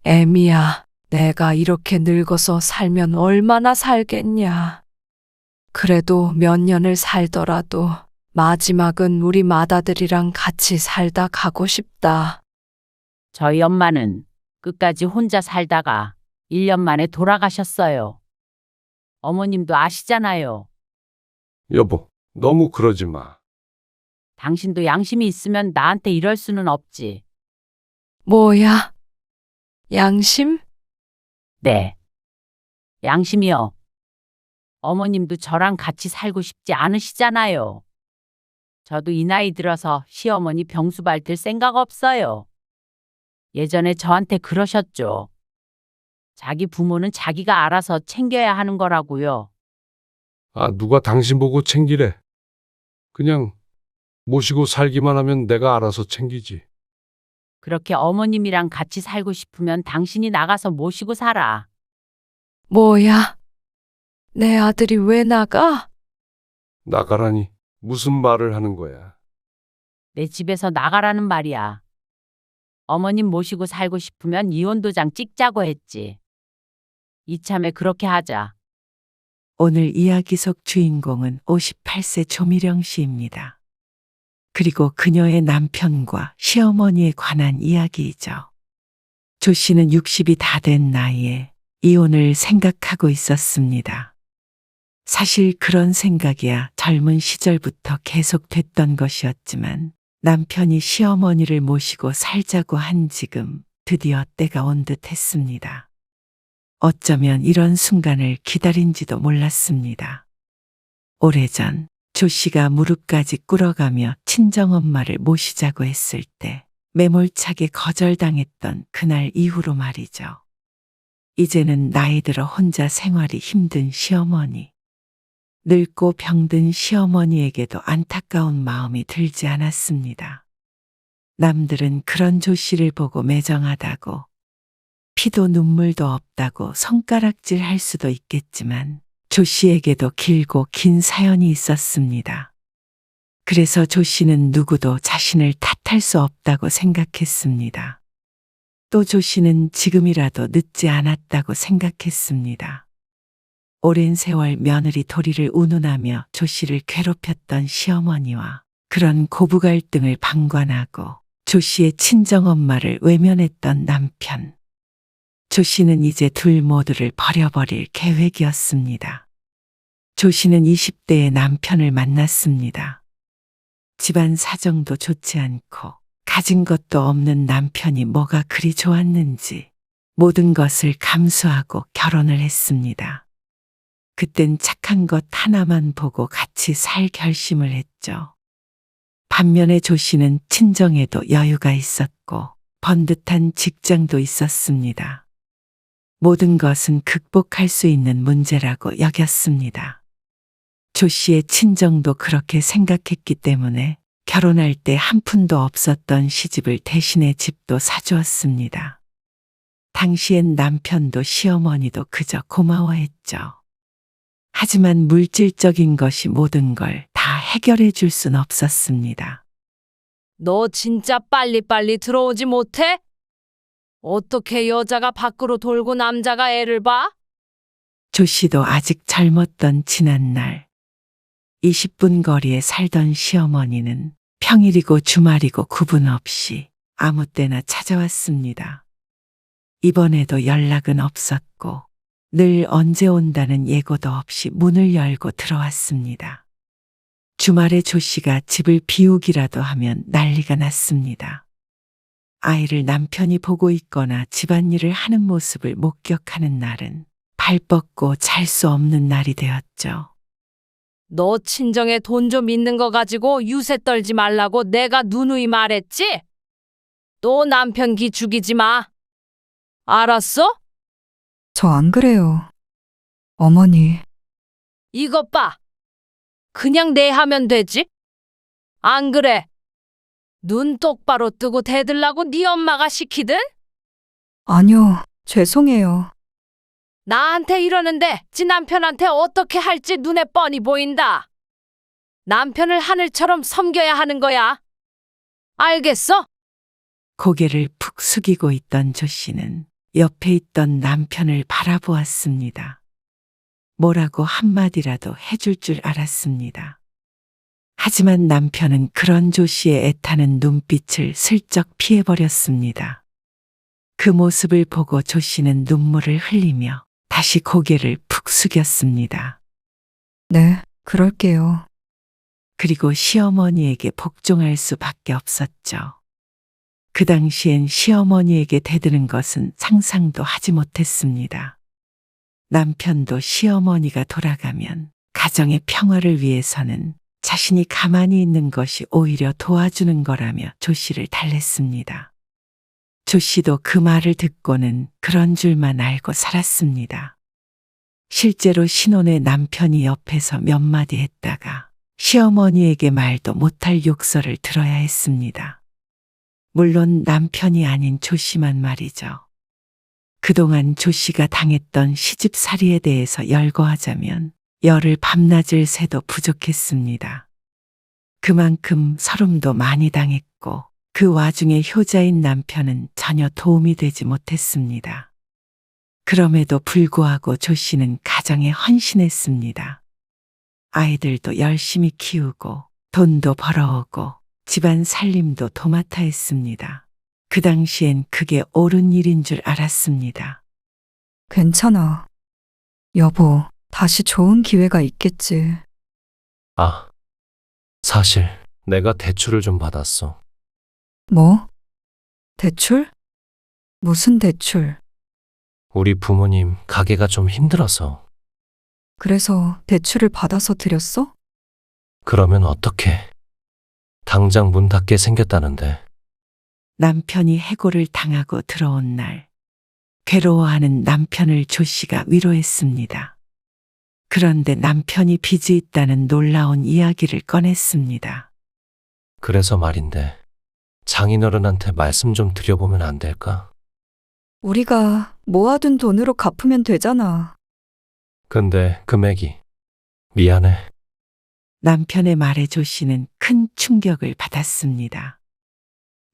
애미야, 내가 이렇게 늙어서 살면 얼마나 살겠냐. 그래도 몇 년을 살더라도 마지막은 우리 맏아들이랑 같이 살다 가고 싶다. 저희 엄마는 끝까지 혼자 살다가 1년 만에 돌아가셨어요. 어머님도 아시잖아요. 여보, 너무 그러지 마. 당신도 양심이 있으면 나한테 이럴 수는 없지. 뭐야? 양심? 네. 양심이요. 어머님도 저랑 같이 살고 싶지 않으시잖아요. 저도 이 나이 들어서 시어머니 병수 밟을 생각 없어요. 예전에 저한테 그러셨죠. 자기 부모는 자기가 알아서 챙겨야 하는 거라고요. 아, 누가 당신 보고 챙기래. 그냥 모시고 살기만 하면 내가 알아서 챙기지. 그렇게 어머님이랑 같이 살고 싶으면 당신이 나가서 모시고 살아. 뭐야? 내 아들이 왜 나가? 나가라니 무슨 말을 하는 거야. 내 집에서 나가라는 말이야. 어머님 모시고 살고 싶으면 이혼도장 찍자고 했지. 이참에 그렇게 하자. 오늘 이야기 속 주인공은 58세 조미령 씨입니다. 그리고 그녀의 남편과 시어머니에 관한 이야기이죠. 조 씨는 60이 다 된 나이에 이혼을 생각하고 있었습니다. 사실 그런 생각이야 젊은 시절부터 계속됐던 것이었지만 남편이 시어머니를 모시고 살자고 한 지금 드디어 때가 온 듯 했습니다. 어쩌면 이런 순간을 기다린지도 몰랐습니다. 오래전 조 씨가 무릎까지 꿇어가며 친정엄마를 모시자고 했을 때 매몰차게 거절당했던 그날 이후로 말이죠. 이제는 나이 들어 혼자 생활이 힘든 시어머니. 늙고 병든 시어머니에게도 안타까운 마음이 들지 않았습니다. 남들은 그런 조 씨를 보고 매정하다고 피도 눈물도 없다고 손가락질 할 수도 있겠지만 조 씨에게도 길고 긴 사연이 있었습니다. 그래서 조 씨는 누구도 자신을 탓할 수 없다고 생각했습니다. 또 조 씨는 지금이라도 늦지 않았다고 생각했습니다. 오랜 세월 며느리 도리를 운운하며 조 씨를 괴롭혔던 시어머니와 그런 고부 갈등을 방관하고 조 씨의 친정엄마를 외면했던 남편. 조 씨는 이제 둘 모두를 버려버릴 계획이었습니다. 조 씨는 20대의 남편을 만났습니다. 집안 사정도 좋지 않고 가진 것도 없는 남편이 뭐가 그리 좋았는지 모든 것을 감수하고 결혼을 했습니다. 그땐 착한 것 하나만 보고 같이 살 결심을 했죠. 반면에 조 씨는 친정에도 여유가 있었고 번듯한 직장도 있었습니다. 모든 것은 극복할 수 있는 문제라고 여겼습니다. 조 씨의 친정도 그렇게 생각했기 때문에 결혼할 때 한 푼도 없었던 시집을 대신에 집도 사주었습니다. 당시엔 남편도 시어머니도 그저 고마워했죠. 하지만 물질적인 것이 모든 걸 다 해결해 줄 순 없었습니다. 너 진짜 빨리빨리 들어오지 못해? 어떻게 여자가 밖으로 돌고 남자가 애를 봐? 조 씨도 아직 젊었던 지난날 20분 거리에 살던 시어머니는 평일이고 주말이고 구분 없이 아무 때나 찾아왔습니다. 이번에도 연락은 없었고 늘 언제 온다는 예고도 없이 문을 열고 들어왔습니다. 주말에 조 씨가 집을 비우기라도 하면 난리가 났습니다. 아이를 남편이 보고 있거나 집안일을 하는 모습을 목격하는 날은 발 뻗고 잘 수 없는 날이 되었죠. 너 친정에 돈 좀 있는 거 가지고 유세 떨지 말라고 내가 누누이 말했지? 또 남편 기 죽이지 마. 알았어? 저 안 그래요. 어머니, 이것 봐. 그냥 내 하면 되지? 안 그래? 눈 똑바로 뜨고 대들라고 네 엄마가 시키든? 아니요, 죄송해요. 나한테 이러는데 지 남편한테 어떻게 할지 눈에 뻔히 보인다. 남편을 하늘처럼 섬겨야 하는 거야. 알겠어? 고개를 푹 숙이고 있던 조 씨는 옆에 있던 남편을 바라보았습니다. 뭐라고 한마디라도 해줄 줄 알았습니다. 하지만 남편은 그런 조 씨의 애타는 눈빛을 슬쩍 피해버렸습니다. 그 모습을 보고 조 씨는 눈물을 흘리며 다시 고개를 푹 숙였습니다. 네, 그럴게요. 그리고 시어머니에게 복종할 수밖에 없었죠. 그 당시엔 시어머니에게 대드는 것은 상상도 하지 못했습니다. 남편도 시어머니가 돌아가면 가정의 평화를 위해서는 자신이 가만히 있는 것이 오히려 도와주는 거라며 조 씨를 달랬습니다. 조 씨도 그 말을 듣고는 그런 줄만 알고 살았습니다. 실제로 신혼의 남편이 옆에서 몇 마디 했다가 시어머니에게 말도 못할 욕설을 들어야 했습니다. 물론 남편이 아닌 조 씨만 말이죠. 그동안 조 씨가 당했던 시집살이에 대해서 열거하자면 열을 밤낮을 새도 부족했습니다. 그만큼 서름도 많이 당했고 그 와중에 효자인 남편은 전혀 도움이 되지 못했습니다. 그럼에도 불구하고 조 씨는 가정에 헌신했습니다. 아이들도 열심히 키우고 돈도 벌어오고 집안 살림도 도맡아 했습니다. 그 당시엔 그게 옳은 일인 줄 알았습니다. 괜찮아. 여보, 다시 좋은 기회가 있겠지. 아, 사실 내가 대출을 좀 받았어. 뭐? 대출? 무슨 대출? 우리 부모님 가게가 좀 힘들어서. 그래서 대출을 받아서 드렸어? 그러면 어떡해? 당장 문 닫게 생겼다는데. 남편이 해고를 당하고 들어온 날, 괴로워하는 남편을 조 씨가 위로했습니다. 그런데 남편이 빚이 있다는 놀라운 이야기를 꺼냈습니다. 그래서 말인데 장인어른한테 말씀 좀 드려보면 안 될까? 우리가 모아둔 돈으로 갚으면 되잖아. 근데 금액이 미안해. 남편의 말에 조 씨는 큰 충격을 받았습니다.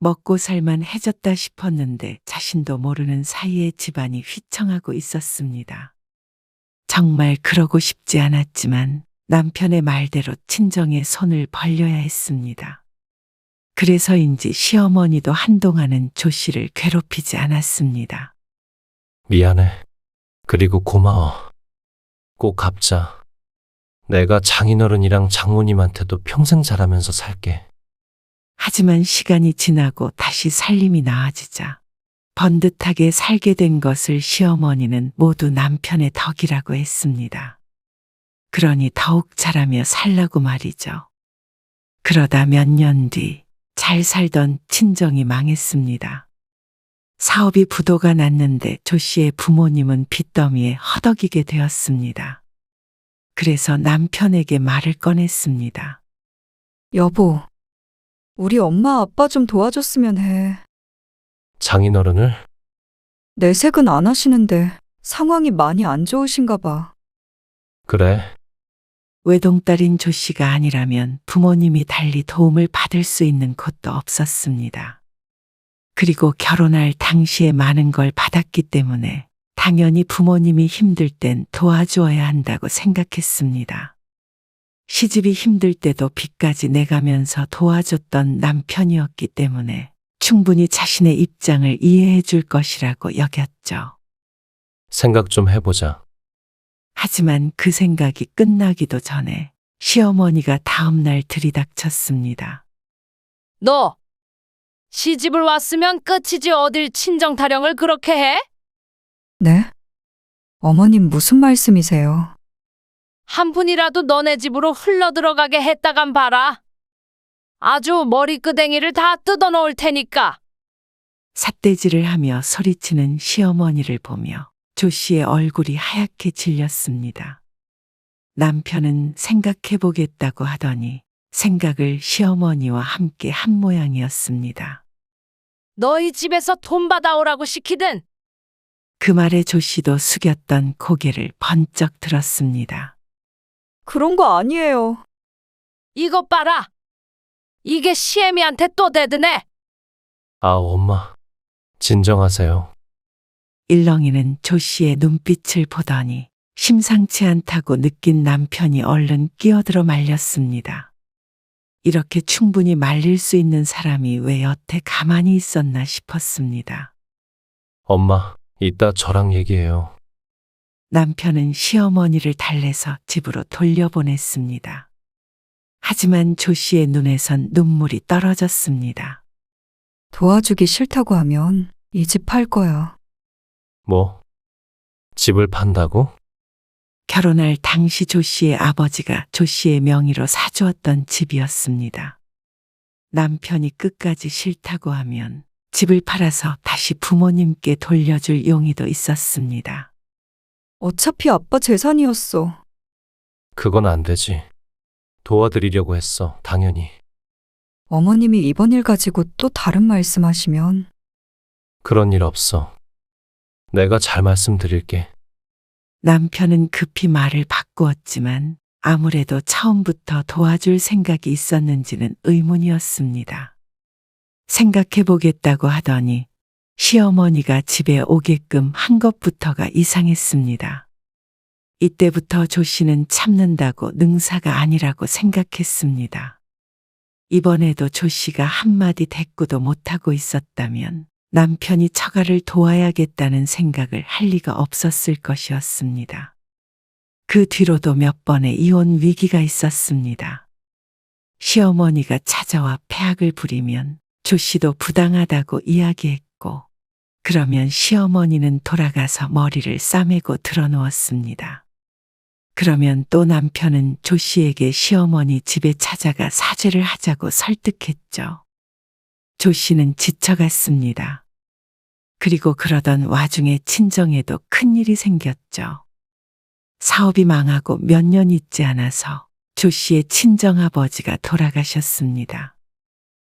먹고 살만 해졌다 싶었는데 자신도 모르는 사이에 집안이 휘청하고 있었습니다. 정말 그러고 싶지 않았지만 남편의 말대로 친정에 손을 벌려야 했습니다. 그래서인지 시어머니도 한동안은 조 씨를 괴롭히지 않았습니다. 미안해. 그리고 고마워. 꼭 갚자. 내가 장인어른이랑 장모님한테도 평생 잘하면서 살게. 하지만 시간이 지나고 다시 살림이 나아지자 번듯하게 살게 된 것을 시어머니는 모두 남편의 덕이라고 했습니다. 그러니 더욱 잘하며 살라고 말이죠. 그러다 몇 년 뒤 잘 살던 친정이 망했습니다. 사업이 부도가 났는데 조 씨의 부모님은 빚더미에 허덕이게 되었습니다. 그래서 남편에게 말을 꺼냈습니다. 여보, 우리 엄마 아빠 좀 도와줬으면 해. 장인어른을? 내색은 안 하시는데 상황이 많이 안 좋으신가 봐. 그래. 외동딸인 조 씨가 아니라면 부모님이 달리 도움을 받을 수 있는 곳도 없었습니다. 그리고 결혼할 당시에 많은 걸 받았기 때문에 당연히 부모님이 힘들 땐 도와주어야 한다고 생각했습니다. 시집이 힘들 때도 빚까지 내가면서 도와줬던 남편이었기 때문에 충분히 자신의 입장을 이해해 줄 것이라고 여겼죠. 생각 좀 해보자. 하지만 그 생각이 끝나기도 전에 시어머니가 다음날 들이닥쳤습니다. 너 시집을 왔으면 끝이지 어딜 친정 타령을 그렇게 해? 네? 어머님 무슨 말씀이세요? 한 푼이라도 너네 집으로 흘러 들어가게 했다간 봐라. 아주 머리끄댕이를 다 뜯어놓을 테니까. 삿대질을 하며 소리치는 시어머니를 보며 조 씨의 얼굴이 하얗게 질렸습니다. 남편은 생각해보겠다고 하더니 생각을 시어머니와 함께 한 모양이었습니다. 너희 집에서 돈 받아오라고 시키든 그 말에 조 씨도 숙였던 고개를 번쩍 들었습니다. 그런 거 아니에요. 이것 봐라. 이게 시애미한테 또 대드네. 아, 엄마. 진정하세요. 일렁이는 조 씨의 눈빛을 보더니 심상치 않다고 느낀 남편이 얼른 끼어들어 말렸습니다. 이렇게 충분히 말릴 수 있는 사람이 왜 여태 가만히 있었나 싶었습니다. 엄마, 이따 저랑 얘기해요. 남편은 시어머니를 달래서 집으로 돌려보냈습니다. 하지만 조 씨의 눈에선 눈물이 떨어졌습니다. 도와주기 싫다고 하면 이 집 팔 거야. 뭐? 집을 판다고? 결혼할 당시 조 씨의 아버지가 조 씨의 명의로 사주었던 집이었습니다. 남편이 끝까지 싫다고 하면 집을 팔아서 다시 부모님께 돌려줄 용의도 있었습니다. 어차피 아빠 재산이었어. 그건 안 되지. 도와드리려고 했어, 당연히. 어머님이 이번 일 가지고 또 다른 말씀하시면 그런 일 없어. 내가 잘 말씀드릴게. 남편은 급히 말을 바꾸었지만 아무래도 처음부터 도와줄 생각이 있었는지는 의문이었습니다. 생각해 보겠다고 하더니 시어머니가 집에 오게끔 한 것부터가 이상했습니다. 이때부터 조 씨는 참는다고 능사가 아니라고 생각했습니다. 이번에도 조 씨가 한마디 대꾸도 못하고 있었다면 남편이 처가를 도와야겠다는 생각을 할 리가 없었을 것이었습니다. 그 뒤로도 몇 번의 이혼 위기가 있었습니다. 시어머니가 찾아와 패악을 부리면 조 씨도 부당하다고 이야기했고, 그러면 시어머니는 돌아가서 머리를 싸매고 드러누웠습니다. 그러면 또 남편은 조 씨에게 시어머니 집에 찾아가 사죄를 하자고 설득했죠. 조 씨는 지쳐갔습니다. 그리고 그러던 와중에 친정에도 큰일이 생겼죠. 사업이 망하고 몇 년 있지 않아서 조 씨의 친정아버지가 돌아가셨습니다.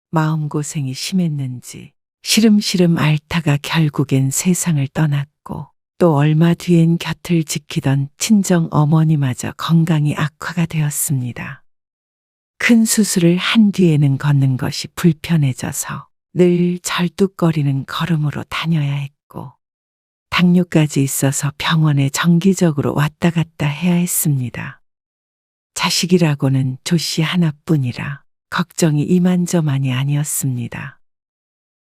마음고생이 심했는지 시름시름 앓다가 결국엔 세상을 떠났고, 또 얼마 뒤엔 곁을 지키던 친정 어머니마저 건강이 악화가 되었습니다. 큰 수술을 한 뒤에는 걷는 것이 불편해져서 늘 절뚝거리는 걸음으로 다녀야 했고, 당뇨까지 있어서 병원에 정기적으로 왔다 갔다 해야 했습니다. 자식이라고는 조 씨 하나뿐이라 걱정이 이만저만이 아니었습니다.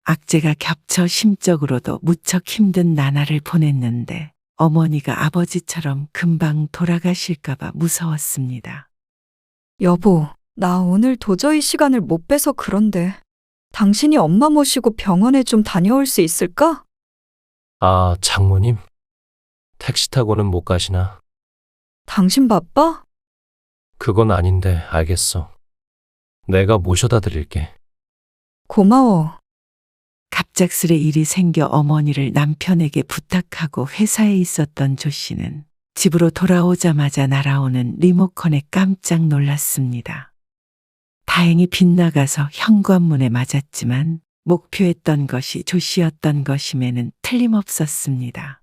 악재가 겹쳐 심적으로도 무척 힘든 나날을 보냈는데 어머니가 아버지처럼 금방 돌아가실까봐 무서웠습니다. 여보, 나 오늘 도저히 시간을 못 빼서 그런데 당신이 엄마 모시고 병원에 좀 다녀올 수 있을까? 아, 장모님? 택시 타고는 못 가시나? 당신 바빠? 그건 아닌데, 알겠어. 내가 모셔다 드릴게. 고마워. 갑작스레 일이 생겨 어머니를 남편에게 부탁하고 회사에 있었던 조 씨는 집으로 돌아오자마자 날아오는 리모컨에 깜짝 놀랐습니다. 다행히 빗나가서 현관문에 맞았지만 목표했던 것이 조 씨였던 것임에는 틀림없었습니다.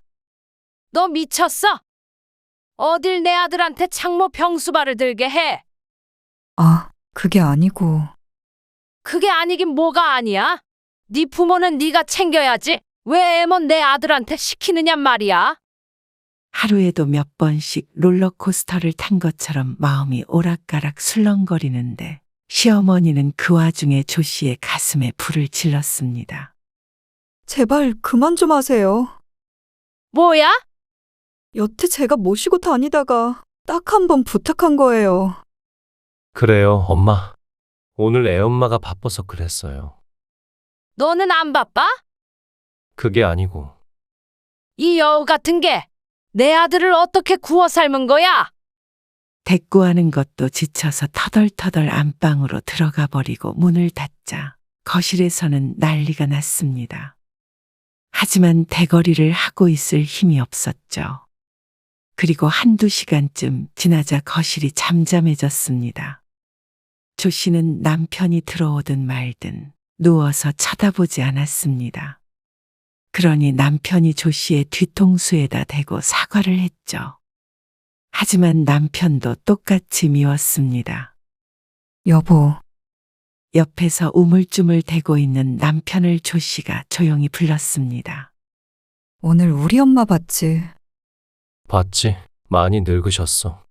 너 미쳤어? 어딜 내 아들한테 창모 병수발을 들게 해? 아, 그게 아니고. 그게 아니긴 뭐가 아니야? 네 부모는 네가 챙겨야지. 왜 애먼 내 아들한테 시키느냔 말이야. 하루에도 몇 번씩 롤러코스터를 탄 것처럼 마음이 오락가락 술렁거리는데 시어머니는 그 와중에 조 씨의 가슴에 불을 질렀습니다. 제발 그만 좀 하세요. 뭐야? 여태 제가 모시고 다니다가 딱 한 번 부탁한 거예요. 그래요, 엄마. 오늘 애엄마가 바빠서 그랬어요. 너는 안 바빠? 그게 아니고. 이 여우 같은 게 내 아들을 어떻게 구워 삶은 거야? 대꾸하는 것도 지쳐서 터덜터덜 안방으로 들어가 버리고 문을 닫자 거실에서는 난리가 났습니다. 하지만 대거리를 하고 있을 힘이 없었죠. 그리고 한두 시간쯤 지나자 거실이 잠잠해졌습니다. 조 씨는 남편이 들어오든 말든 누워서 쳐다보지 않았습니다. 그러니 남편이 조 씨의 뒤통수에다 대고 사과를 했죠. 하지만 남편도 똑같이 미웠습니다. 여보, 옆에서 우물쭈물 대고 있는 남편을 조 씨가 조용히 불렀습니다. 오늘 우리 엄마 봤지? 봤지? 많이 늙으셨어.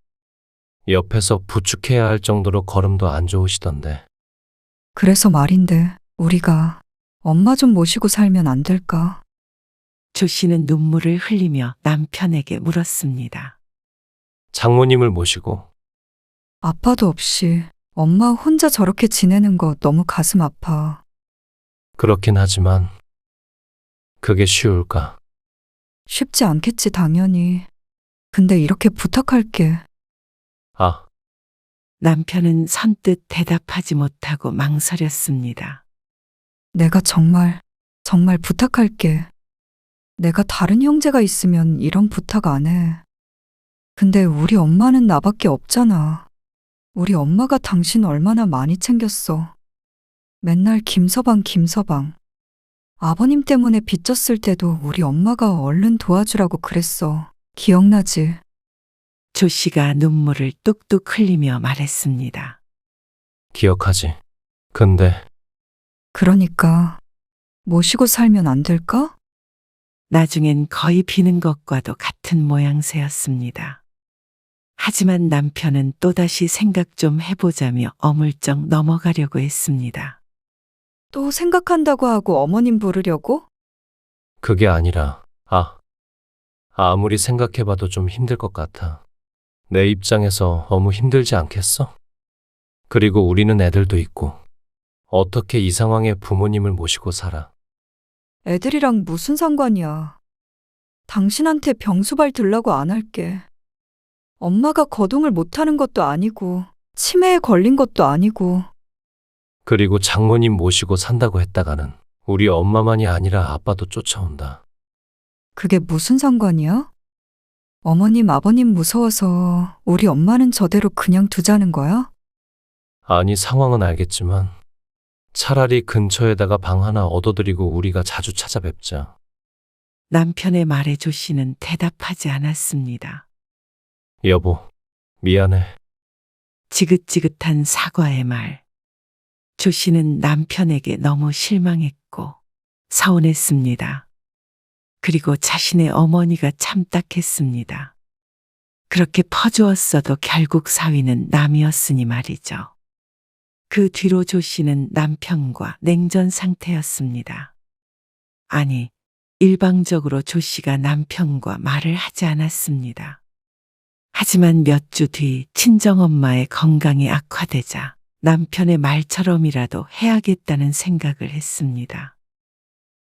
옆에서 부축해야 할 정도로 걸음도 안 좋으시던데. 그래서 말인데, 우리가 엄마 좀 모시고 살면 안 될까? 조 씨는 눈물을 흘리며 남편에게 물었습니다. 장모님을 모시고 아빠도 없이 엄마 혼자 저렇게 지내는 거 너무 가슴 아파. 그렇긴 하지만 그게 쉬울까? 쉽지 않겠지, 당연히. 근데 이렇게 부탁할게. 아, 남편은 선뜻 대답하지 못하고 망설였습니다. 내가 정말 부탁할게. 내가 다른 형제가 있으면 이런 부탁 안 해. 근데 우리 엄마는 나밖에 없잖아. 우리 엄마가 당신 얼마나 많이 챙겼어. 맨날 김서방. 아버님 때문에 빚졌을 때도 우리 엄마가 얼른 도와주라고 그랬어. 기억나지? 조 씨가 눈물을 뚝뚝 흘리며 말했습니다. 기억하지. 근데 그러니까 모시고 살면 안 될까? 나중엔 거의 비는 것과도 같은 모양새였습니다. 하지만 남편은 또다시 생각 좀 해보자며 어물쩍 넘어가려고 했습니다. 또 생각한다고 하고 어머님 부르려고? 그게 아니라, 아무리 생각해봐도 좀 힘들 것 같아. 내 입장에서 너무 힘들지 않겠어? 그리고 우리는 애들도 있고, 어떻게 이 상황에 부모님을 모시고 살아? 애들이랑 무슨 상관이야. 당신한테 병수발 들라고 안 할게. 엄마가 거동을 못하는 것도 아니고 치매에 걸린 것도 아니고. 그리고 장모님 모시고 산다고 했다가는 우리 엄마만이 아니라 아빠도 쫓아온다. 그게 무슨 상관이야? 어머님, 아버님 무서워서 우리 엄마는 저대로 그냥 두자는 거야? 아니, 상황은 알겠지만 차라리 근처에다가 방 하나 얻어드리고 우리가 자주 찾아뵙자. 남편의 말에 조 씨는 대답하지 않았습니다. 여보, 미안해. 지긋지긋한 사과의 말. 조 씨는 남편에게 너무 실망했고 서운했습니다. 그리고 자신의 어머니가 참 딱했습니다. 그렇게 퍼주었어도 결국 사위는 남이었으니 말이죠. 그 뒤로 조 씨는 남편과 냉전 상태였습니다. 아니, 일방적으로 조 씨가 남편과 말을 하지 않았습니다. 하지만 몇 주 뒤 친정엄마의 건강이 악화되자 남편의 말처럼이라도 해야겠다는 생각을 했습니다.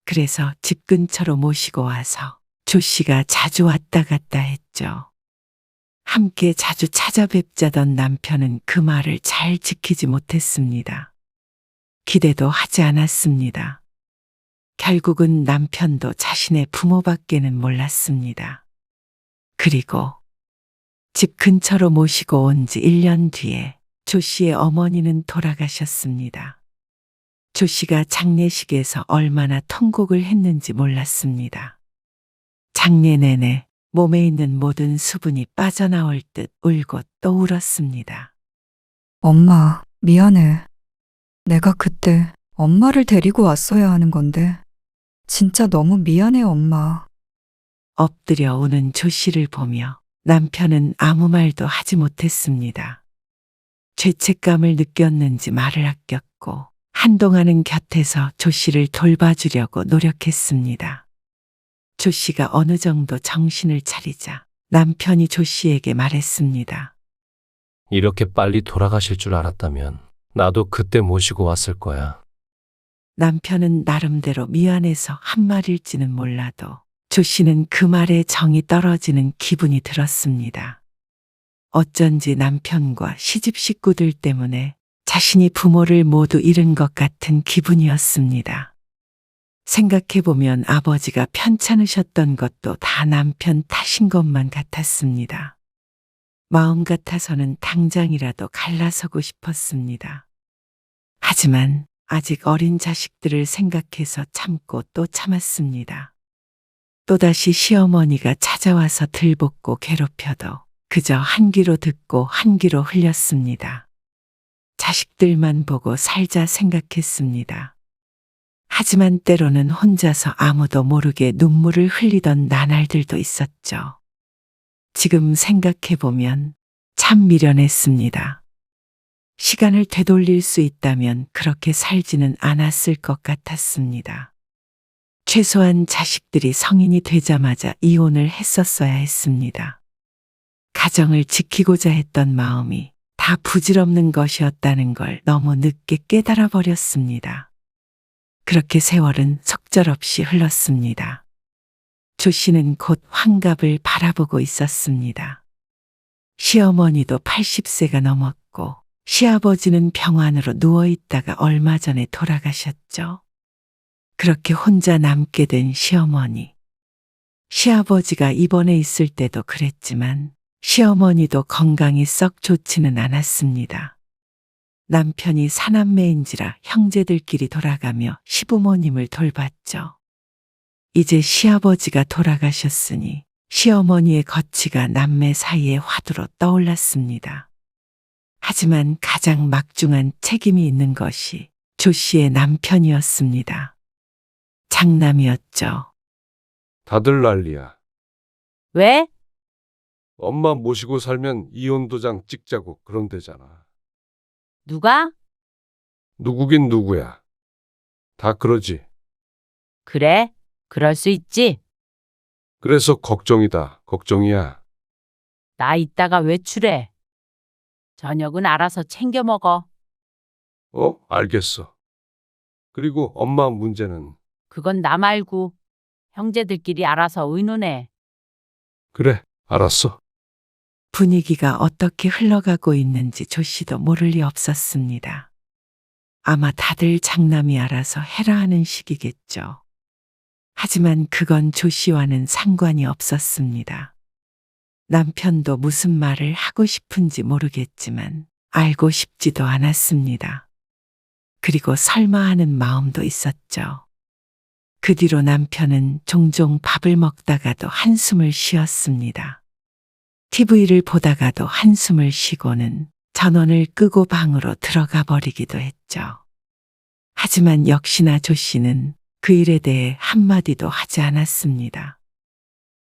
그래서 집 근처로 모시고 와서 조 씨가 자주 왔다 갔다 했죠. 함께 자주 찾아뵙자던 남편은 그 말을 잘 지키지 못했습니다. 기대도 하지 않았습니다. 결국은 남편도 자신의 부모밖에는 몰랐습니다. 그리고 집 근처로 모시고 온 지 1년 뒤에 조 씨의 어머니는 돌아가셨습니다. 조 씨가 장례식에서 얼마나 통곡을 했는지 몰랐습니다. 장례 내내 몸에 있는 모든 수분이 빠져나올 듯 울고 또 울었습니다. 엄마, 미안해. 내가 그때 엄마를 데리고 왔어야 하는 건데. 진짜 너무 미안해, 엄마. 엎드려 우는 조 씨를 보며 남편은 아무 말도 하지 못했습니다. 죄책감을 느꼈는지 말을 아꼈고 한동안은 곁에서 조 씨를 돌봐주려고 노력했습니다. 조 씨가 어느 정도 정신을 차리자 남편이 조 씨에게 말했습니다. 이렇게 빨리 돌아가실 줄 알았다면 나도 그때 모시고 왔을 거야. 남편은 나름대로 미안해서 한 말일지는 몰라도 조 씨는 그 말에 정이 떨어지는 기분이 들었습니다. 어쩐지 남편과 시집 식구들 때문에 자신이 부모를 모두 잃은 것 같은 기분이었습니다. 생각해보면 아버지가 편찮으셨던 것도 다 남편 탓인 것만 같았습니다. 마음 같아서는 당장이라도 갈라서고 싶었습니다. 하지만 아직 어린 자식들을 생각해서 참고 또 참았습니다. 또다시 시어머니가 찾아와서 들볶고 괴롭혀도 그저 한 귀로 듣고 한 귀로 흘렸습니다. 자식들만 보고 살자 생각했습니다. 하지만 때로는 혼자서 아무도 모르게 눈물을 흘리던 나날들도 있었죠. 지금 생각해보면 참 미련했습니다. 시간을 되돌릴 수 있다면 그렇게 살지는 않았을 것 같았습니다. 최소한 자식들이 성인이 되자마자 이혼을 했었어야 했습니다. 가정을 지키고자 했던 마음이 다 부질없는 것이었다는 걸 너무 늦게 깨달아 버렸습니다. 그렇게 세월은 속절없이 흘렀습니다. 조 씨는 곧 환갑을 바라보고 있었습니다. 시어머니도 80세가 넘었고 시아버지는 병환으로 누워있다가 얼마 전에 돌아가셨죠. 그렇게 혼자 남게 된 시어머니. 시아버지가 입원해 있을 때도 그랬지만 시어머니도 건강이 썩 좋지는 않았습니다. 남편이 사남매인지라 형제들끼리 돌아가며 시부모님을 돌봤죠. 이제 시아버지가 돌아가셨으니 시어머니의 거취가 남매 사이의 화두로 떠올랐습니다. 하지만 가장 막중한 책임이 있는 것이 조 씨의 남편이었습니다. 장남이었죠. 다들 난리야. 왜? 엄마 모시고 살면 이혼 도장 찍자고 그런대잖아. 누가? 누구긴 누구야. 다 그러지. 그래, 그럴 수 있지. 그래서 걱정이다. 걱정이야. 나 이따가 외출해. 저녁은 알아서 챙겨 먹어. 알겠어. 그리고 엄마 문제는 그건 나 말고 형제들끼리 알아서 의논해. 그래, 알았어. 분위기가 어떻게 흘러가고 있는지 조 씨도 모를 리 없었습니다. 아마 다들 장남이 알아서 해라 하는 식이겠죠. 하지만 그건 조 씨와는 상관이 없었습니다. 남편도 무슨 말을 하고 싶은지 모르겠지만 알고 싶지도 않았습니다. 그리고 설마 하는 마음도 있었죠. 그 뒤로 남편은 종종 밥을 먹다가도 한숨을 쉬었습니다. TV를 보다가도 한숨을 쉬고는 전원을 끄고 방으로 들어가 버리기도 했죠. 하지만 역시나 조 씨는 그 일에 대해 한마디도 하지 않았습니다.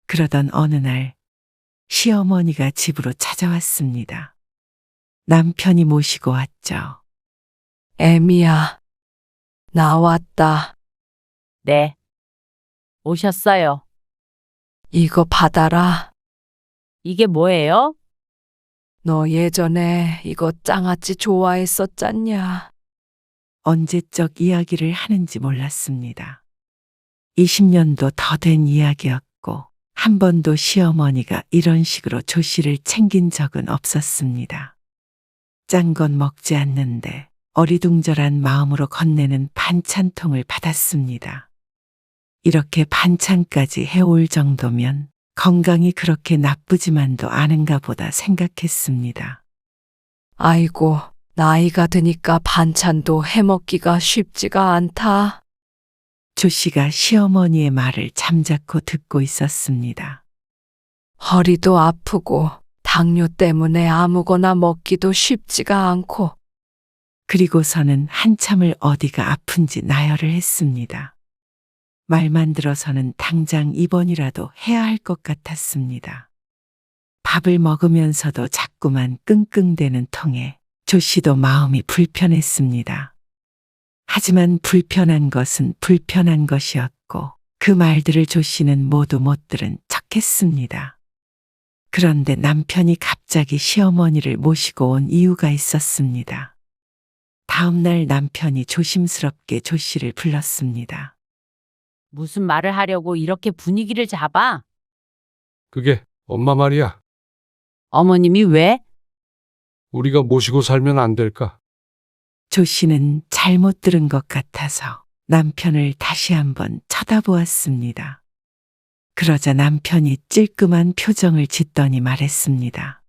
그러던 어느 날 시어머니가 집으로 찾아왔습니다. 남편이 모시고 왔죠. 애미야, 나 왔다. 네. 오셨어요. 이거 받아라. 이게 뭐예요? 너 예전에 이거 짱아찌 좋아했었잖냐? 언제적 이야기를 하는지 몰랐습니다. 20년도 더 된 이야기였고 한 번도 시어머니가 이런 식으로 조 씨를 챙긴 적은 없었습니다. 짠 건 먹지 않는데 어리둥절한 마음으로 건네는 반찬통을 받았습니다. 이렇게 반찬까지 해올 정도면 건강이 그렇게 나쁘지만도 않은가 보다 생각했습니다. 아이고, 나이가 드니까 반찬도 해먹기가 쉽지가 않다. 조 씨가 시어머니의 말을 잠자코 듣고 있었습니다. 허리도 아프고 당뇨 때문에 아무거나 먹기도 쉽지가 않고. 그리고서는 한참을 어디가 아픈지 나열을 했습니다. 말만 들어서는 당장 입원이라도 해야 할 것 같았습니다. 밥을 먹으면서도 자꾸만 끙끙대는 통에 조 씨도 마음이 불편했습니다. 하지만 불편한 것은 불편한 것이었고 그 말들을 조 씨는 모두 못 들은 척했습니다. 그런데 남편이 갑자기 시어머니를 모시고 온 이유가 있었습니다. 다음 날 남편이 조심스럽게 조 씨를 불렀습니다. 무슨 말을 하려고 이렇게 분위기를 잡아? 그게 엄마 말이야. 어머님이 왜? 우리가 모시고 살면 안 될까? 조 씨는 잘못 들은 것 같아서 남편을 다시 한번 쳐다보았습니다. 그러자 남편이 찔끔한 표정을 짓더니 말했습니다.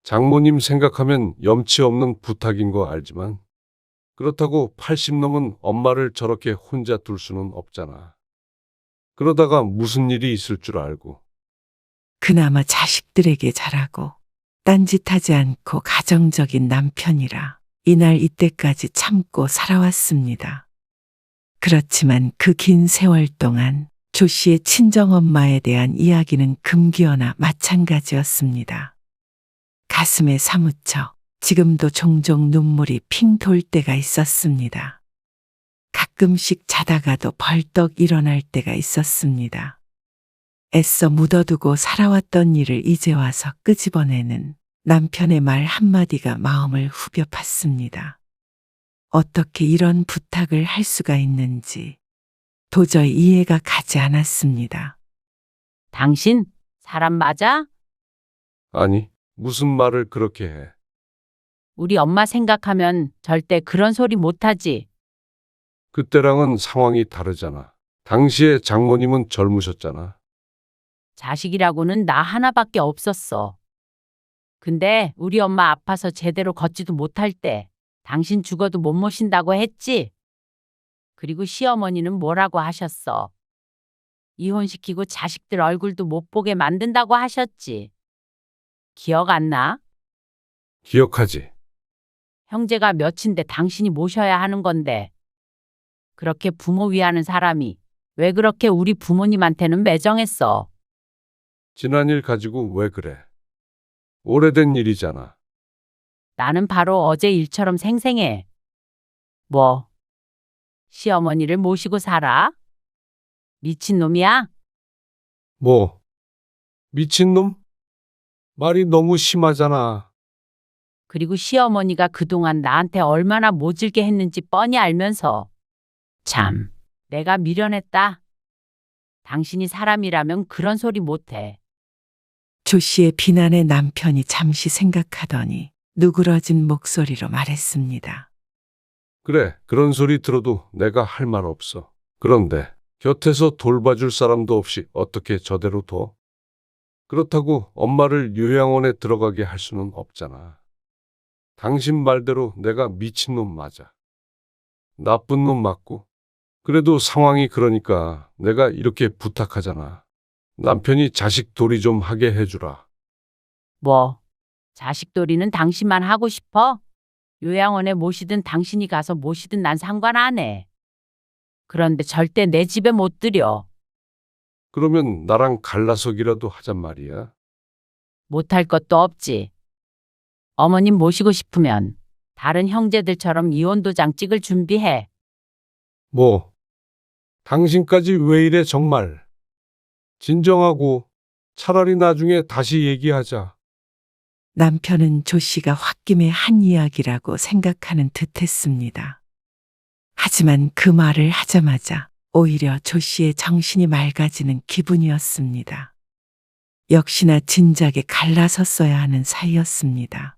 장모님 생각하면 염치 없는 부탁인 거 알지만 그렇다고 80 넘은 엄마를 저렇게 혼자 둘 수는 없잖아. 그러다가 무슨 일이 있을 줄 알고. 그나마 자식들에게 잘하고 딴짓하지 않고 가정적인 남편이라 이날 이때까지 참고 살아왔습니다. 그렇지만 그 긴 세월 동안 조 씨의 친정엄마에 대한 이야기는 금기어나 마찬가지였습니다. 가슴에 사무쳐 지금도 종종 눈물이 핑 돌 때가 있었습니다. 가끔씩 자다가도 벌떡 일어날 때가 있었습니다. 애써 묻어두고 살아왔던 일을 이제 와서 끄집어내는 남편의 말 한마디가 마음을 후벼 팠습니다. 어떻게 이런 부탁을 할 수가 있는지 도저히 이해가 가지 않았습니다. 당신 사람 맞아? 아니, 무슨 말을 그렇게 해. 우리 엄마 생각하면 절대 그런 소리 못하지. 그때랑은 상황이 다르잖아. 당시에 장모님은 젊으셨잖아. 자식이라고는 나 하나밖에 없었어. 근데 우리 엄마 아파서 제대로 걷지도 못할 때 당신 죽어도 못 모신다고 했지? 그리고 시어머니는 뭐라고 하셨어? 이혼시키고 자식들 얼굴도 못 보게 만든다고 하셨지. 기억 안 나? 기억하지? 형제가 몇인데 당신이 모셔야 하는 건데. 그렇게 부모 위하는 사람이 왜 그렇게 우리 부모님한테는 매정했어? 지난 일 가지고 왜 그래? 오래된 일이잖아. 나는 바로 어제 일처럼 생생해. 뭐? 시어머니를 모시고 살아? 미친놈이야? 뭐? 미친놈? 말이 너무 심하잖아. 그리고 시어머니가 그동안 나한테 얼마나 모질게 했는지 뻔히 알면서. 참, 내가 미련했다. 당신이 사람이라면 그런 소리 못해. 조 씨의 비난에 남편이 잠시 생각하더니 누그러진 목소리로 말했습니다. 그래, 그런 소리 들어도 내가 할 말 없어. 그런데 곁에서 돌봐줄 사람도 없이 어떻게 저대로 둬? 그렇다고 엄마를 요양원에 들어가게 할 수는 없잖아. 당신 말대로 내가 미친놈 맞아. 나쁜 놈 맞고. 그래도 상황이 그러니까 내가 이렇게 부탁하잖아. 남편이 자식 도리 좀 하게 해주라. 뭐, 자식돌이는 당신만 하고 싶어? 요양원에 모시든 당신이 가서 모시든 난 상관 안 해. 그런데 절대 내 집에 못 들여. 그러면 나랑 갈라서기라도 하잔 말이야. 못할 것도 없지. 어머님 모시고 싶으면 다른 형제들처럼 이혼 도장 찍을 준비해. 뭐, 당신까지 왜 이래 정말. 진정하고 차라리 나중에 다시 얘기하자. 남편은 조 씨가 홧김에 한 이야기라고 생각하는 듯 했습니다. 하지만 그 말을 하자마자 오히려 조 씨의 정신이 맑아지는 기분이었습니다. 역시나 진작에 갈라섰어야 하는 사이였습니다.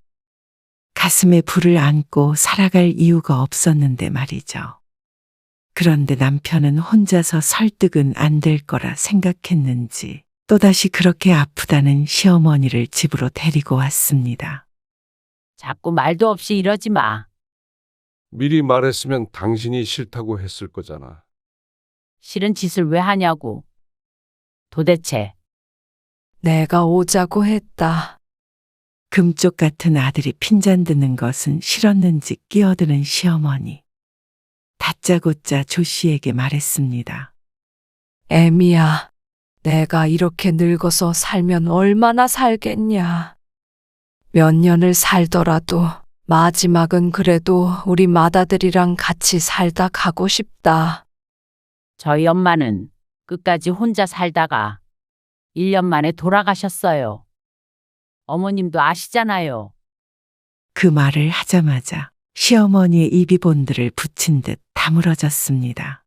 가슴에 불을 안고 살아갈 이유가 없었는데 말이죠. 그런데 남편은 혼자서 설득은 안 될 거라 생각했는지 또다시 그렇게 아프다는 시어머니를 집으로 데리고 왔습니다. 자꾸 말도 없이 이러지 마. 미리 말했으면 당신이 싫다고 했을 거잖아. 싫은 짓을 왜 하냐고. 도대체 내가 오자고 했다. 금쪽 같은 아들이 핀잔 드는 것은 싫었는지 끼어드는 시어머니. 다짜고짜 조 씨에게 말했습니다. 애미야, 내가 이렇게 늙어서 살면 얼마나 살겠냐. 몇 년을 살더라도 마지막은 그래도 우리 맏아들이랑 같이 살다 가고 싶다. 저희 엄마는 끝까지 혼자 살다가 1년 만에 돌아가셨어요. 어머님도 아시잖아요. 그 말을 하자마자 시어머니의 입이 본드를 붙인 듯 다물어졌습니다.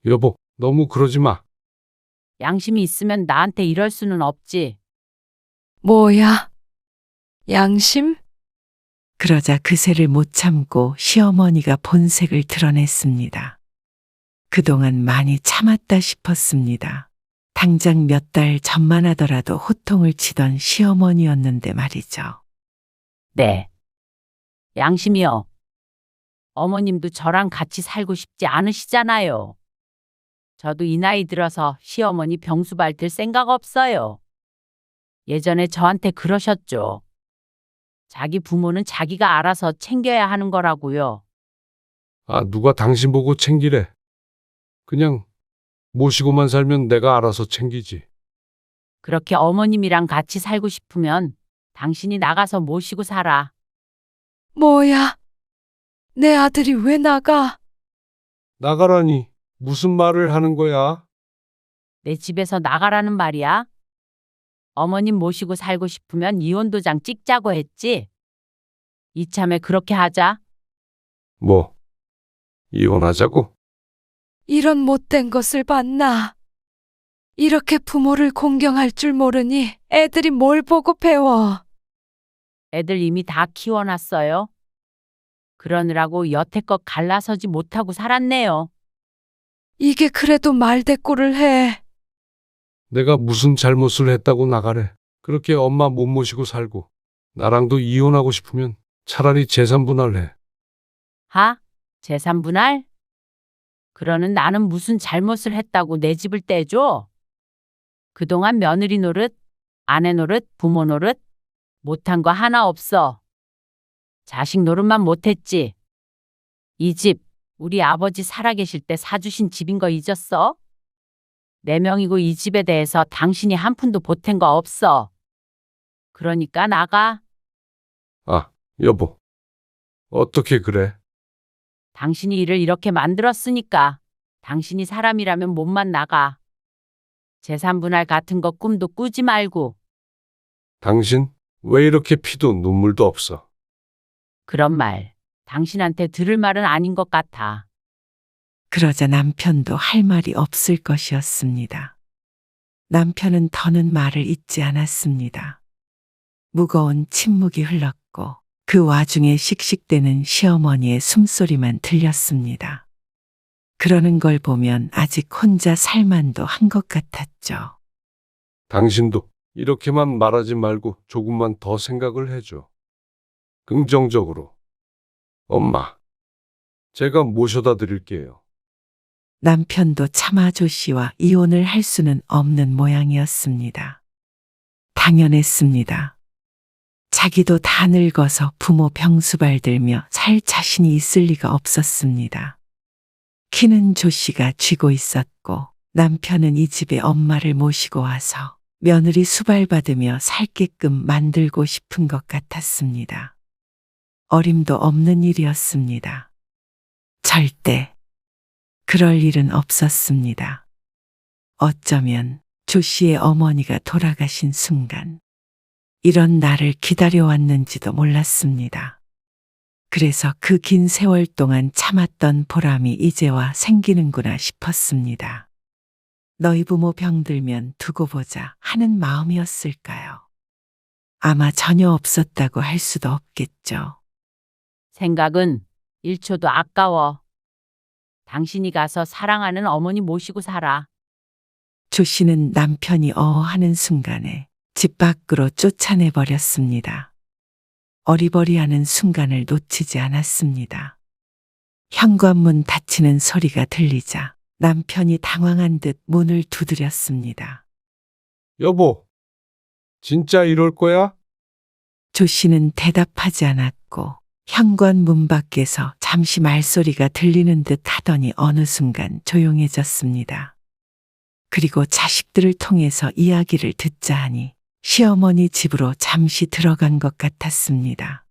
여보, 너무 그러지 마. 양심이 있으면 나한테 이럴 수는 없지. 뭐야? 양심? 그러자 그새를 못 참고 시어머니가 본색을 드러냈습니다. 그동안 많이 참았다 싶었습니다. 당장 몇 달 전만 하더라도 호통을 치던 시어머니였는데 말이죠. 네. 양심이요. 어머님도 저랑 같이 살고 싶지 않으시잖아요. 저도 이 나이 들어서 시어머니 병수발 들 생각 없어요. 예전에 저한테 그러셨죠. 자기 부모는 자기가 알아서 챙겨야 하는 거라고요. 아, 누가 당신 보고 챙기래. 그냥 모시고만 살면 내가 알아서 챙기지. 그렇게 어머님이랑 같이 살고 싶으면 당신이 나가서 모시고 살아. 뭐야? 내 아들이 왜 나가? 나가라니 무슨 말을 하는 거야? 내 집에서 나가라는 말이야. 어머님 모시고 살고 싶으면 이혼 도장 찍자고 했지. 이참에 그렇게 하자. 뭐, 이혼하자고? 이런 못된 것을 봤나? 이렇게 부모를 공경할 줄 모르니 애들이 뭘 보고 배워? 애들 이미 다 키워놨어요. 그러느라고 여태껏 갈라서지 못하고 살았네요. 이게 그래도 말대꾸를 해. 내가 무슨 잘못을 했다고 나가래. 그렇게 엄마 못 모시고 살고 나랑도 이혼하고 싶으면 차라리 재산 분할해. 하? 재산 분할? 그러는 나는 무슨 잘못을 했다고 내 집을 떼줘? 그동안 며느리 노릇, 아내 노릇, 부모 노릇 못한 거 하나 없어. 자식 노릇만 못했지. 이 집, 우리 아버지 살아계실 때 사주신 집인 거 잊었어? 내 명이고 이 집에 대해서 당신이 한 푼도 보탠 거 없어. 그러니까 나가. 아, 여보. 어떻게 그래? 당신이 일을 이렇게 만들었으니까 당신이 사람이라면 몸만 나가. 재산 분할 같은 거 꿈도 꾸지 말고. 당신 왜 이렇게 피도 눈물도 없어? 그런 말 당신한테 들을 말은 아닌 것 같아. 그러자 남편도 할 말이 없을 것이었습니다. 남편은 더는 말을 잇지 않았습니다. 무거운 침묵이 흘렀고 그 와중에 씩씩대는 시어머니의 숨소리만 들렸습니다. 그러는 걸 보면 아직 혼자 살만도 한 것 같았죠. 당신도 이렇게만 말하지 말고 조금만 더 생각을 해줘. 긍정적으로. 엄마, 제가 모셔다 드릴게요. 남편도 차마 조 씨와 이혼을 할 수는 없는 모양이었습니다. 당연했습니다. 자기도 다 늙어서 부모 병수발 들며 살 자신이 있을 리가 없었습니다. 키는 조 씨가 쥐고 있었고 남편은 이 집에 엄마를 모시고 와서 며느리 수발받으며 살게끔 만들고 싶은 것 같았습니다. 어림도 없는 일이었습니다. 절대 그럴 일은 없었습니다. 어쩌면 조 씨의 어머니가 돌아가신 순간 이런 날을 기다려왔는지도 몰랐습니다. 그래서 그 긴 세월 동안 참았던 보람이 이제와 생기는구나 싶었습니다. 너희 부모 병들면 두고 보자 하는 마음이었을까요? 아마 전혀 없었다고 할 수도 없겠죠. 생각은 1초도 아까워. 당신이 가서 사랑하는 어머니 모시고 살아. 조 씨는 남편이 하는 순간에 집 밖으로 쫓아내버렸습니다. 어리버리하는 순간을 놓치지 않았습니다. 현관문 닫히는 소리가 들리자 남편이 당황한 듯 문을 두드렸습니다. 여보, 진짜 이럴 거야? 조 씨는 대답하지 않았고 현관문 밖에서 잠시 말소리가 들리는 듯 하더니 어느 순간 조용해졌습니다. 그리고 자식들을 통해서 이야기를 듣자 하니 시어머니 집으로 잠시 들어간 것 같았습니다.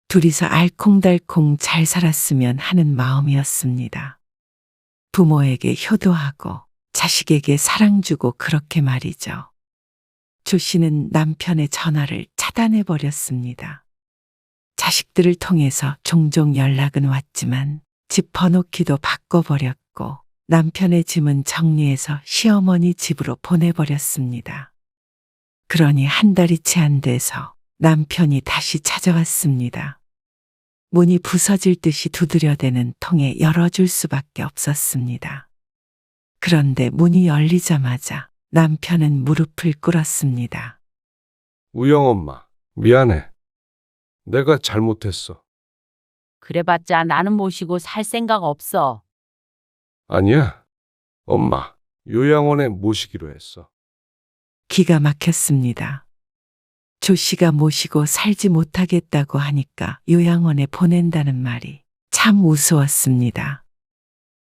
둘이서 알콩달콩 잘 살았으면 하는 마음이었습니다. 부모에게 효도하고 자식에게 사랑 주고 그렇게 말이죠. 조 씨는 남편의 전화를 차단해버렸습니다. 자식들을 통해서 종종 연락은 왔지만 집 번호키도 바꿔버렸고 남편의 짐은 정리해서 시어머니 집으로 보내버렸습니다. 그러니 한 달이 채 안 돼서 남편이 다시 찾아왔습니다. 문이 부서질 듯이 두드려대는 통에 열어줄 수밖에 없었습니다. 그런데 문이 열리자마자 남편은 무릎을 꿇었습니다. 우영 엄마, 미안해. 내가 잘못했어. 그래봤자 나는 모시고 살 생각 없어. 아니야. 엄마, 요양원에 모시기로 했어. 기가 막혔습니다. 조 씨가 모시고 살지 못하겠다고 하니까 요양원에 보낸다는 말이 참 우스웠습니다.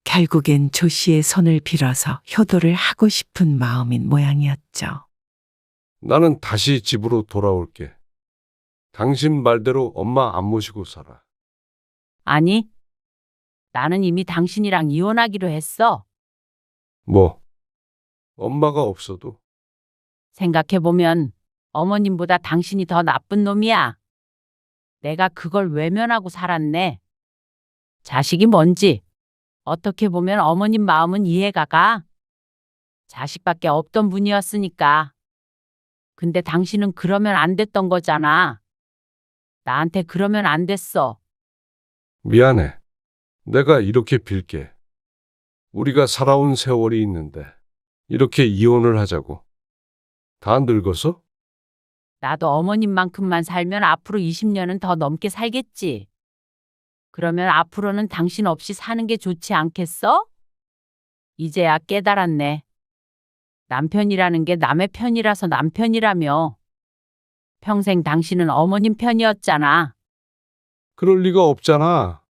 결국엔 조 씨의 손을 빌어서 효도를 하고 싶은 마음인 모양이었죠. 나는 다시 집으로 돌아올게. 당신 말대로 엄마 안 모시고 살아. 아니, 나는 이미 당신이랑 이혼하기로 했어. 뭐, 엄마가 없어도 생각해보면 어머님보다 당신이 더 나쁜 놈이야. 내가 그걸 외면하고 살았네. 자식이 뭔지 어떻게 보면 어머님 마음은 이해가 가. 자식밖에 없던 분이었으니까. 근데 당신은 그러면 안 됐던 거잖아. 나한테 그러면 안 됐어. 미안해. 내가 이렇게 빌게. 우리가 살아온 세월이 있는데 이렇게 이혼을 하자고. 다 늙어서? 나도 어머님만큼만 살면 앞으로 20년은 더 넘게 살겠지. 그러면 앞으로는 당신 없이 사는 게 좋지 않겠어? 이제야 깨달았네. 남편이라는 게 남의 편이라서 남편이라며. 평생 당신은 어머님 편이었잖아. 그럴 리가 없잖아.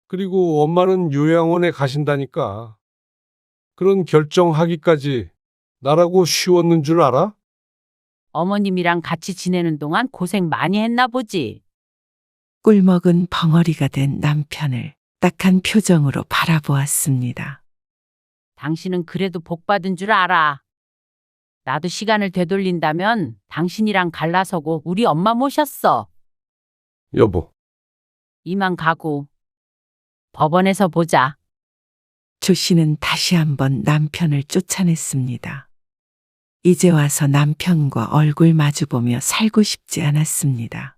그리고 엄마는 요양원에 가신다니까. 그런 결정하기까지 나라고 쉬웠는 줄 알아? 어머님이랑 같이 지내는 동안 고생 많이 했나 보지. 꿀먹은 벙어리가 된 남편을 딱한 표정으로 바라보았습니다. 당신은 그래도 복 받은 줄 알아. 나도 시간을 되돌린다면 당신이랑 갈라서고 우리 엄마 모셨어. 여보, 이만 가고. 법원에서 보자. 조 씨는 다시 한번 남편을 쫓아냈습니다. 이제 와서 남편과 얼굴 마주보며 살고 싶지 않았습니다.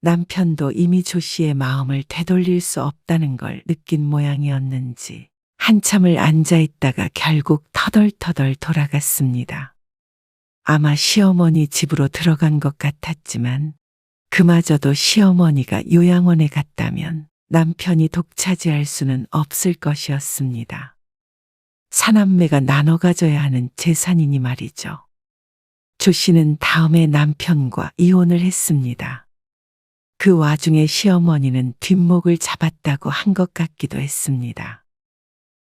남편도 이미 조 씨의 마음을 되돌릴 수 없다는 걸 느낀 모양이었는지 한참을 앉아 있다가 결국 터덜터덜 돌아갔습니다. 아마 시어머니 집으로 들어간 것 같았지만 그마저도 시어머니가 요양원에 갔다면 남편이 독차지할 수는 없을 것이었습니다. 사남매가 나눠 가져야 하는 재산이니 말이죠. 조 씨는 다음에 남편과 이혼을 했습니다. 그 와중에 시어머니는 뒷목을 잡았다고 한 것 같기도 했습니다.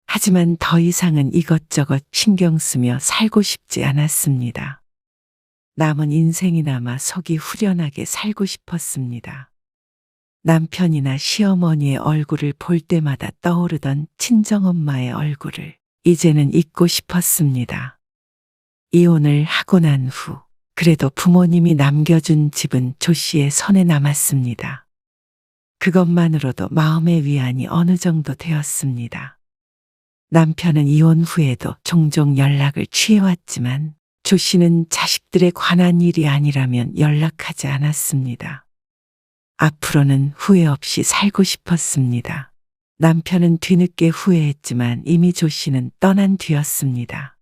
하지만 더 이상은 이것저것 신경 쓰며 살고 싶지 않았습니다. 남은 인생이나마 속이 후련하게 살고 싶었습니다. 남편이나 시어머니의 얼굴을 볼 때마다 떠오르던 친정엄마의 얼굴을 이제는 잊고 싶었습니다. 이혼을 하고 난 후 그래도 부모님이 남겨준 집은 조 씨의 손에 남았습니다. 그것만으로도 마음의 위안이 어느 정도 되었습니다. 남편은 이혼 후에도 종종 연락을 취해왔지만 조 씨는 자식들에 관한 일이 아니라면 연락하지 않았습니다. 앞으로는 후회 없이 살고 싶었습니다. 남편은 뒤늦게 후회했지만 이미 조 씨는 떠난 뒤였습니다.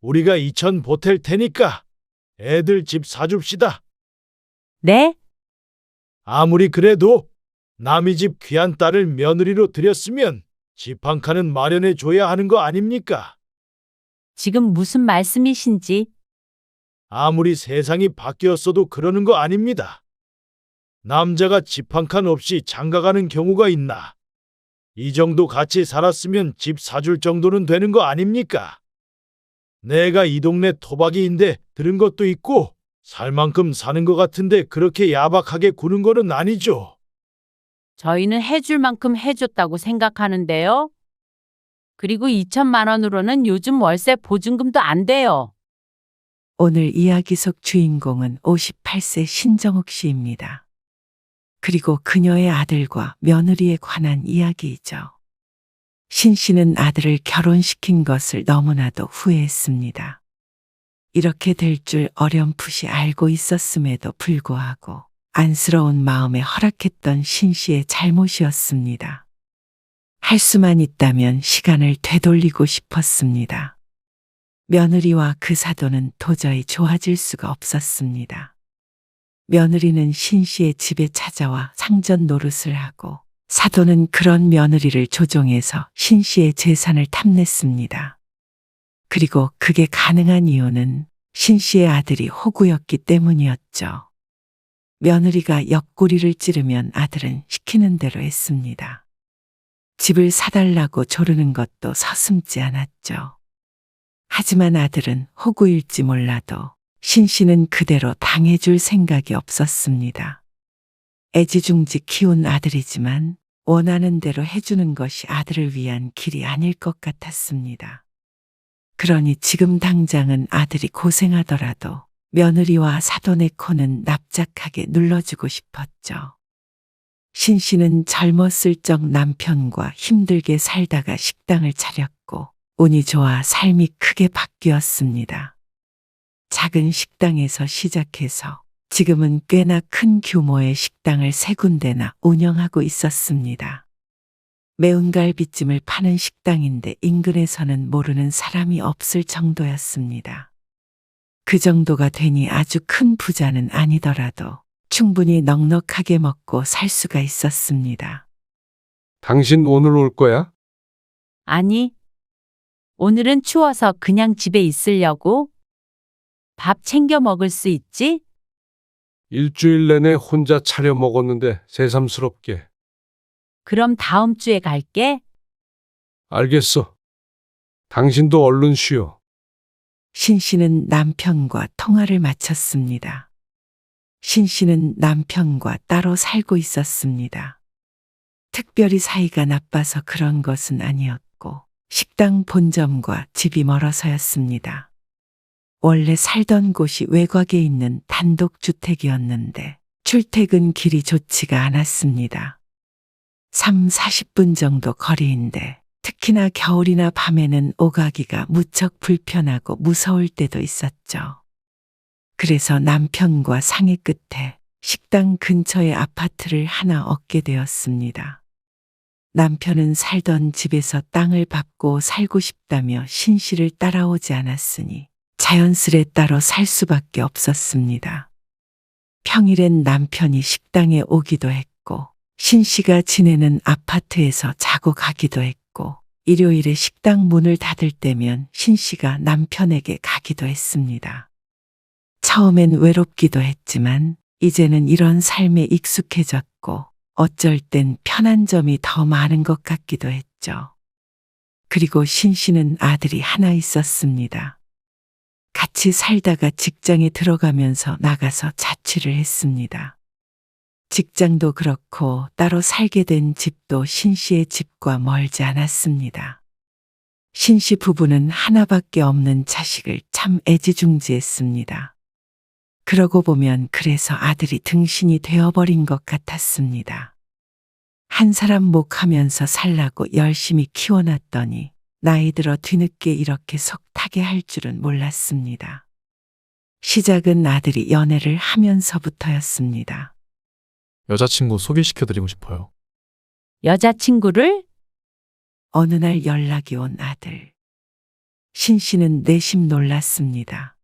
우리가 2천 보탤 테니까 애들 집 사줍시다. 네? 아무리 그래도 남의 집 귀한 딸을 며느리로 들였으면 집 한 칸은 마련해 줘야 하는 거 아닙니까? 지금 무슨 말씀이신지. 아무리 세상이 바뀌었어도 그러는 거 아닙니다. 남자가 집 한 칸 없이 장가가는 경우가 있나? 이 정도 같이 살았으면 집 사줄 정도는 되는 거 아닙니까? 내가 이 동네 토박이인데 들은 것도 있고 살 만큼 사는 것 같은데 그렇게 야박하게 구는 거는 아니죠. 저희는 해줄 만큼 해줬다고 생각하는데요. 그리고 2천만 원으로는 요즘 월세 보증금도 안 돼요. 오늘 이야기 속 주인공은 58세 신정욱 씨입니다. 그리고 그녀의 아들과 며느리에 관한 이야기이죠. 신 씨는 아들을 결혼시킨 것을 너무나도 후회했습니다. 이렇게 될 줄 어렴풋이 알고 있었음에도 불구하고 안쓰러운 마음에 허락했던 신 씨의 잘못이었습니다. 할 수만 있다면 시간을 되돌리고 싶었습니다. 며느리와 그 사돈은 도저히 좋아질 수가 없었습니다. 며느리는 신 씨의 집에 찾아와 상전 노릇을 하고 사돈은 그런 며느리를 조종해서 신 씨의 재산을 탐냈습니다. 그리고 그게 가능한 이유는 신 씨의 아들이 호구였기 때문이었죠. 며느리가 옆구리를 찌르면 아들은 시키는 대로 했습니다. 집을 사달라고 조르는 것도 서슴지 않았죠. 하지만 아들은 호구일지 몰라도 신 씨는 그대로 당해줄 생각이 없었습니다. 애지중지 키운 아들이지만 원하는 대로 해주는 것이 아들을 위한 길이 아닐 것 같았습니다. 그러니 지금 당장은 아들이 고생하더라도 며느리와 사돈의 코는 납작하게 눌러주고 싶었죠. 신 씨는 젊었을 적 남편과 힘들게 살다가 식당을 차렸고 운이 좋아 삶이 크게 바뀌었습니다. 작은 식당에서 시작해서 지금은 꽤나 큰 규모의 식당을 3군데나 운영하고 있었습니다. 매운 갈비찜을 파는 식당인데 인근에서는 모르는 사람이 없을 정도였습니다. 그 정도가 되니 아주 큰 부자는 아니더라도 충분히 넉넉하게 먹고 살 수가 있었습니다. 당신 오늘 올 거야? 아니, 오늘은 추워서 그냥 집에 있으려고. 밥 챙겨 먹을 수 있지? 일주일 내내 혼자 차려 먹었는데 새삼스럽게. 그럼 다음 주에 갈게. 알겠어. 당신도 얼른 쉬어. 신 씨는 남편과 통화를 마쳤습니다. 신 씨는 남편과 따로 살고 있었습니다. 특별히 사이가 나빠서 그런 것은 아니었고 식당 본점과 집이 멀어서였습니다. 원래 살던 곳이 외곽에 있는 단독주택이었는데 출퇴근 길이 좋지가 않았습니다. 3, 40분 정도 거리인데 특히나 겨울이나 밤에는 오가기가 무척 불편하고 무서울 때도 있었죠. 그래서 남편과 상의 끝에 식당 근처에 아파트를 하나 얻게 되었습니다. 남편은 살던 집에서 땅을 밟고 살고 싶다며 신 씨를 따라오지 않았으니 자연스레 따로 살 수밖에 없었습니다. 평일엔 남편이 식당에 오기도 했고 신 씨가 지내는 아파트에서 자고 가기도 했고 일요일에 식당 문을 닫을 때면 신 씨가 남편에게 가기도 했습니다. 처음엔 외롭기도 했지만 이제는 이런 삶에 익숙해졌고 어쩔 땐 편한 점이 더 많은 것 같기도 했죠. 그리고 신 씨는 아들이 하나 있었습니다. 같이 살다가 직장에 들어가면서 나가서 자취를 했습니다. 직장도 그렇고 따로 살게 된 집도 신 씨의 집과 멀지 않았습니다. 신 씨 부부는 하나밖에 없는 자식을 참 애지중지했습니다. 그러고 보면 그래서 아들이 등신이 되어버린 것 같았습니다. 한 사람 목하면서 살라고 열심히 키워놨더니 나이 들어 뒤늦게 이렇게 속 타게 할 줄은 몰랐습니다. 시작은 아들이 연애를 하면서부터였습니다. 여자친구 소개시켜드리고 싶어요. 여자친구를? 어느 날 연락이 온 아들. 신 씨는 내심 놀랐습니다.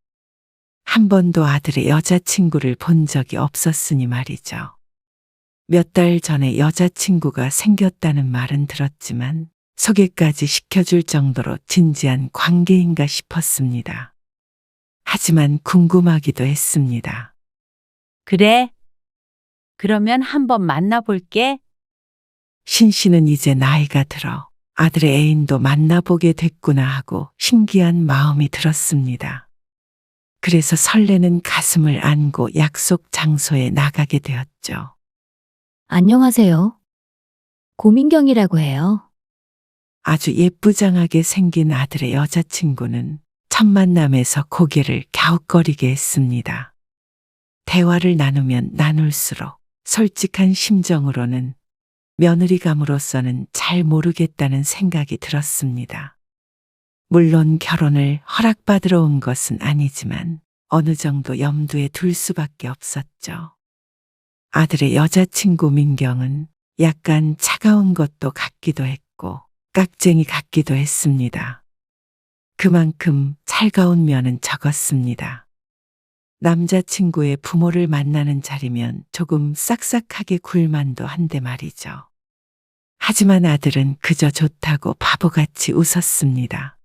한 번도 아들의 여자친구를 본 적이 없었으니 말이죠. 몇 달 전에 여자친구가 생겼다는 말은 들었지만 소개까지 시켜줄 정도로 진지한 관계인가 싶었습니다. 하지만 궁금하기도 했습니다. 그래. 그러면 한번 만나볼게. 신 씨는 이제 나이가 들어 아들의 애인도 만나보게 됐구나 하고 신기한 마음이 들었습니다. 그래서 설레는 가슴을 안고 약속 장소에 나가게 되었죠. 안녕하세요. 고민경이라고 해요. 아주 예쁘장하게 생긴 아들의 여자친구는 첫 만남에서 고개를 갸웃거리게 했습니다. 대화를 나누면 나눌수록 솔직한 심정으로는 며느리감으로서는 잘 모르겠다는 생각이 들었습니다. 물론 결혼을 허락받으러 온 것은 아니지만 어느 정도 염두에 둘 수밖에 없었죠. 아들의 여자친구 민경은 약간 차가운 것도 같기도 했고 깍쟁이 같기도 했습니다. 그만큼 살가운 면은 적었습니다. 남자친구의 부모를 만나는 자리면 조금 싹싹하게 굴만도 한데 말이죠. 하지만 아들은 그저 좋다고 바보같이 웃었습니다.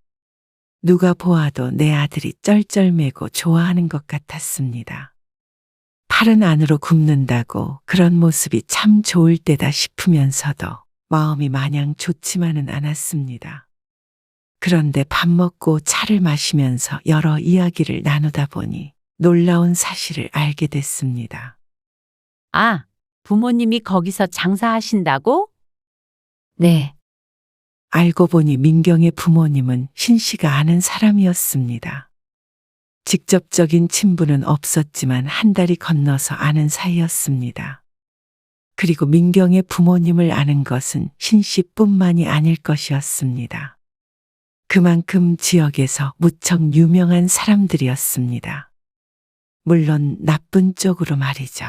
누가 보아도 내 아들이 쩔쩔매고 좋아하는 것 같았습니다. 팔은 안으로 굽는다고 그런 모습이 참 좋을 때다 싶으면서도 마음이 마냥 좋지만은 않았습니다. 그런데 밥 먹고 차를 마시면서 여러 이야기를 나누다 보니 놀라운 사실을 알게 됐습니다. 아, 부모님이 거기서 장사하신다고? 네. 알고 보니 민경의 부모님은 신 씨가 아는 사람이었습니다. 직접적인 친분은 없었지만 한 달이 건너서 아는 사이였습니다. 그리고 민경의 부모님을 아는 것은 신 씨뿐만이 아닐 것이었습니다. 그만큼 지역에서 무척 유명한 사람들이었습니다. 물론 나쁜 쪽으로 말이죠.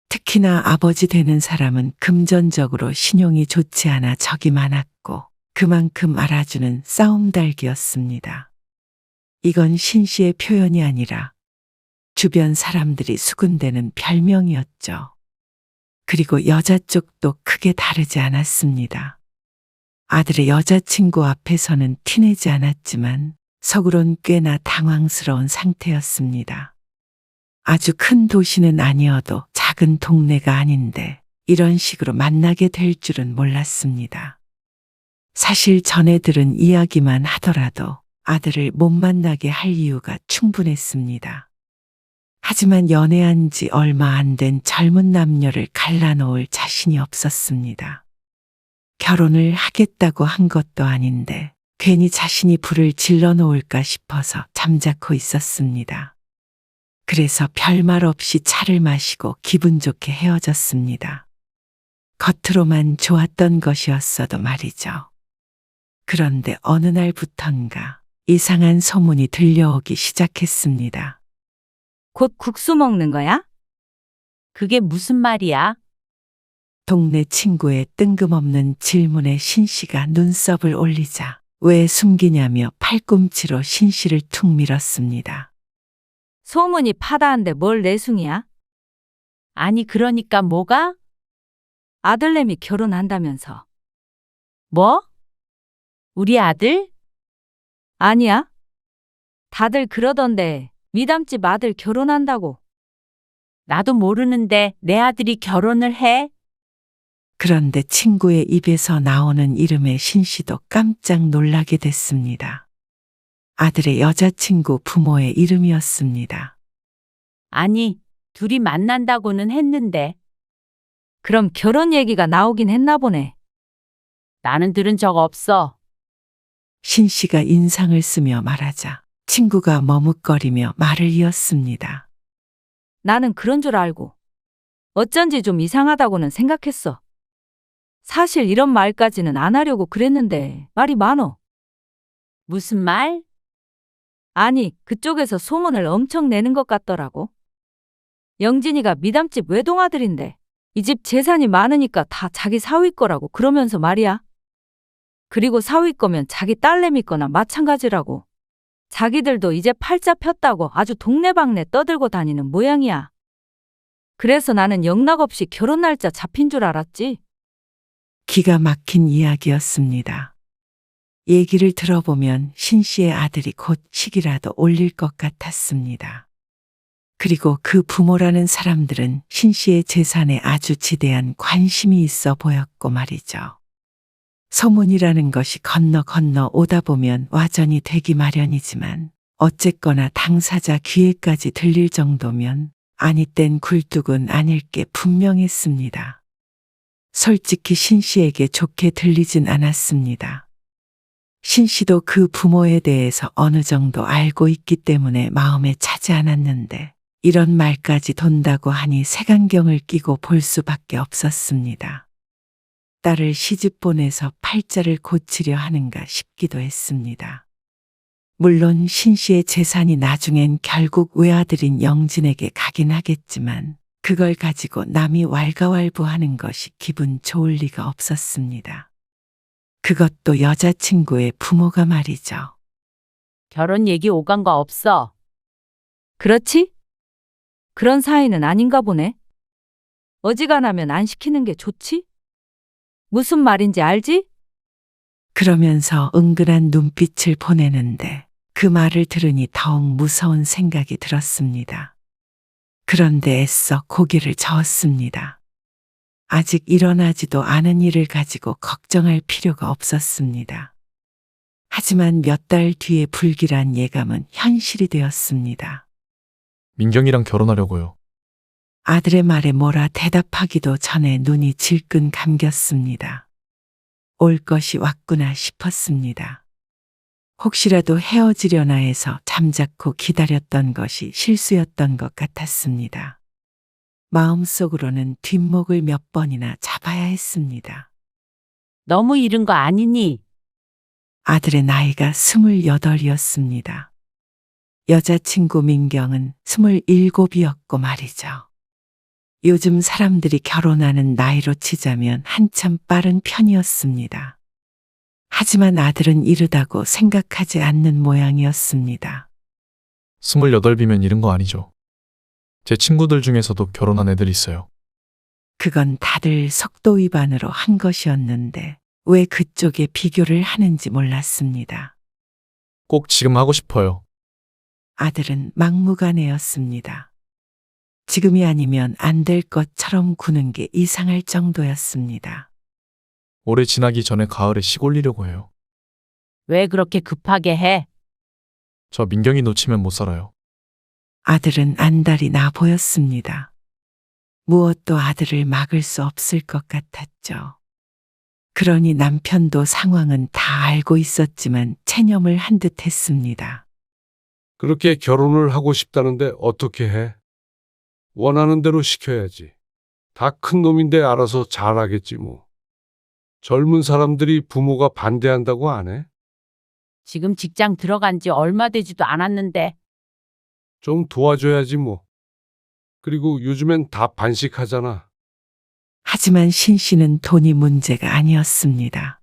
특히나 아버지 되는 사람은 금전적으로 신용이 좋지 않아 적이 많았고 그만큼 알아주는 싸움달기였습니다. 이건 신 씨의 표현이 아니라 주변 사람들이 수군대는 별명이었죠. 그리고 여자 쪽도 크게 다르지 않았습니다. 아들의 여자친구 앞에서는 티내지 않았지만 속으론 꽤나 당황스러운 상태였습니다. 아주 큰 도시는 아니어도 작은 동네가 아닌데 이런 식으로 만나게 될 줄은 몰랐습니다. 사실 전에 들은 이야기만 하더라도 아들을 못 만나게 할 이유가 충분했습니다. 하지만 연애한 지 얼마 안 된 젊은 남녀를 갈라놓을 자신이 없었습니다. 결혼을 하겠다고 한 것도 아닌데 괜히 자신이 불을 질러 놓을까 싶어서 잠자코 있었습니다. 그래서 별말 없이 차를 마시고 기분 좋게 헤어졌습니다. 겉으로만 좋았던 것이었어도 말이죠. 그런데 어느 날부턴가 이상한 소문이 들려오기 시작했습니다. 곧 국수 먹는 거야? 그게 무슨 말이야? 동네 친구의 뜬금없는 질문에 신 씨가 눈썹을 올리자 왜 숨기냐며 팔꿈치로 신 씨를 툭 밀었습니다. 소문이 파다한데 뭘 내숭이야? 아니, 그러니까 뭐가? 아들내미 결혼한다면서. 뭐? 우리 아들? 아니야? 다들 그러던데 미담집 아들 결혼한다고. 나도 모르는데 내 아들이 결혼을 해? 그런데 친구의 입에서 나오는 이름에 신 씨도 깜짝 놀라게 됐습니다. 아들의 여자친구 부모의 이름이었습니다. 아니, 둘이 만난다고는 했는데 그럼 결혼 얘기가 나오긴 했나 보네. 나는 들은 적 없어. 신 씨가 인상을 쓰며 말하자 친구가 머뭇거리며 말을 이었습니다. 나는 그런 줄 알고. 어쩐지 좀 이상하다고는 생각했어. 사실 이런 말까지는 안 하려고 그랬는데 말이 많어. 무슨 말? 아니, 그쪽에서 소문을 엄청 내는 것 같더라고. 영진이가 미담집 외동아들인데 이 집 재산이 많으니까 다 자기 사위 거라고 그러면서 말이야. 그리고 사위 거면 자기 딸내미 거나 마찬가지라고. 자기들도 이제 팔자 폈다고 아주 동네방네 떠들고 다니는 모양이야. 그래서 나는 영락없이 결혼 날짜 잡힌 줄 알았지. 기가 막힌 이야기였습니다. 얘기를 들어보면 신 씨의 아들이 곧 식이라도 올릴 것 같았습니다. 그리고 그 부모라는 사람들은 신 씨의 재산에 아주 지대한 관심이 있어 보였고 말이죠. 소문이라는 것이 건너 오다 보면 와전이 되기 마련이지만 어쨌거나 당사자 귀에까지 들릴 정도면 아니 땐 굴뚝은 아닐 게 분명했습니다. 솔직히 신 씨에게 좋게 들리진 않았습니다. 신 씨도 그 부모에 대해서 어느 정도 알고 있기 때문에 마음에 차지 않았는데 이런 말까지 돈다고 하니 색안경을 끼고 볼 수밖에 없었습니다. 딸을 시집 보내서 팔자를 고치려 하는가 싶기도 했습니다. 물론 신 씨의 재산이 나중엔 결국 외아들인 영진에게 가긴 하겠지만 그걸 가지고 남이 왈가왈부하는 것이 기분 좋을 리가 없었습니다. 그것도 여자친구의 부모가 말이죠. 결혼 얘기 오간 거 없어. 그렇지? 그런 사이는 아닌가 보네. 어지간하면 안 시키는 게 좋지? 무슨 말인지 알지? 그러면서 은근한 눈빛을 보내는데 그 말을 들으니 더욱 무서운 생각이 들었습니다. 그런데 애써 고개를 저었습니다. 아직 일어나지도 않은 일을 가지고 걱정할 필요가 없었습니다. 하지만 몇 달 뒤에 불길한 예감은 현실이 되었습니다. 민경이랑 결혼하려고요. 아들의 말에 뭐라 대답하기도 전에 눈이 질끈 감겼습니다. 올 것이 왔구나 싶었습니다. 혹시라도 헤어지려나 해서 잠자코 기다렸던 것이 실수였던 것 같았습니다. 마음속으로는 뒷목을 몇 번이나 잡아야 했습니다. 너무 이른 거 아니니? 아들의 나이가 28이었습니다. 여자친구 민경은 27이었고 말이죠. 요즘 사람들이 결혼하는 나이로 치자면 한참 빠른 편이었습니다. 하지만 아들은 이르다고 생각하지 않는 모양이었습니다. 28이면 이른 거 아니죠. 제 친구들 중에서도 결혼한 애들 있어요. 그건 다들 속도 위반으로 한 것이었는데 왜 그쪽에 비교를 하는지 몰랐습니다. 꼭 지금 하고 싶어요. 아들은 막무가내였습니다. 지금이 아니면 안 될 것처럼 구는 게 이상할 정도였습니다. 올해 지나기 전에 가을에 시골리려고 해요. 왜 그렇게 급하게 해? 저 민경이 놓치면 못 살아요. 아들은 안달이 나 보였습니다. 무엇도 아들을 막을 수 없을 것 같았죠. 그러니 남편도 상황은 다 알고 있었지만 체념을 한 듯 했습니다. 그렇게 결혼을 하고 싶다는데 어떻게 해? 원하는 대로 시켜야지. 다 큰 놈인데 알아서 잘하겠지 뭐. 젊은 사람들이 부모가 반대한다고 안 해? 지금 직장 들어간 지 얼마 되지도 않았는데. 좀 도와줘야지 뭐. 그리고 요즘엔 다 반식하잖아. 하지만 신 씨는 돈이 문제가 아니었습니다.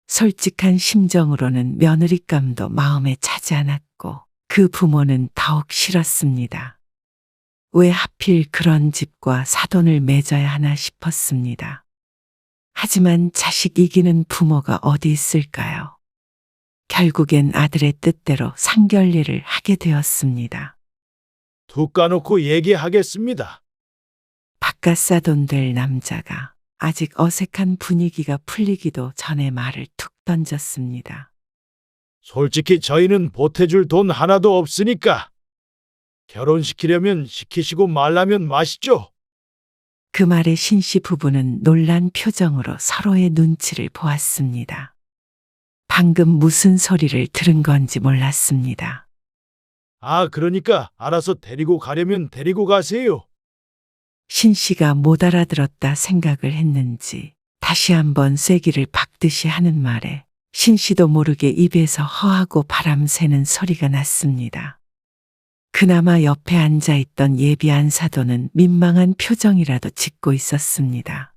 솔직한 심정으로는 며느리감도 마음에 차지 않았고 그 부모는 더욱 싫었습니다. 왜 하필 그런 집과 사돈을 맺어야 하나 싶었습니다. 하지만 자식 이기는 부모가 어디 있을까요? 결국엔 아들의 뜻대로 상견례를 하게 되었습니다. 툭 까놓고 얘기하겠습니다. 바깥 사돈 될 남자가 아직 어색한 분위기가 풀리기도 전에 말을 툭 던졌습니다. 솔직히 저희는 보태줄 돈 하나도 없으니까 결혼시키려면 시키시고 말라면 마시죠. 그 말에 신씨 부부는 놀란 표정으로 서로의 눈치를 보았습니다. 방금 무슨 소리를 들은 건지 몰랐습니다. 아, 그러니까 알아서 데리고 가려면 데리고 가세요. 신씨가 못 알아들었다 생각을 했는지 다시 한번 쐐기를 박듯이 하는 말에 신씨도 모르게 입에서 허하고 바람 새는 소리가 났습니다. 그나마 옆에 앉아있던 예비한 사도는 민망한 표정이라도 짓고 있었습니다.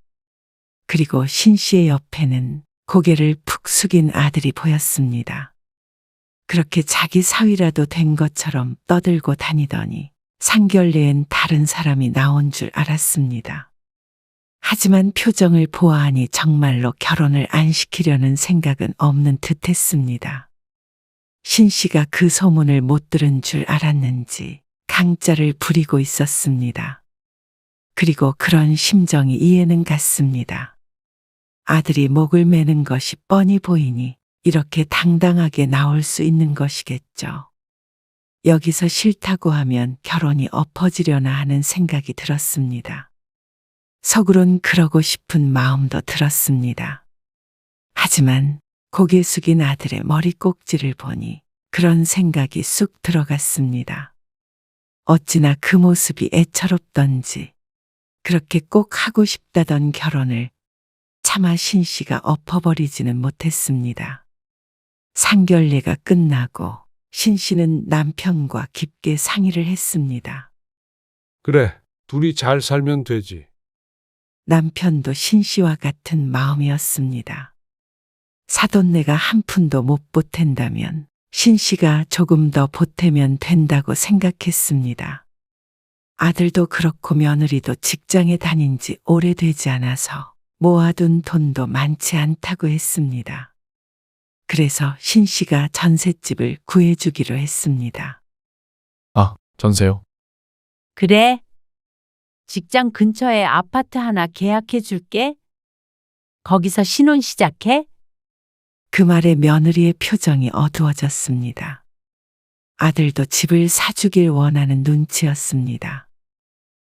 그리고 신씨의 옆에는 고개를 푹 숙인 아들이 보였습니다. 그렇게 자기 사위라도 된 것처럼 떠들고 다니더니 상견례엔 다른 사람이 나온 줄 알았습니다. 하지만 표정을 보아하니 정말로 결혼을 안 시키려는 생각은 없는 듯했습니다. 신씨가 그 소문을 못 들은 줄 알았는지 강짜를 부리고 있었습니다. 그리고 그런 심정이 이해는 갔습니다. 아들이 목을 매는 것이 뻔히 보이니 이렇게 당당하게 나올 수 있는 것이겠죠. 여기서 싫다고 하면 결혼이 엎어지려나 하는 생각이 들었습니다. 속으론 그러고 싶은 마음도 들었습니다. 하지만 고개 숙인 아들의 머리 꼭지를 보니 그런 생각이 쑥 들어갔습니다. 어찌나 그 모습이 애처롭던지 그렇게 꼭 하고 싶다던 결혼을 차마 신씨가 엎어버리지는 못했습니다. 상견례가 끝나고 신씨는 남편과 깊게 상의를 했습니다. 그래, 둘이 잘 살면 되지. 남편도 신씨와 같은 마음이었습니다. 사돈네가 한 푼도 못 보탠다면 신 씨가 조금 더 보태면 된다고 생각했습니다. 아들도 그렇고 며느리도 직장에 다닌 지 오래되지 않아서 모아둔 돈도 많지 않다고 했습니다. 그래서 신 씨가 전셋집을 구해주기로 했습니다. 아, 전세요. 그래. 직장 근처에 아파트 하나 계약해 줄게. 거기서 신혼 시작해? 그 말에 며느리의 표정이 어두워졌습니다. 아들도 집을 사주길 원하는 눈치였습니다.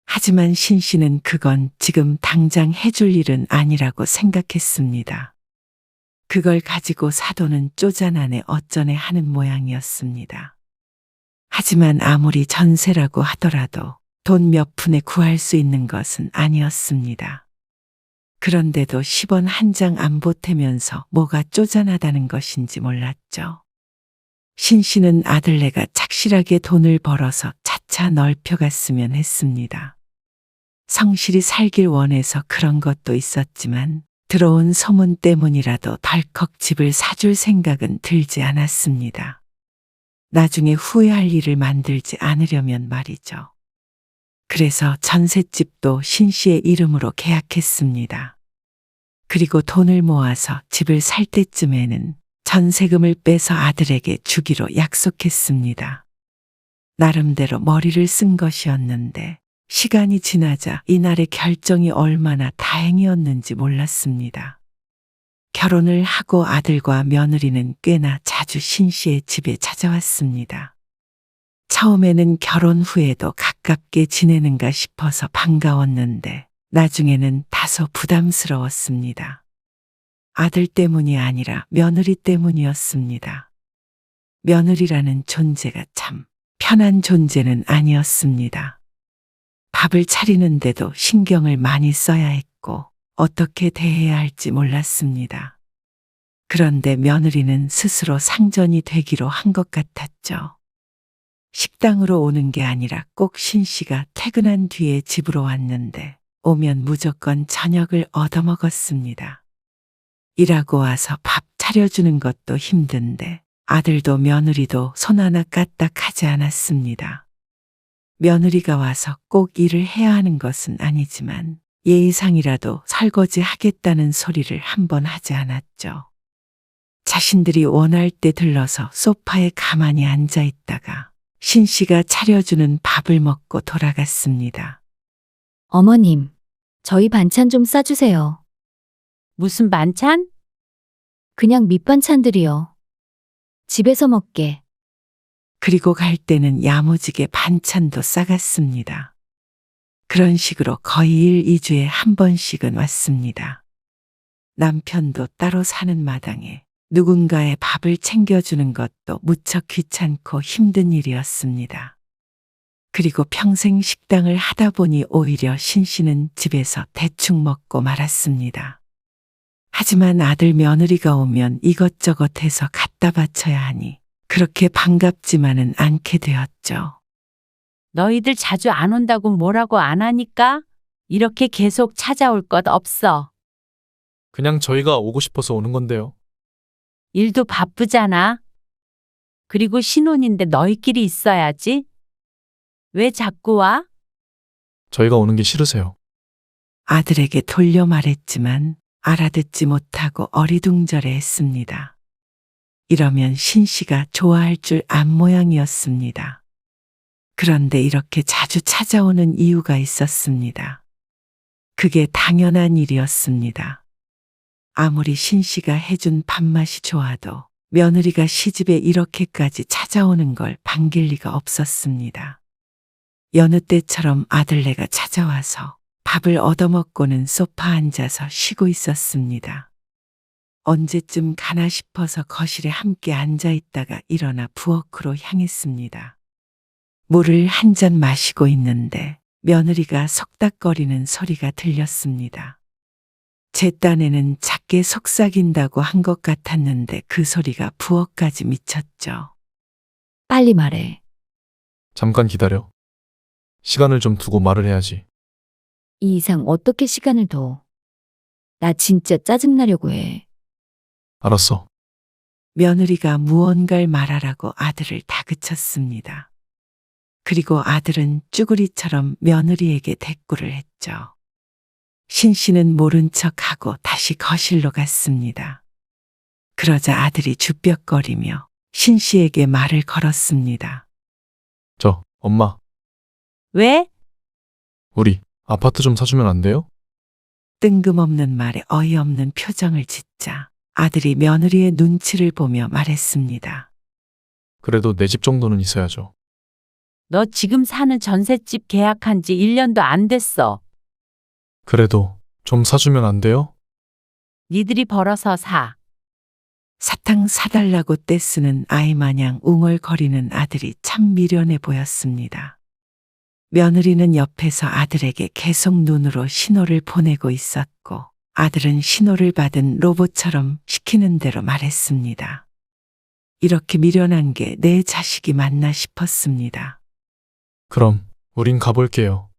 하지만 신 씨는 그건 지금 당장 해줄 일은 아니라고 생각했습니다. 그걸 가지고 사돈은 쪼잔하네 어쩌네 하는 모양이었습니다. 하지만 아무리 전세라고 하더라도 돈 몇 푼에 구할 수 있는 것은 아니었습니다. 그런데도 10원 한 장 안 보태면서 뭐가 쪼잔하다는 것인지 몰랐죠. 신 씨는 아들네가 착실하게 돈을 벌어서 차차 넓혀갔으면 했습니다. 성실히 살길 원해서 그런 것도 있었지만 들어온 소문 때문이라도 덜컥 집을 사줄 생각은 들지 않았습니다. 나중에 후회할 일을 만들지 않으려면 말이죠. 그래서 전셋집도 신 씨의 이름으로 계약했습니다. 그리고 돈을 모아서 집을 살 때쯤에는 전세금을 빼서 아들에게 주기로 약속했습니다. 나름대로 머리를 쓴 것이었는데 시간이 지나자 이날의 결정이 얼마나 다행이었는지 몰랐습니다. 결혼을 하고 아들과 며느리는 꽤나 자주 신 씨의 집에 찾아왔습니다. 처음에는 결혼 후에도 가깝게 지내는가 싶어서 반가웠는데 나중에는 다소 부담스러웠습니다. 아들 때문이 아니라 며느리 때문이었습니다. 며느리라는 존재가 참 편한 존재는 아니었습니다. 밥을 차리는데도 신경을 많이 써야 했고 어떻게 대해야 할지 몰랐습니다. 그런데 며느리는 스스로 상전이 되기로 한 것 같았죠. 식당으로 오는 게 아니라 꼭 신 씨가 퇴근한 뒤에 집으로 왔는데 오면 무조건 저녁을 얻어먹었습니다. 일하고 와서 밥 차려주는 것도 힘든데 아들도 며느리도 손 하나 까딱하지 않았습니다. 며느리가 와서 꼭 일을 해야 하는 것은 아니지만 예의상이라도 설거지 하겠다는 소리를 한 번 하지 않았죠. 자신들이 원할 때 들러서 소파에 가만히 앉아 있다가 신 씨가 차려주는 밥을 먹고 돌아갔습니다. 어머님, 저희 반찬 좀 싸주세요. 무슨 반찬? 그냥 밑반찬들이요. 집에서 먹게. 그리고 갈 때는 야무지게 반찬도 싸갔습니다. 그런 식으로 거의 1, 2주에 한 번씩은 왔습니다. 남편도 따로 사는 마당에 누군가의 밥을 챙겨주는 것도 무척 귀찮고 힘든 일이었습니다. 그리고 평생 식당을 하다 보니 오히려 신 씨는 집에서 대충 먹고 말았습니다. 하지만 아들 며느리가 오면 이것저것 해서 갖다 바쳐야 하니 그렇게 반갑지만은 않게 되었죠. 너희들 자주 안 온다고 뭐라고 안 하니까 이렇게 계속 찾아올 것 없어. 그냥 저희가 오고 싶어서 오는 건데요. 일도 바쁘잖아. 그리고 신혼인데 너희끼리 있어야지. 왜 자꾸 와? 저희가 오는 게 싫으세요. 아들에게 돌려 말했지만 알아듣지 못하고 어리둥절해 했습니다. 이러면 신 씨가 좋아할 줄 안 모양이었습니다. 그런데 이렇게 자주 찾아오는 이유가 있었습니다. 그게 당연한 일이었습니다. 아무리 신 씨가 해준 밥맛이 좋아도 며느리가 시집에 이렇게까지 찾아오는 걸 반길 리가 없었습니다. 여느 때처럼 아들네가 찾아와서 밥을 얻어먹고는 소파 앉아서 쉬고 있었습니다. 언제쯤 가나 싶어서 거실에 함께 앉아 있다가 일어나 부엌으로 향했습니다. 물을 한 잔 마시고 있는데 며느리가 속닥거리는 소리가 들렸습니다. 제 딴에는 작게 속삭인다고 한 것 같았는데 그 소리가 부엌까지 미쳤죠. 빨리 말해. 잠깐 기다려. 시간을 좀 두고 말을 해야지. 이 이상 어떻게 시간을 둬. 나 진짜 짜증나려고 해. 알았어. 며느리가 무언가를 말하라고 아들을 다그쳤습니다. 그리고 아들은 쭈구리처럼 며느리에게 대꾸를 했죠. 신 씨는 모른 척하고 다시 거실로 갔습니다. 그러자 아들이 주뼛거리며 신 씨에게 말을 걸었습니다. 엄마, 왜? 우리 아파트 좀 사주면 안 돼요? 뜬금없는 말에 어이없는 표정을 짓자 아들이 며느리의 눈치를 보며 말했습니다. 그래도 내 집 정도는 있어야죠. 너 지금 사는 전셋집 계약한 지 1년도 안 됐어. 그래도 좀 사주면 안 돼요? 니들이 벌어서 사. 사탕 사달라고 떼쓰는 아이 마냥 웅얼거리는 아들이 참 미련해 보였습니다. 며느리는 옆에서 아들에게 계속 눈으로 신호를 보내고 있었고 아들은 신호를 받은 로봇처럼 시키는 대로 말했습니다. 이렇게 미련한 게 내 자식이 맞나 싶었습니다. 그럼 우린 가볼게요.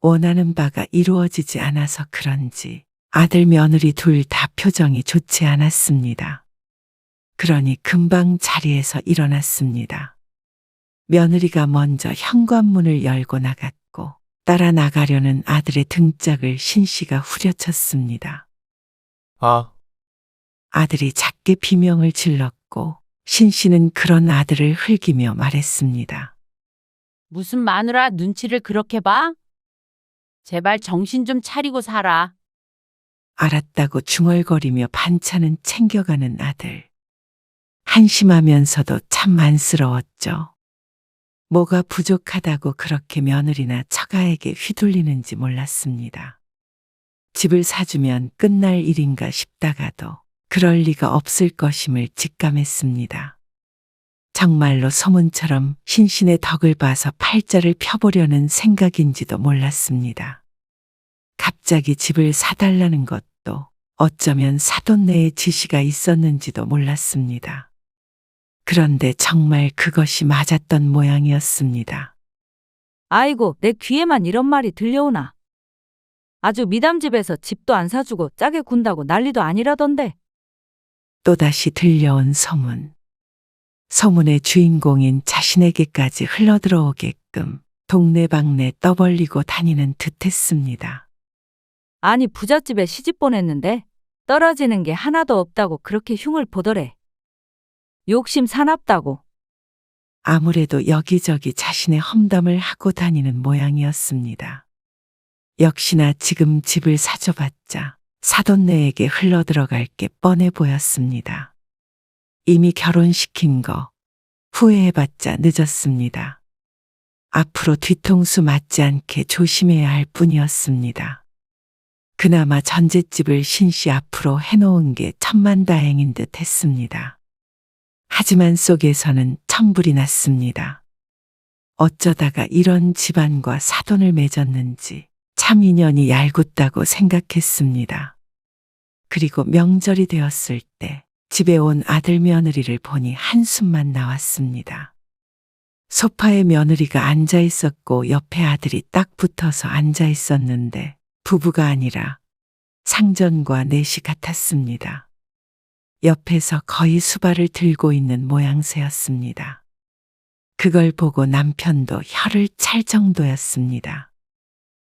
원하는 바가 이루어지지 않아서 그런지 아들 며느리 둘 다 표정이 좋지 않았습니다. 그러니 금방 자리에서 일어났습니다. 며느리가 먼저 현관문을 열고 나갔고 따라 나가려는 아들의 등짝을 신 씨가 후려쳤습니다. 아, 아들이 작게 비명을 질렀고 신 씨는 그런 아들을 흘기며 말했습니다. 무슨 마누라 눈치를 그렇게 봐? 제발 정신 좀 차리고 살아. 알았다고 중얼거리며 반찬은 챙겨가는 아들. 한심하면서도 참 안쓰러웠죠. 뭐가 부족하다고 그렇게 며느리나 처가에게 휘둘리는지 몰랐습니다. 집을 사주면 끝날 일인가 싶다가도 그럴 리가 없을 것임을 직감했습니다. 정말로 소문처럼 신신의 덕을 봐서 팔자를 펴보려는 생각인지도 몰랐습니다. 갑자기 집을 사달라는 것도 어쩌면 사돈네의 지시가 있었는지도 몰랐습니다. 그런데 정말 그것이 맞았던 모양이었습니다. 아이고, 내 귀에만 이런 말이 들려오나. 아주 미담집에서 집도 안 사주고 짜게 군다고 난리도 아니라던데. 또다시 들려온 소문. 소문의 주인공인 자신에게까지 흘러들어오게끔 동네방네 떠벌리고 다니는 듯했습니다. 아니, 부잣집에 시집 보냈는데 떨어지는 게 하나도 없다고 그렇게 흉을 보더래. 욕심 사납다고. 아무래도 여기저기 자신의 험담을 하고 다니는 모양이었습니다. 역시나 지금 집을 사줘봤자 사돈네에게 흘러들어갈 게 뻔해 보였습니다. 이미 결혼시킨 거 후회해봤자 늦었습니다. 앞으로 뒤통수 맞지 않게 조심해야 할 뿐이었습니다. 그나마 전셋집을 신씨 앞으로 해놓은 게 천만다행인 듯 했습니다. 하지만 속에서는 천불이 났습니다. 어쩌다가 이런 집안과 사돈을 맺었는지 참 인연이 얄궂다고 생각했습니다. 그리고 명절이 되었을 때 집에 온 아들 며느리를 보니 한숨만 나왔습니다. 소파에 며느리가 앉아 있었고 옆에 아들이 딱 붙어서 앉아 있었는데 부부가 아니라 상전과 넷이 같았습니다. 옆에서 거의 수발을 들고 있는 모양새였습니다. 그걸 보고 남편도 혀를 찰 정도였습니다.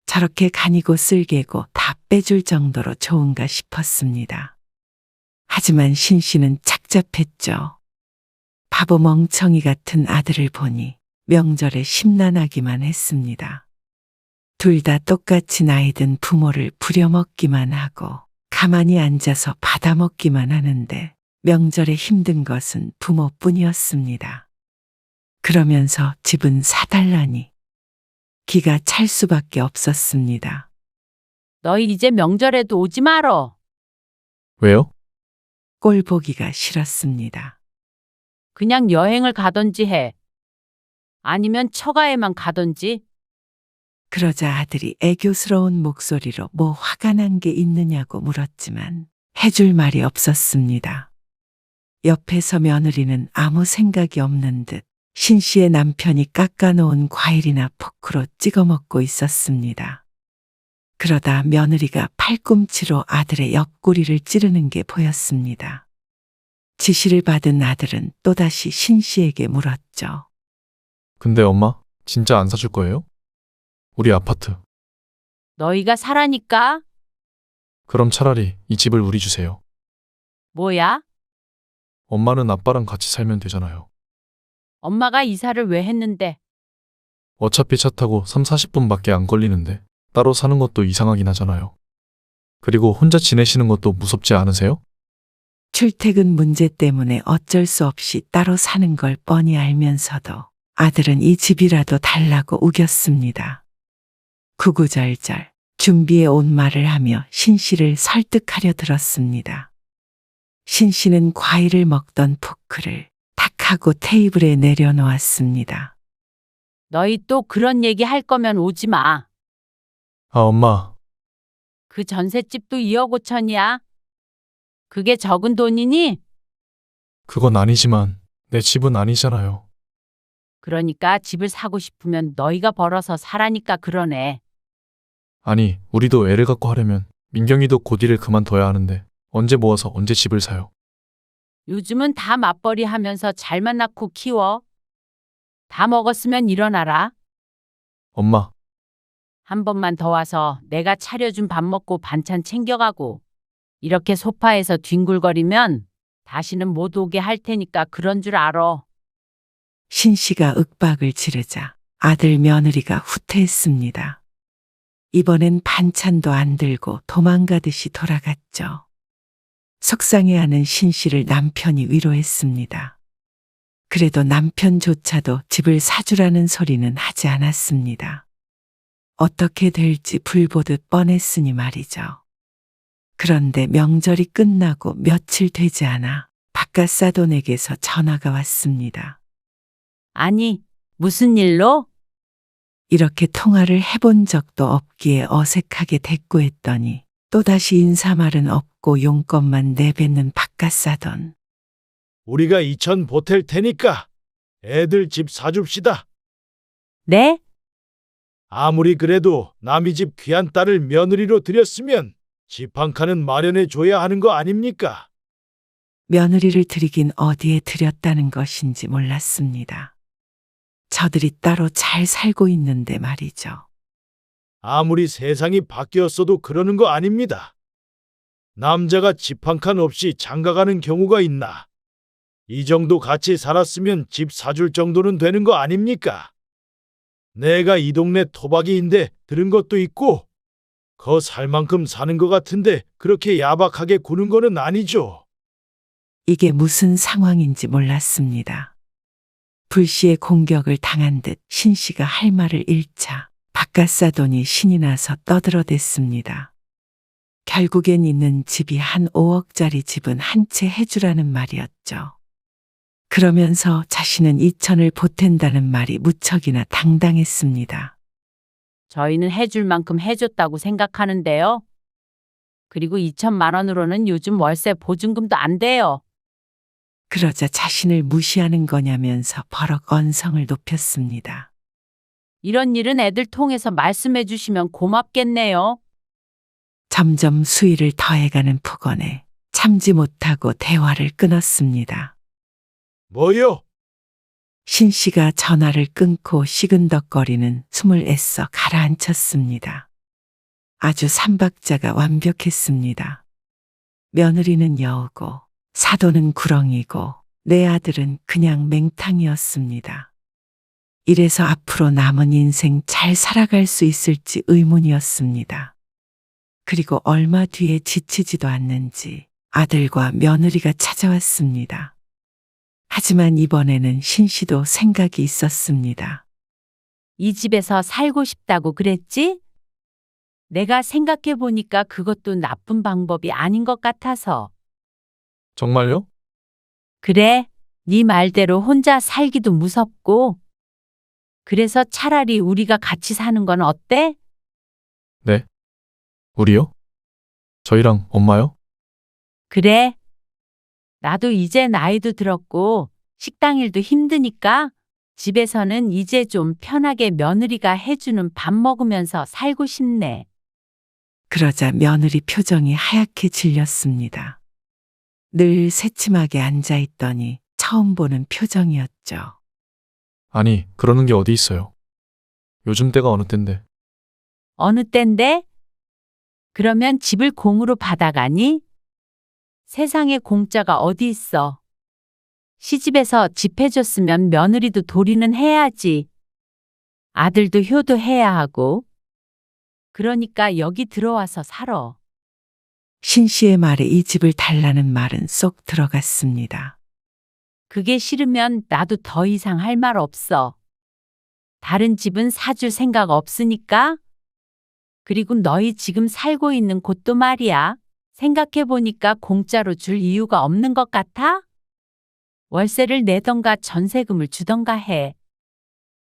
저렇게 간이고 쓸개고 다 빼줄 정도로 좋은가 싶었습니다. 하지만 신씨는 착잡했죠. 바보 멍청이 같은 아들을 보니 명절에 심란하기만 했습니다. 둘 다 똑같이 나이든 부모를 부려먹기만 하고 가만히 앉아서 받아먹기만 하는데 명절에 힘든 것은 부모뿐이었습니다. 그러면서 집은 사달라니 기가 찰 수밖에 없었습니다. 너희 이제 명절에도 오지 말어. 왜요? 꼴 보기가 싫었습니다. 그냥 여행을 가던지 해. 아니면 처가에만 가던지. 그러자 아들이 애교스러운 목소리로 뭐 화가 난 게 있느냐고 물었지만 해줄 말이 없었습니다. 옆에서 며느리는 아무 생각이 없는 듯 신씨의 남편이 깎아놓은 과일이나 포크로 찍어 먹고 있었습니다. 그러다 며느리가 팔꿈치로 아들의 옆구리를 찌르는 게 보였습니다. 지시를 받은 아들은 또다시 신 씨에게 물었죠. 근데 엄마, 진짜 안 사줄 거예요? 우리 아파트. 너희가 사라니까? 그럼 차라리 이 집을 우리 주세요. 뭐야? 엄마는 아빠랑 같이 살면 되잖아요. 엄마가 이사를 왜 했는데? 어차피 차 타고 3, 40분밖에 안 걸리는데 따로 사는 것도 이상하긴 하잖아요. 그리고 혼자 지내시는 것도 무섭지 않으세요? 출퇴근 문제 때문에 어쩔 수 없이 따로 사는 걸 뻔히 알면서도 아들은 이 집이라도 달라고 우겼습니다. 구구절절 준비해 온 말을 하며 신 씨를 설득하려 들었습니다. 신 씨는 과일을 먹던 포크를 탁 하고 테이블에 내려놓았습니다. 너희 또 그런 얘기 할 거면 오지 마. 아, 엄마. 그 전셋집도 2억 5천이야. 그게 적은 돈이니? 그건 아니지만 내 집은 아니잖아요. 그러니까 집을 사고 싶으면 너희가 벌어서 사라니까 그러네. 아니, 우리도 애를 갖고 하려면 민경이도 곧 일을 그만둬야 하는데 언제 모아서 언제 집을 사요? 요즘은 다 맞벌이 하면서 잘만 낳고 키워. 다 먹었으면 일어나라. 엄마, 한 번만 더 와서 내가 차려준 밥 먹고 반찬 챙겨가고 이렇게 소파에서 뒹굴거리면 다시는 못 오게 할 테니까 그런 줄 알아. 신 씨가 윽박을 지르자 아들 며느리가 후퇴했습니다. 이번엔 반찬도 안 들고 도망가듯이 돌아갔죠. 속상해하는 신 씨를 남편이 위로했습니다. 그래도 남편조차도 집을 사주라는 소리는 하지 않았습니다. 어떻게 될지 불보듯 뻔했으니 말이죠. 그런데 명절이 끝나고 며칠 되지 않아 바깥사돈에게서 전화가 왔습니다. 아니, 무슨 일로? 이렇게 통화를 해본 적도 없기에 어색하게 대꾸했더니 또다시 인사말은 없고 용건만 내뱉는 바깥사돈. 우리가 2천 보탤 테니까 애들 집 사줍시다. 네? 아무리 그래도 남의 집 귀한 딸을 며느리로 들였으면 집 한 칸은 마련해 줘야 하는 거 아닙니까? 며느리를 들이긴 어디에 들였다는 것인지 몰랐습니다. 저들이 따로 잘 살고 있는데 말이죠. 아무리 세상이 바뀌었어도 그러는 거 아닙니다. 남자가 집 한 칸 없이 장가가는 경우가 있나? 이 정도 같이 살았으면 집 사줄 정도는 되는 거 아닙니까? 내가 이 동네 토박이인데 들은 것도 있고 거 살 만큼 사는 것 같은데 그렇게 야박하게 구는 거는 아니죠. 이게 무슨 상황인지 몰랐습니다. 불시에 공격을 당한 듯 신 씨가 할 말을 잃자 바깥사돈이 신이 나서 떠들어댔습니다. 결국엔 있는 집이 한 5억짜리 집은 한 채 해주라는 말이었죠. 그러면서 자신은 2천을 보탠다는 말이 무척이나 당당했습니다. 저희는 해줄 만큼 해줬다고 생각하는데요. 그리고 2천만 원으로는 요즘 월세 보증금도 안 돼요. 그러자 자신을 무시하는 거냐면서 버럭 언성을 높였습니다. 이런 일은 애들 통해서 말씀해 주시면 고맙겠네요. 점점 수위를 더해가는 폭언에 참지 못하고 대화를 끊었습니다. 뭐요? 신 씨가 전화를 끊고 시근덕거리는 숨을 애써 가라앉혔습니다. 아주 삼박자가 완벽했습니다. 며느리는 여우고 사돈은 구렁이고 내 아들은 그냥 맹탕이었습니다. 이래서 앞으로 남은 인생 잘 살아갈 수 있을지 의문이었습니다. 그리고 얼마 뒤에 지치지도 않는지 아들과 며느리가 찾아왔습니다. 하지만 이번에는 신 씨도 생각이 있었습니다. 이 집에서 살고 싶다고 그랬지? 내가 생각해 보니까 그것도 나쁜 방법이 아닌 것 같아서. 정말요? 그래, 네 말대로 혼자 살기도 무섭고. 그래서 차라리 우리가 같이 사는 건 어때? 네. 우리요? 저희랑 엄마요? 그래. 나도 이제 나이도 들었고 식당 일도 힘드니까 집에서는 이제 좀 편하게 며느리가 해주는 밥 먹으면서 살고 싶네. 그러자 며느리 표정이 하얗게 질렸습니다. 늘 새침하게 앉아 있더니 처음 보는 표정이었죠. 아니, 그러는 게 어디 있어요. 요즘 때가 어느 때인데. 어느 땐데? 그러면 집을 공으로 받아가니? 세상에 공짜가 어디 있어. 시집에서 집 해줬으면 며느리도 도리는 해야지. 아들도 효도해야 하고. 그러니까 여기 들어와서 살아. 신 씨의 말에 이 집을 달라는 말은 쏙 들어갔습니다. 그게 싫으면 나도 더 이상 할 말 없어. 다른 집은 사줄 생각 없으니까. 그리고 너희 지금 살고 있는 곳도 말이야. 생각해보니까 공짜로 줄 이유가 없는 것 같아? 월세를 내던가 전세금을 주던가 해.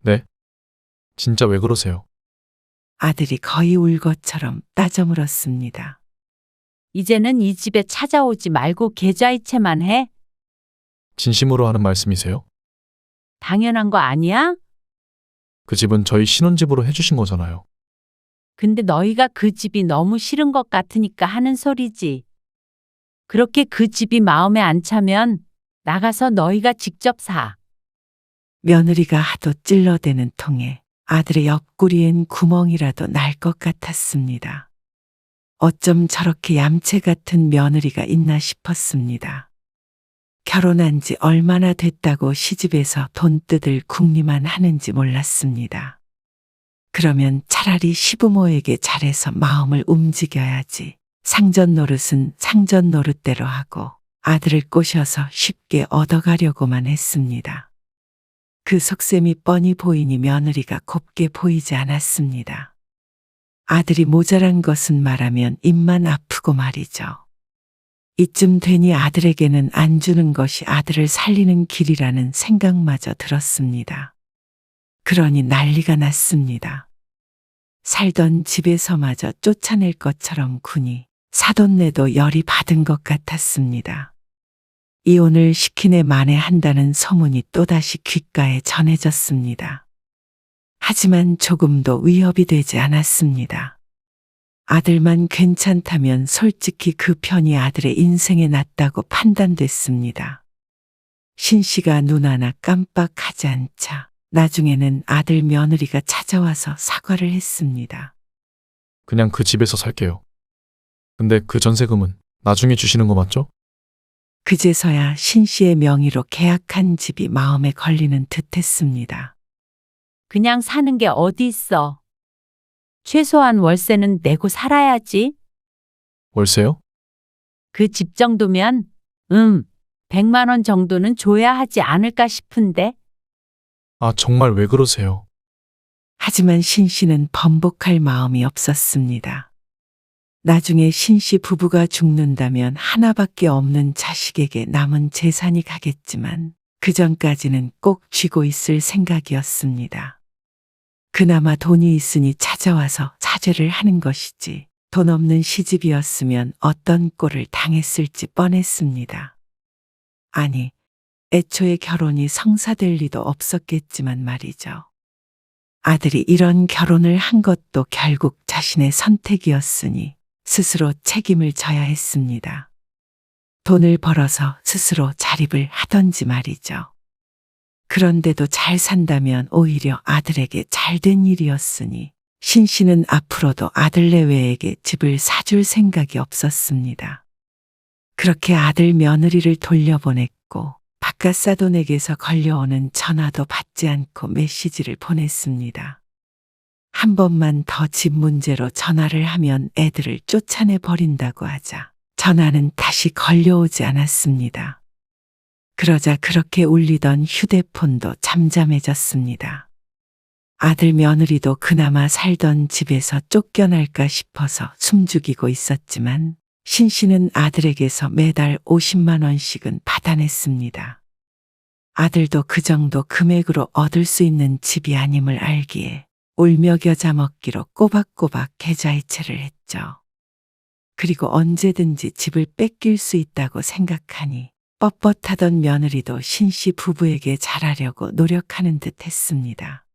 네? 진짜 왜 그러세요? 아들이 거의 울 것처럼 따져 물었습니다. 이제는 이 집에 찾아오지 말고 계좌이체만 해. 진심으로 하는 말씀이세요? 당연한 거 아니야? 그 집은 저희 신혼집으로 해주신 거잖아요. 근데 너희가 그 집이 너무 싫은 것 같으니까 하는 소리지. 그렇게 그 집이 마음에 안 차면 나가서 너희가 직접 사. 며느리가 하도 찔러대는 통에 아들의 옆구리엔 구멍이라도 날 것 같았습니다. 어쩜 저렇게 얌체 같은 며느리가 있나 싶었습니다. 결혼한 지 얼마나 됐다고 시집에서 돈 뜯을 궁리만 하는지 몰랐습니다. 그러면 차라리 시부모에게 잘해서 마음을 움직여야지. 상전 노릇은 상전 노릇대로 하고 아들을 꼬셔서 쉽게 얻어가려고만 했습니다. 그 속셈이 뻔히 보이니 며느리가 곱게 보이지 않았습니다. 아들이 모자란 것은 말하면 입만 아프고 말이죠. 이쯤 되니 아들에게는 안 주는 것이 아들을 살리는 길이라는 생각마저 들었습니다. 그러니 난리가 났습니다. 살던 집에서마저 쫓아낼 것처럼 군이 사돈네도 열이 받은 것 같았습니다. 이혼을 시키네 만회한다는 소문이 또다시 귓가에 전해졌습니다. 하지만 조금도 위협이 되지 않았습니다. 아들만 괜찮다면 솔직히 그 편이 아들의 인생에 낫다고 판단됐습니다. 신 씨가 눈 하나 깜빡하지 않자 나중에는 아들 며느리가 찾아와서 사과를 했습니다. 그냥 그 집에서 살게요. 근데 그 전세금은 나중에 주시는 거 맞죠? 그제서야 신 씨의 명의로 계약한 집이 마음에 걸리는 듯했습니다. 그냥 사는 게 어디 있어. 최소한 월세는 내고 살아야지. 월세요? 그 집 정도면 100만 원 정도는 줘야 하지 않을까 싶은데. 아, 정말 왜 그러세요? 하지만 신 씨는 번복할 마음이 없었습니다. 나중에 신 씨 부부가 죽는다면 하나밖에 없는 자식에게 남은 재산이 가겠지만 그 전까지는 꼭 쥐고 있을 생각이었습니다. 그나마 돈이 있으니 찾아와서 사죄를 하는 것이지 돈 없는 시집이었으면 어떤 꼴을 당했을지 뻔했습니다. 아니, 애초에 결혼이 성사될 리도 없었겠지만 말이죠. 아들이 이런 결혼을 한 것도 결국 자신의 선택이었으니 스스로 책임을 져야 했습니다. 돈을 벌어서 스스로 자립을 하던지 말이죠. 그런데도 잘 산다면 오히려 아들에게 잘된 일이었으니 신 씨는 앞으로도 아들 내외에게 집을 사줄 생각이 없었습니다. 그렇게 아들 며느리를 돌려보냈고 바깥 사돈에게서 걸려오는 전화도 받지 않고 메시지를 보냈습니다. 한 번만 더 집 문제로 전화를 하면 애들을 쫓아내 버린다고 하자 전화는 다시 걸려오지 않았습니다. 그러자 그렇게 울리던 휴대폰도 잠잠해졌습니다. 아들 며느리도 그나마 살던 집에서 쫓겨날까 싶어서 숨죽이고 있었지만 신 씨는 아들에게서 매달 50만 원씩은 받아냈습니다. 아들도 그 정도 금액으로 얻을 수 있는 집이 아님을 알기에 울며 겨자 먹기로 꼬박꼬박 계좌이체를 했죠. 그리고 언제든지 집을 뺏길 수 있다고 생각하니 뻣뻣하던 며느리도 신 씨 부부에게 잘하려고 노력하는 듯 했습니다.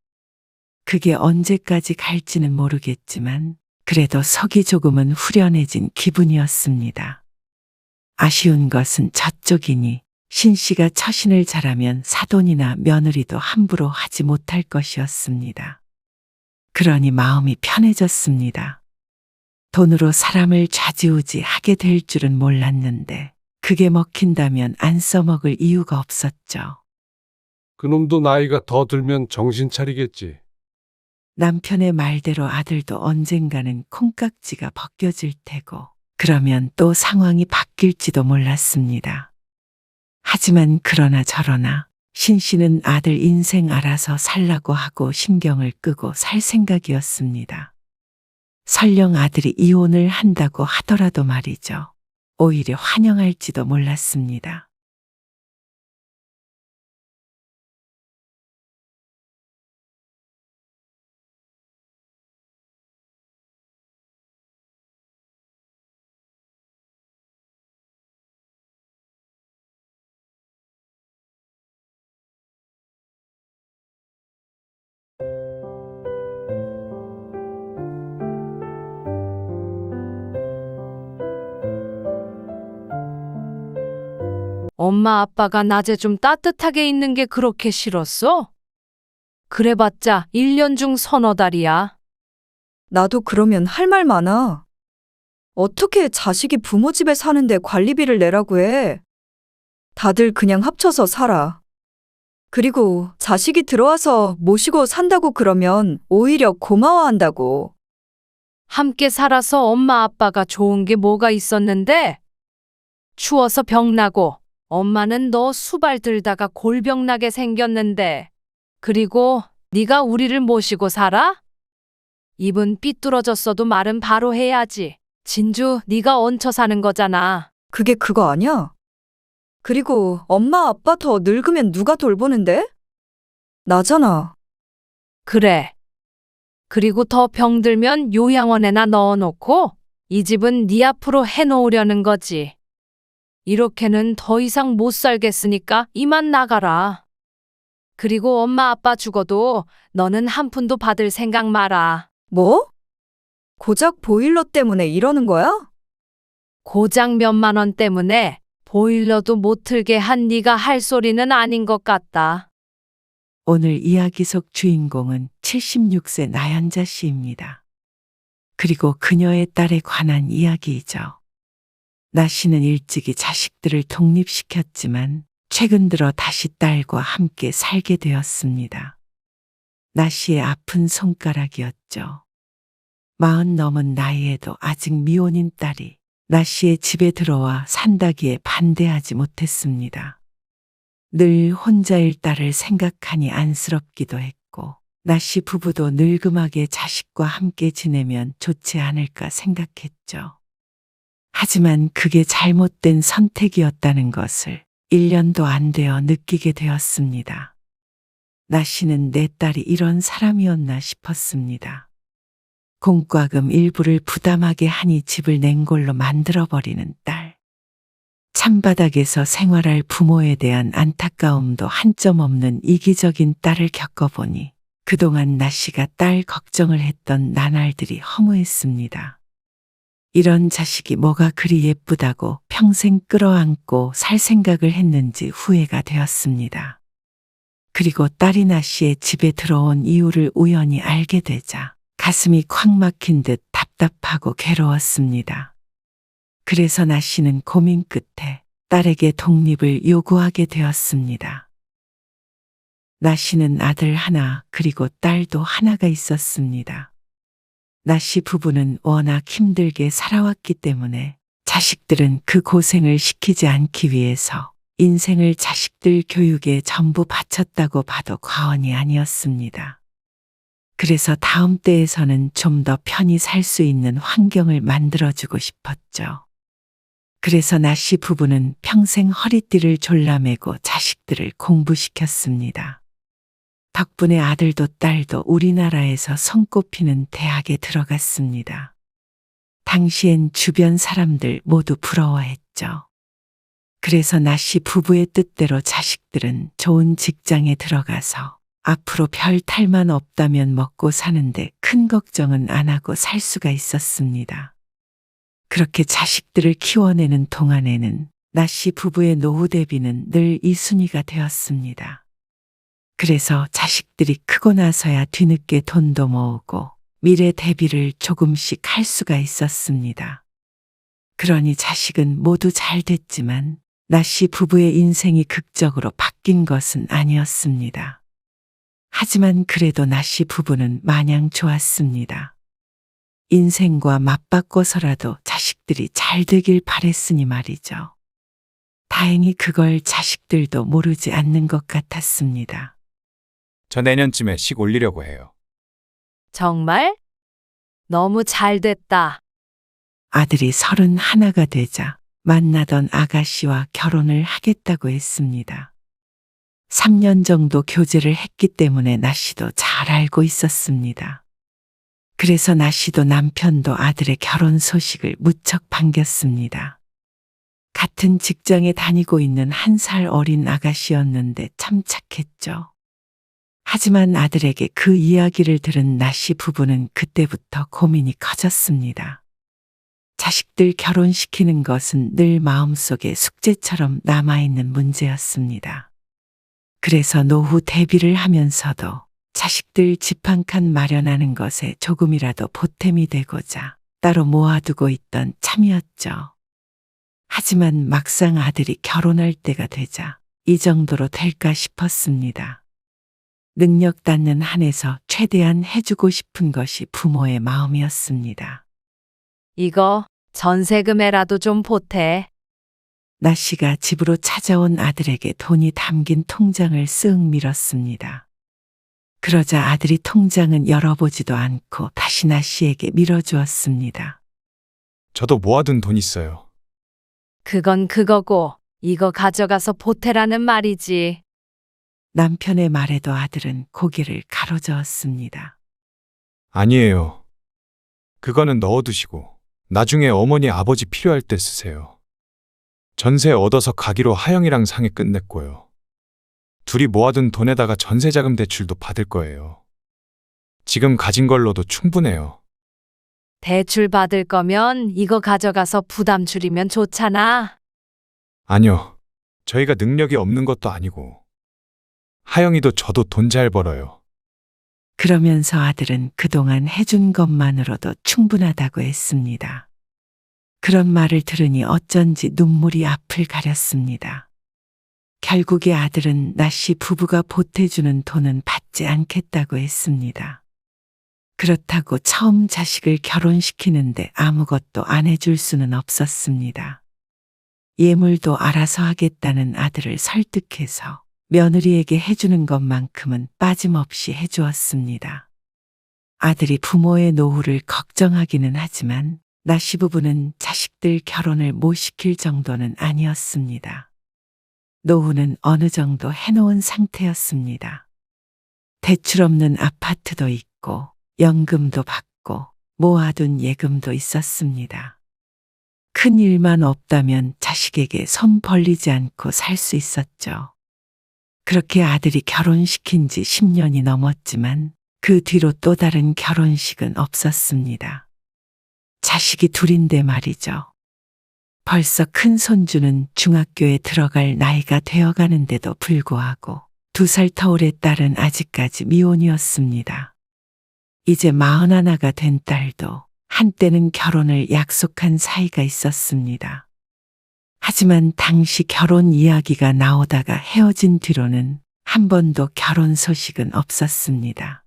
그게 언제까지 갈지는 모르겠지만 그래도 속이 조금은 후련해진 기분이었습니다. 아쉬운 것은 저쪽이니 신 씨가 처신을 잘하면 사돈이나 며느리도 함부로 하지 못할 것이었습니다. 그러니 마음이 편해졌습니다. 돈으로 사람을 좌지우지하게 될 줄은 몰랐는데 그게 먹힌다면 안 써먹을 이유가 없었죠. 그놈도 나이가 더 들면 정신 차리겠지. 남편의 말대로 아들도 언젠가는 콩깍지가 벗겨질 테고 그러면 또 상황이 바뀔지도 몰랐습니다. 하지만 그러나 저러나 신 씨는 아들 인생 알아서 살라고 하고 신경을 끄고 살 생각이었습니다. 설령 아들이 이혼을 한다고 하더라도 말이죠. 오히려 환영할지도 몰랐습니다. 엄마 아빠가 낮에 좀 따뜻하게 있는 게 그렇게 싫었어? 그래봤자 1년 중 서너 달이야. 나도 그러면 할 말 많아. 어떻게 자식이 부모 집에 사는데 관리비를 내라고 해? 다들 그냥 합쳐서 살아. 그리고 자식이 들어와서 모시고 산다고 그러면 오히려 고마워한다고. 함께 살아서 엄마 아빠가 좋은 게 뭐가 있었는데? 추워서 병나고 엄마는 너 수발 들다가 골병 나게 생겼는데. 그리고 네가 우리를 모시고 살아? 입은 삐뚤어졌어도 말은 바로 해야지. 진주, 네가 얹혀 사는 거잖아. 그게 그거 아니야? 그리고 엄마 아빠 더 늙으면 누가 돌보는데? 나잖아. 그래. 그리고 더 병들면 요양원에나 넣어놓고 이 집은 네 앞으로 해놓으려는 거지. 이렇게는 더 이상 못 살겠으니까 이만 나가라. 그리고 엄마 아빠 죽어도 너는 한 푼도 받을 생각 마라. 뭐? 고작 보일러 때문에 이러는 거야? 고작 몇만 원 때문에 보일러도 못 틀게 한 네가 할 소리는 아닌 것 같다. 오늘 이야기 속 주인공은 76세 나연자 씨입니다. 그리고 그녀의 딸에 관한 이야기이죠. 나 씨는 일찍이 자식들을 독립시켰지만 최근 들어 다시 딸과 함께 살게 되었습니다. 나 씨의 아픈 손가락이었죠. 40 넘은 나이에도 아직 미혼인 딸이 나 씨의 집에 들어와 산다기에 반대하지 못했습니다. 늘 혼자일 딸을 생각하니 안쓰럽기도 했고 나 씨 부부도 늙음하게 자식과 함께 지내면 좋지 않을까 생각했죠. 하지만 그게 잘못된 선택이었다는 것을 1년도 안 되어 느끼게 되었습니다. 나 씨는 내 딸이 이런 사람이었나 싶었습니다. 공과금 일부를 부담하게 하니 집을 냉골로 만들어버리는 딸. 찬바닥에서 생활할 부모에 대한 안타까움도 한 점 없는 이기적인 딸을 겪어보니 그동안 나 씨가 딸 걱정을 했던 나날들이 허무했습니다. 이런 자식이 뭐가 그리 예쁘다고 평생 끌어안고 살 생각을 했는지 후회가 되었습니다. 그리고 딸이 나 씨의 집에 들어온 이유를 우연히 알게 되자 가슴이 콱 막힌 듯 답답하고 괴로웠습니다. 그래서 나 씨는 고민 끝에 딸에게 독립을 요구하게 되었습니다. 나 씨는 아들 하나 그리고 딸도 하나가 있었습니다. 나 씨 부부는 워낙 힘들게 살아왔기 때문에 자식들은 그 고생을 시키지 않기 위해서 인생을 자식들 교육에 전부 바쳤다고 봐도 과언이 아니었습니다. 그래서 다음 때에서는 좀 더 편히 살 수 있는 환경을 만들어주고 싶었죠. 그래서 나 씨 부부는 평생 허리띠를 졸라매고 자식들을 공부시켰습니다. 덕분에 아들도 딸도 우리나라에서 손꼽히는 대학에 들어갔습니다. 당시엔 주변 사람들 모두 부러워했죠. 그래서 나 씨 부부의 뜻대로 자식들은 좋은 직장에 들어가서 앞으로 별 탈만 없다면 먹고 사는데 큰 걱정은 안 하고 살 수가 있었습니다. 그렇게 자식들을 키워내는 동안에는 나씨 부부의 노후 대비는 늘 이순이가 되었습니다. 그래서 자식들이 크고 나서야 뒤늦게 돈도 모으고 미래 대비를 조금씩 할 수가 있었습니다. 그러니 자식은 모두 잘 됐지만 나씨 부부의 인생이 극적으로 바뀐 것은 아니었습니다. 하지만 그래도 나씨 부부는 마냥 좋았습니다. 인생과 맞바꿔서라도 자식들이 잘 되길 바랬으니 말이죠. 다행히 그걸 자식들도 모르지 않는 것 같았습니다. 저 내년쯤에 식 올리려고 해요. 정말? 너무 잘 됐다. 아들이 31가 되자 만나던 아가씨와 결혼을 하겠다고 했습니다. 3년 정도 교제를 했기 때문에 나씨도 잘 알고 있었습니다. 그래서 나씨도 남편도 아들의 결혼 소식을 무척 반겼습니다. 같은 직장에 다니고 있는 1살 어린 아가씨였는데 참 착했죠. 하지만 아들에게 그 이야기를 들은 나씨 부부는 그때부터 고민이 커졌습니다. 자식들 결혼시키는 것은 늘 마음속에 숙제처럼 남아있는 문제였습니다. 그래서 노후 대비를 하면서도 자식들 집 한 칸 마련하는 것에 조금이라도 보탬이 되고자 따로 모아두고 있던 참이었죠. 하지만 막상 아들이 결혼할 때가 되자 이 정도로 될까 싶었습니다. 능력 닿는 한에서 최대한 해주고 싶은 것이 부모의 마음이었습니다. 이거 전세금에라도 좀 보태. 나씨가 집으로 찾아온 아들에게 돈이 담긴 통장을 쓱 밀었습니다. 그러자 아들이 통장은 열어보지도 않고 다시 나씨에게 밀어주었습니다. 저도 모아둔 돈 있어요. 그건 그거고 이거 가져가서 보태라는 말이지. 남편의 말에도 아들은 고개를 가로저었습니다. 아니에요. 그거는 넣어두시고 나중에 어머니 아버지 필요할 때 쓰세요. 전세 얻어서 가기로 하영이랑 상의 끝냈고요. 둘이 모아둔 돈에다가 전세자금 대출도 받을 거예요. 지금 가진 걸로도 충분해요. 대출 받을 거면 이거 가져가서 부담 줄이면 좋잖아. 아니요. 저희가 능력이 없는 것도 아니고. 하영이도 저도 돈 잘 벌어요. 그러면서 아들은 그동안 해준 것만으로도 충분하다고 했습니다. 그런 말을 들으니 어쩐지 눈물이 앞을 가렸습니다. 결국에 아들은 나씨 부부가 보태주는 돈은 받지 않겠다고 했습니다. 그렇다고 처음 자식을 결혼시키는데 아무것도 안 해줄 수는 없었습니다. 예물도 알아서 하겠다는 아들을 설득해서 며느리에게 해주는 것만큼은 빠짐없이 해주었습니다. 아들이 부모의 노후를 걱정하기는 하지만 나씨 부부는 자식들 결혼을 못 시킬 정도는 아니었습니다. 노후는 어느 정도 해놓은 상태였습니다. 대출 없는 아파트도 있고 연금도 받고 모아둔 예금도 있었습니다. 큰 일만 없다면 자식에게 손 벌리지 않고 살 수 있었죠. 그렇게 아들이 결혼시킨 지 10년이 넘었지만 그 뒤로 또 다른 결혼식은 없었습니다. 자식이 둘인데 말이죠. 벌써 큰 손주는 중학교에 들어갈 나이가 되어가는데도 불구하고 2살 터울의 딸은 아직까지 미혼이었습니다. 이제 41가 된 딸도 한때는 결혼을 약속한 사이가 있었습니다. 하지만 당시 결혼 이야기가 나오다가 헤어진 뒤로는 한 번도 결혼 소식은 없었습니다.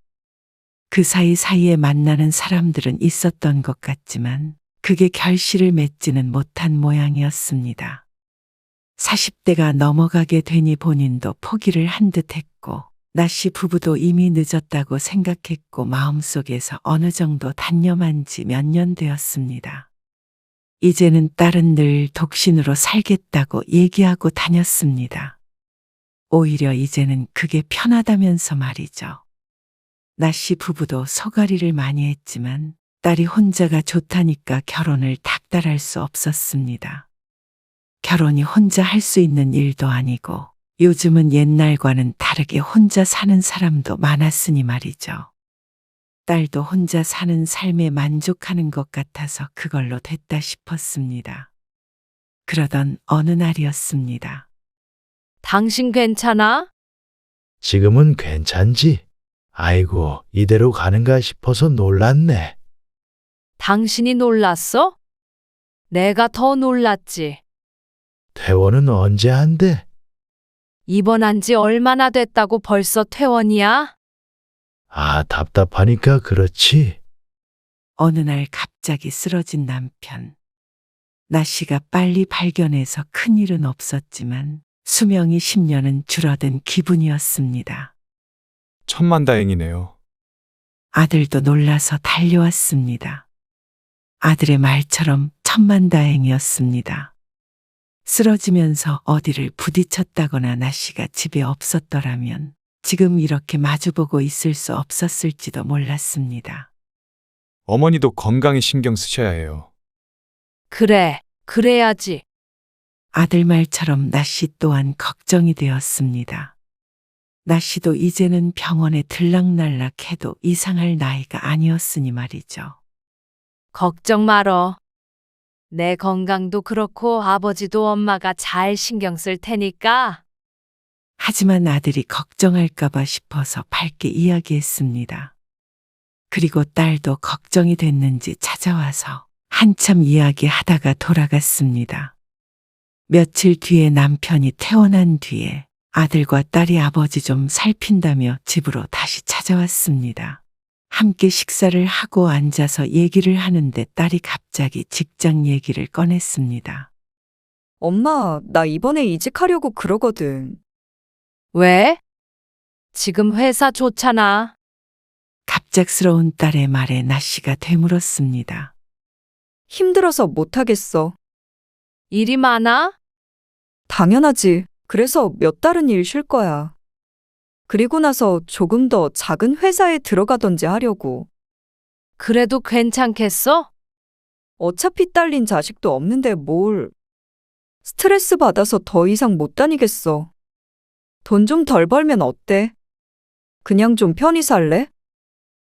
그 사이사이에 만나는 사람들은 있었던 것 같지만 그게 결실을 맺지는 못한 모양이었습니다. 40대가 넘어가게 되니 본인도 포기를 한 듯 했고 나씨 부부도 이미 늦었다고 생각했고 마음속에서 어느 정도 단념한 지 몇 년 되었습니다. 이제는 딸은 늘 독신으로 살겠다고 얘기하고 다녔습니다. 오히려 이제는 그게 편하다면서 말이죠. 나씨 부부도 소가리를 많이 했지만 딸이 혼자가 좋다니까 결혼을 닥달할 수 없었습니다. 결혼이 혼자 할 수 있는 일도 아니고 요즘은 옛날과는 다르게 혼자 사는 사람도 많았으니 말이죠. 딸도 혼자 사는 삶에 만족하는 것 같아서 그걸로 됐다 싶었습니다. 그러던 어느 날이었습니다. 당신 괜찮아? 지금은 괜찮지? 아이고, 이대로 가는가 싶어서 놀랐네. 당신이 놀랐어? 내가 더 놀랐지. 퇴원은 언제 한대? 입원한 지 얼마나 됐다고 벌써 퇴원이야? 아, 답답하니까 그렇지. 어느 날 갑자기 쓰러진 남편. 나 씨가 빨리 발견해서 큰일은 없었지만 수명이 10년은 줄어든 기분이었습니다. 천만다행이네요. 아들도 놀라서 달려왔습니다. 아들의 말처럼 천만다행이었습니다. 쓰러지면서 어디를 부딪혔다거나 나 씨가 집에 없었더라면 지금 이렇게 마주보고 있을 수 없었을지도 몰랐습니다. 어머니도 건강에 신경 쓰셔야 해요. 그래, 그래야지. 아들 말처럼 나 씨 또한 걱정이 되었습니다. 나 씨도 이제는 병원에 들락날락해도 이상할 나이가 아니었으니 말이죠. 걱정 말어. 내 건강도 그렇고 아버지도 엄마가 잘 신경 쓸 테니까. 하지만 아들이 걱정할까봐 싶어서 밝게 이야기했습니다. 그리고 딸도 걱정이 됐는지 찾아와서 한참 이야기하다가 돌아갔습니다. 며칠 뒤에 남편이 퇴원한 뒤에 아들과 딸이 아버지 좀 살핀다며 집으로 다시 찾아왔습니다. 함께 식사를 하고 앉아서 얘기를 하는데 딸이 갑자기 직장 얘기를 꺼냈습니다. 엄마, 나 이번에 이직하려고 그러거든. 왜? 지금 회사 좋잖아. 갑작스러운 딸의 말에 나 씨가 되물었습니다. 힘들어서 못하겠어. 일이 많아? 당연하지. 그래서 몇 달은 일 쉴 거야. 그리고 나서 조금 더 작은 회사에 들어가던지 하려고. 그래도 괜찮겠어? 어차피 딸린 자식도 없는데 뭘. 스트레스 받아서 더 이상 못 다니겠어. 돈 좀 덜 벌면 어때? 그냥 좀 편히 살래?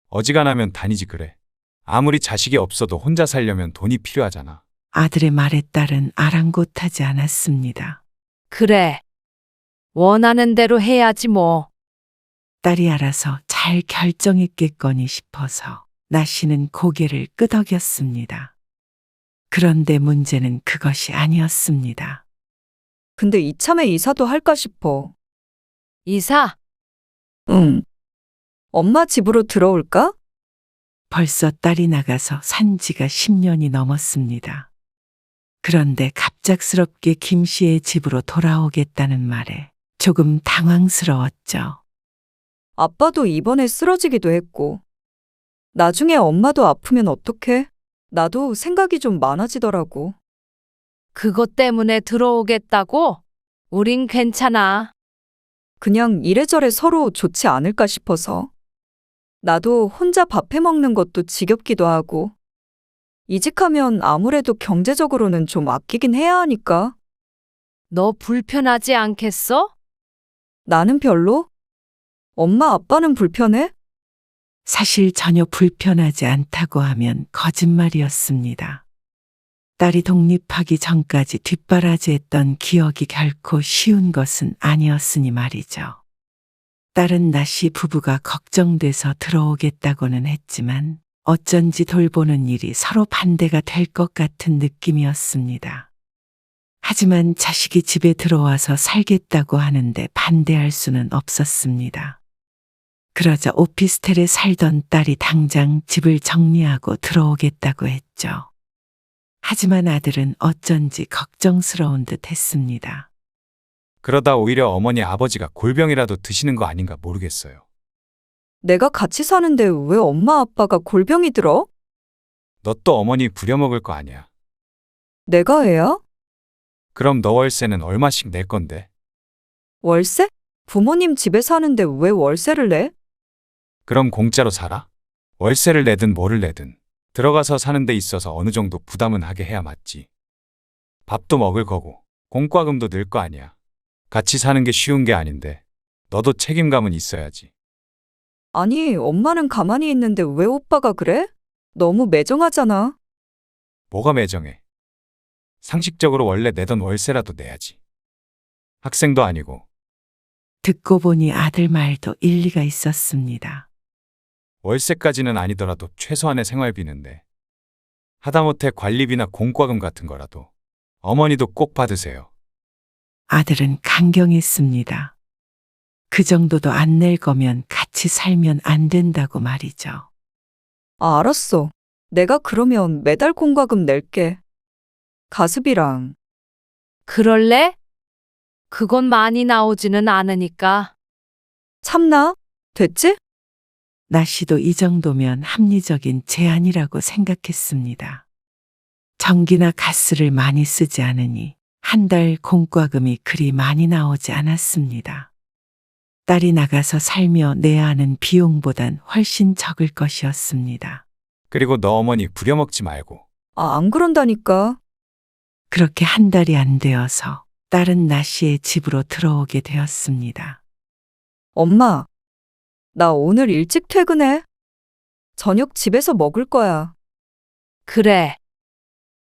어지간하면 다니지 그래. 아무리 자식이 없어도 혼자 살려면 돈이 필요하잖아. 아들의 말에 딸은 아랑곳하지 않았습니다. 그래. 원하는 대로 해야지 뭐. 딸이 알아서 잘 결정했겠거니 싶어서 나 씨는 고개를 끄덕였습니다. 그런데 문제는 그것이 아니었습니다. 근데 이참에 이사도 할까 싶어. 이사? 응. 엄마 집으로 들어올까? 벌써 딸이 나가서 산 지가 10년이 넘었습니다. 그런데 갑작스럽게 김 씨의 집으로 돌아오겠다는 말에 조금 당황스러웠죠. 아빠도 이번에 쓰러지기도 했고. 나중에 엄마도 아프면 어떡해? 나도 생각이 좀 많아지더라고. 그것 때문에 들어오겠다고? 우린 괜찮아. 그냥 이래저래 서로 좋지 않을까 싶어서. 나도 혼자 밥 해 먹는 것도 지겹기도 하고. 이직하면 아무래도 경제적으로는 좀 아끼긴 해야 하니까. 너 불편하지 않겠어? 나는 별로? 엄마 아빠는 불편해? 사실 전혀 불편하지 않다고 하면 거짓말이었습니다. 딸이 독립하기 전까지 뒷바라지했던 기억이 결코 쉬운 것은 아니었으니 말이죠. 딸은 나 씨 부부가 걱정돼서 들어오겠다고는 했지만 어쩐지 돌보는 일이 서로 반대가 될 것 같은 느낌이었습니다. 하지만 자식이 집에 들어와서 살겠다고 하는데 반대할 수는 없었습니다. 그러자 오피스텔에 살던 딸이 당장 집을 정리하고 들어오겠다고 했죠. 하지만 아들은 어쩐지 걱정스러운 듯 했습니다. 그러다 오히려 어머니 아버지가 골병이라도 드시는 거 아닌가 모르겠어요. 내가 같이 사는데 왜 엄마 아빠가 골병이 들어? 너 또 어머니 부려먹을 거 아니야. 내가 애야? 그럼 너 월세는 얼마씩 낼 건데? 월세? 부모님 집에 사는데 왜 월세를 내? 그럼 공짜로 살아? 월세를 내든 뭐를 내든 들어가서 사는 데 있어서 어느 정도 부담은 하게 해야 맞지. 밥도 먹을 거고 공과금도 늘 거 아니야. 같이 사는 게 쉬운 게 아닌데 너도 책임감은 있어야지. 아니, 엄마는 가만히 있는데 왜 오빠가 그래? 너무 매정하잖아. 뭐가 매정해? 상식적으로 원래 내던 월세라도 내야지. 학생도 아니고. 듣고 보니 아들 말도 일리가 있었습니다. 월세까지는 아니더라도 최소한의 생활비는데. 하다못해 관리비나 공과금 같은 거라도 어머니도 꼭 받으세요. 아들은 강경했습니다. 그 정도도 안 낼 거면 같이 살면 안 된다고 말이죠. 아, 알았어. 내가 그러면 매달 공과금 낼게. 가습이랑. 그럴래? 그건 많이 나오지는 않으니까. 참나? 됐지? 나 씨도 이 정도면 합리적인 제안이라고 생각했습니다. 전기나 가스를 많이 쓰지 않으니 한 달 공과금이 그리 많이 나오지 않았습니다. 딸이 나가서 살며 내야 하는 비용보단 훨씬 적을 것이었습니다. 그리고 너 어머니 부려먹지 말고. 아, 안 그런다니까. 그렇게 한 달이 안 되어서 딸은 나 씨의 집으로 들어오게 되었습니다. 엄마, 나 오늘 일찍 퇴근해. 저녁 집에서 먹을 거야. 그래.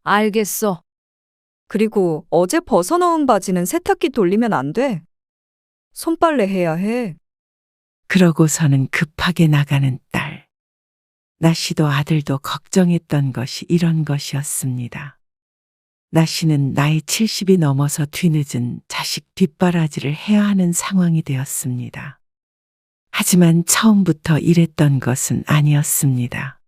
알겠어. 그리고 어제 벗어놓은 바지는 세탁기 돌리면 안 돼. 손빨래 해야 해. 그러고서는 급하게 나가는 딸. 나 씨도 아들도 걱정했던 것이 이런 것이었습니다. 나 씨는 나이 70이 넘어서 뒤늦은 자식 뒷바라지를 해야 하는 상황이 되었습니다. 하지만 처음부터 이랬던 것은 아니었습니다.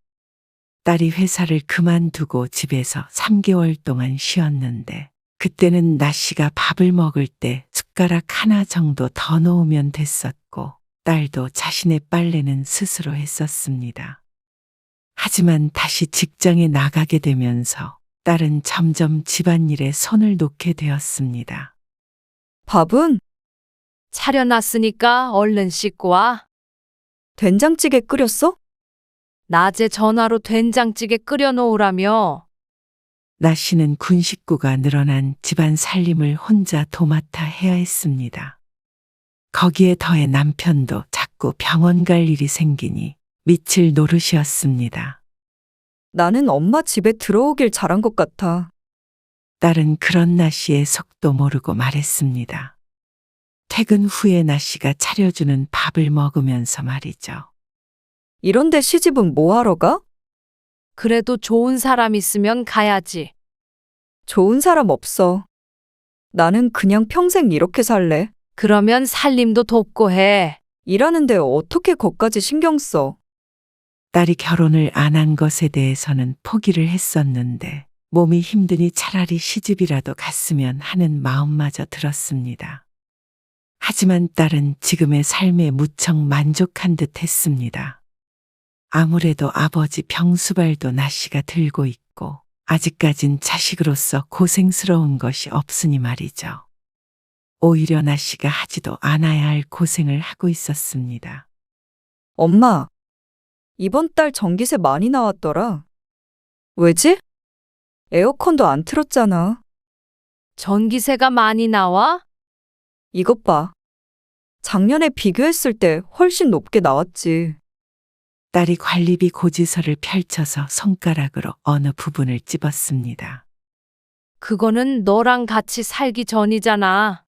딸이 회사를 그만두고 집에서 3개월 동안 쉬었는데 그때는 나 씨가 밥을 먹을 때 숟가락 하나 정도 더 놓으면 됐었고 딸도 자신의 빨래는 스스로 했었습니다. 하지만 다시 직장에 나가게 되면서 딸은 점점 집안일에 손을 놓게 되었습니다. 밥은? 차려놨으니까 얼른 씻고 와. 된장찌개 끓였어? 낮에 전화로 된장찌개 끓여놓으라며. 나 씨는 군 식구가 늘어난 집안 살림을 혼자 도맡아 해야 했습니다. 거기에 더해 남편도 자꾸 병원 갈 일이 생기니 미칠 노릇이었습니다. 나는 엄마 집에 들어오길 잘한 것 같아. 딸은 그런 나 씨의 속도 모르고 말했습니다. 퇴근 후에 나 씨가 차려주는 밥을 먹으면서 말이죠. 이런데 시집은 뭐 하러 가? 그래도 좋은 사람 있으면 가야지. 좋은 사람 없어. 나는 그냥 평생 이렇게 살래. 그러면 살림도 돕고 해. 일하는데 어떻게 거기까지 신경 써? 딸이 결혼을 안 한 것에 대해서는 포기를 했었는데 몸이 힘드니 차라리 시집이라도 갔으면 하는 마음마저 들었습니다. 하지만 딸은 지금의 삶에 무척 만족한 듯 했습니다. 아무래도 아버지 병수발도 나 씨가 들고 있고 아직까진 자식으로서 고생스러운 것이 없으니 말이죠. 오히려 나 씨가 하지도 않아야 할 고생을 하고 있었습니다. 엄마, 이번 달 전기세 많이 나왔더라. 왜지? 에어컨도 안 틀었잖아. 전기세가 많이 나와? 이것 봐. 작년에 비교했을 때 훨씬 높게 나왔지. 딸이 관리비 고지서를 펼쳐서 손가락으로 어느 부분을 찝었습니다. 그거는 너랑 같이 살기 전이잖아.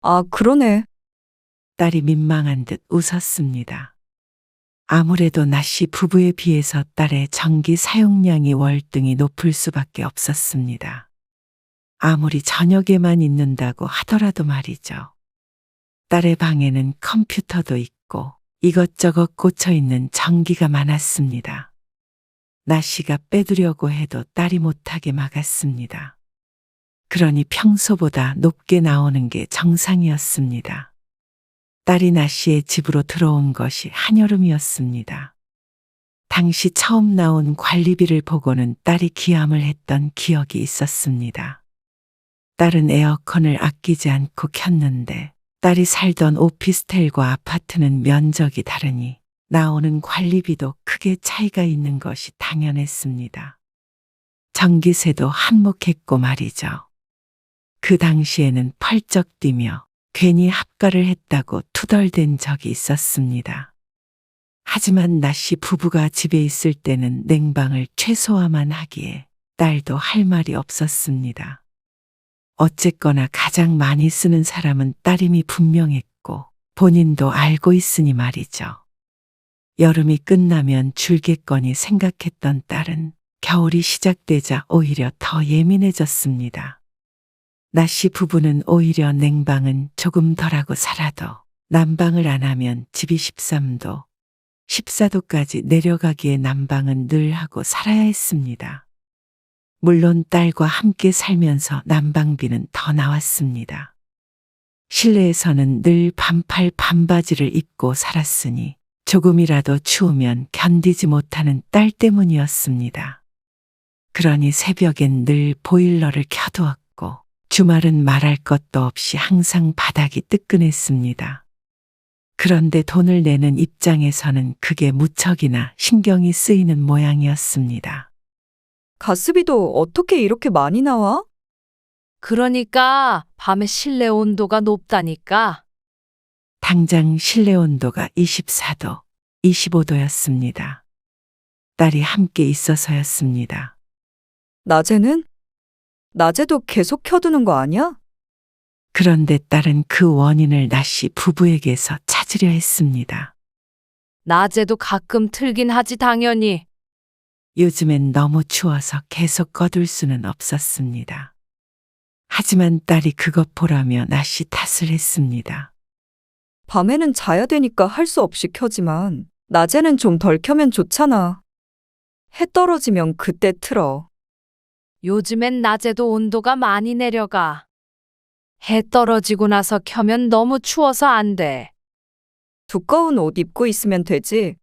아, 그러네. 딸이 민망한 듯 웃었습니다. 아무래도 나 씨 부부에 비해서 딸의 전기 사용량이 월등히 높을 수밖에 없었습니다. 아무리 저녁에만 있는다고 하더라도 말이죠. 딸의 방에는 컴퓨터도 있고 이것저것 꽂혀 있는 전기가 많았습니다. 나 씨가 빼두려고 해도 딸이 못하게 막았습니다. 그러니 평소보다 높게 나오는 게 정상이었습니다. 딸이 나 씨의 집으로 들어온 것이 한여름이었습니다. 당시 처음 나온 관리비를 보고는 딸이 기함을 했던 기억이 있었습니다. 딸은 에어컨을 아끼지 않고 켰는데 딸이 살던 오피스텔과 아파트는 면적이 다르니 나오는 관리비도 크게 차이가 있는 것이 당연했습니다. 전기세도 한몫했고 말이죠. 그 당시에는 펄쩍 뛰며 괜히 합가를 했다고 투덜댄 적이 있었습니다. 하지만 나씨 부부가 집에 있을 때는 냉방을 최소화만 하기에 딸도 할 말이 없었습니다. 어쨌거나 가장 많이 쓰는 사람은 딸임이 분명했고 본인도 알고 있으니 말이죠. 여름이 끝나면 줄겠거니 생각했던 딸은 겨울이 시작되자 오히려 더 예민해졌습니다. 나씨 부부는 오히려 냉방은 조금 덜하고 살아도 난방을 안 하면 집이 13도, 14도까지 내려가기에 난방은 늘 하고 살아야 했습니다. 물론 딸과 함께 살면서 난방비는 더 나왔습니다. 실내에서는 늘 반팔 반바지를 입고 살았으니 조금이라도 추우면 견디지 못하는 딸 때문이었습니다. 그러니 새벽엔 늘 보일러를 켜두었고 주말은 말할 것도 없이 항상 바닥이 뜨끈했습니다. 그런데 돈을 내는 입장에서는 그게 무척이나 신경이 쓰이는 모양이었습니다. 가스비도 어떻게 이렇게 많이 나와? 그러니까 밤에 실내 온도가 높다니까. 당장 실내 온도가 24도, 25도였습니다. 딸이 함께 있어서였습니다. 낮에는? 낮에도 계속 켜두는 거 아니야? 그런데 딸은 그 원인을 나씨 부부에게서 찾으려 했습니다. 낮에도 가끔 틀긴 하지 당연히. 요즘엔 너무 추워서 계속 꺼둘 수는 없었습니다. 하지만 딸이 그것 보라며 나씨 탓을 했습니다. 밤에는 자야 되니까 할 수 없이 켜지만 낮에는 좀 덜 켜면 좋잖아. 해 떨어지면 그때 틀어. 요즘엔 낮에도 온도가 많이 내려가. 해 떨어지고 나서 켜면 너무 추워서 안 돼. 두꺼운 옷 입고 있으면 되지.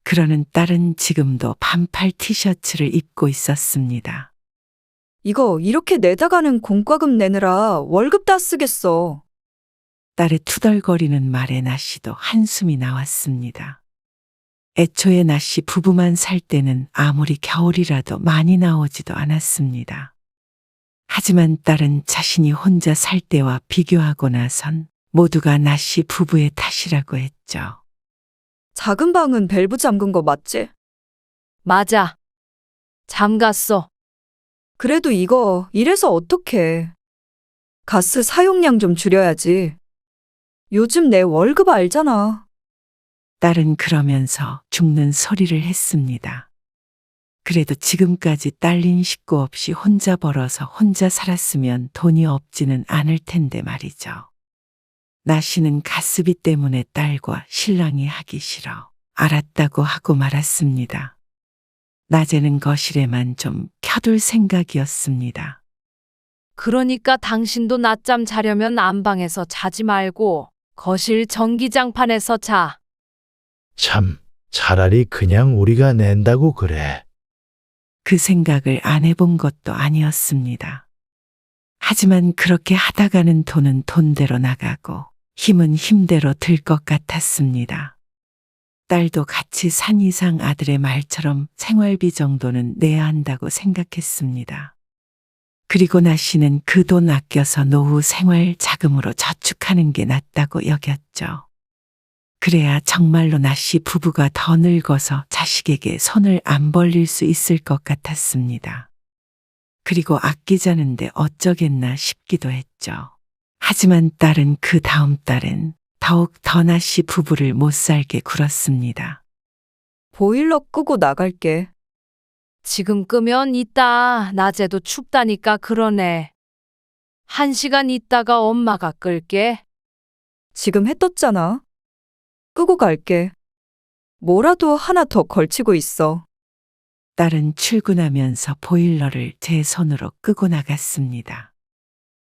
그러는 딸은 지금도 반팔 티셔츠를 입고 있었습니다. 이거 이렇게 내다가는 공과금 내느라 월급 다 쓰겠어. 딸의 투덜거리는 말에 나씨도 한숨이 나왔습니다. 애초에 나씨 부부만 살 때는 아무리 겨울이라도 많이 나오지도 않았습니다. 하지만 딸은 자신이 혼자 살 때와 비교하고 나선 모두가 나씨 부부의 탓이라고 했죠. 작은 방은 밸브 잠근 거 맞지? 맞아. 잠갔어. 그래도 이거 이래서 어떡해. 가스 사용량 좀 줄여야지. 요즘 내 월급 알잖아. 딸은 그러면서 죽는 소리를 했습니다. 그래도 지금까지 딸린 식구 없이 혼자 벌어서 혼자 살았으면 돈이 없지는 않을 텐데 말이죠. 나씨는 가스비 때문에 딸과 신랑이 하기 싫어 알았다고 하고 말았습니다. 낮에는 거실에만 좀 켜둘 생각이었습니다. 그러니까 당신도 낮잠 자려면 안방에서 자지 말고 거실 전기장판에서 자. 참, 차라리 그냥 우리가 낸다고 그래. 그 생각을 안 해본 것도 아니었습니다. 하지만 그렇게 하다가는 돈은 돈대로 나가고 힘은 힘대로 들 것 같았습니다. 딸도 같이 산 이상 아들의 말처럼 생활비 정도는 내야 한다고 생각했습니다. 그리고 나씨는 그 돈 아껴서 노후 생활 자금으로 저축하는 게 낫다고 여겼죠. 그래야 정말로 나씨 부부가 더 늙어서 자식에게 손을 안 벌릴 수 있을 것 같았습니다. 그리고 아끼자는데 어쩌겠나 싶기도 했죠. 하지만 딸은 그 다음 달엔 더욱 더 나씨 부부를 못 살게 굴었습니다. 보일러 끄고 나갈게. 지금 끄면 이따 낮에도 춥다니까 그러네. 1시간 있다가 엄마가 끌게. 지금 해 떴잖아. 끄고 갈게. 뭐라도 하나 더 걸치고 있어. 딸은 출근하면서 보일러를 제 손으로 끄고 나갔습니다.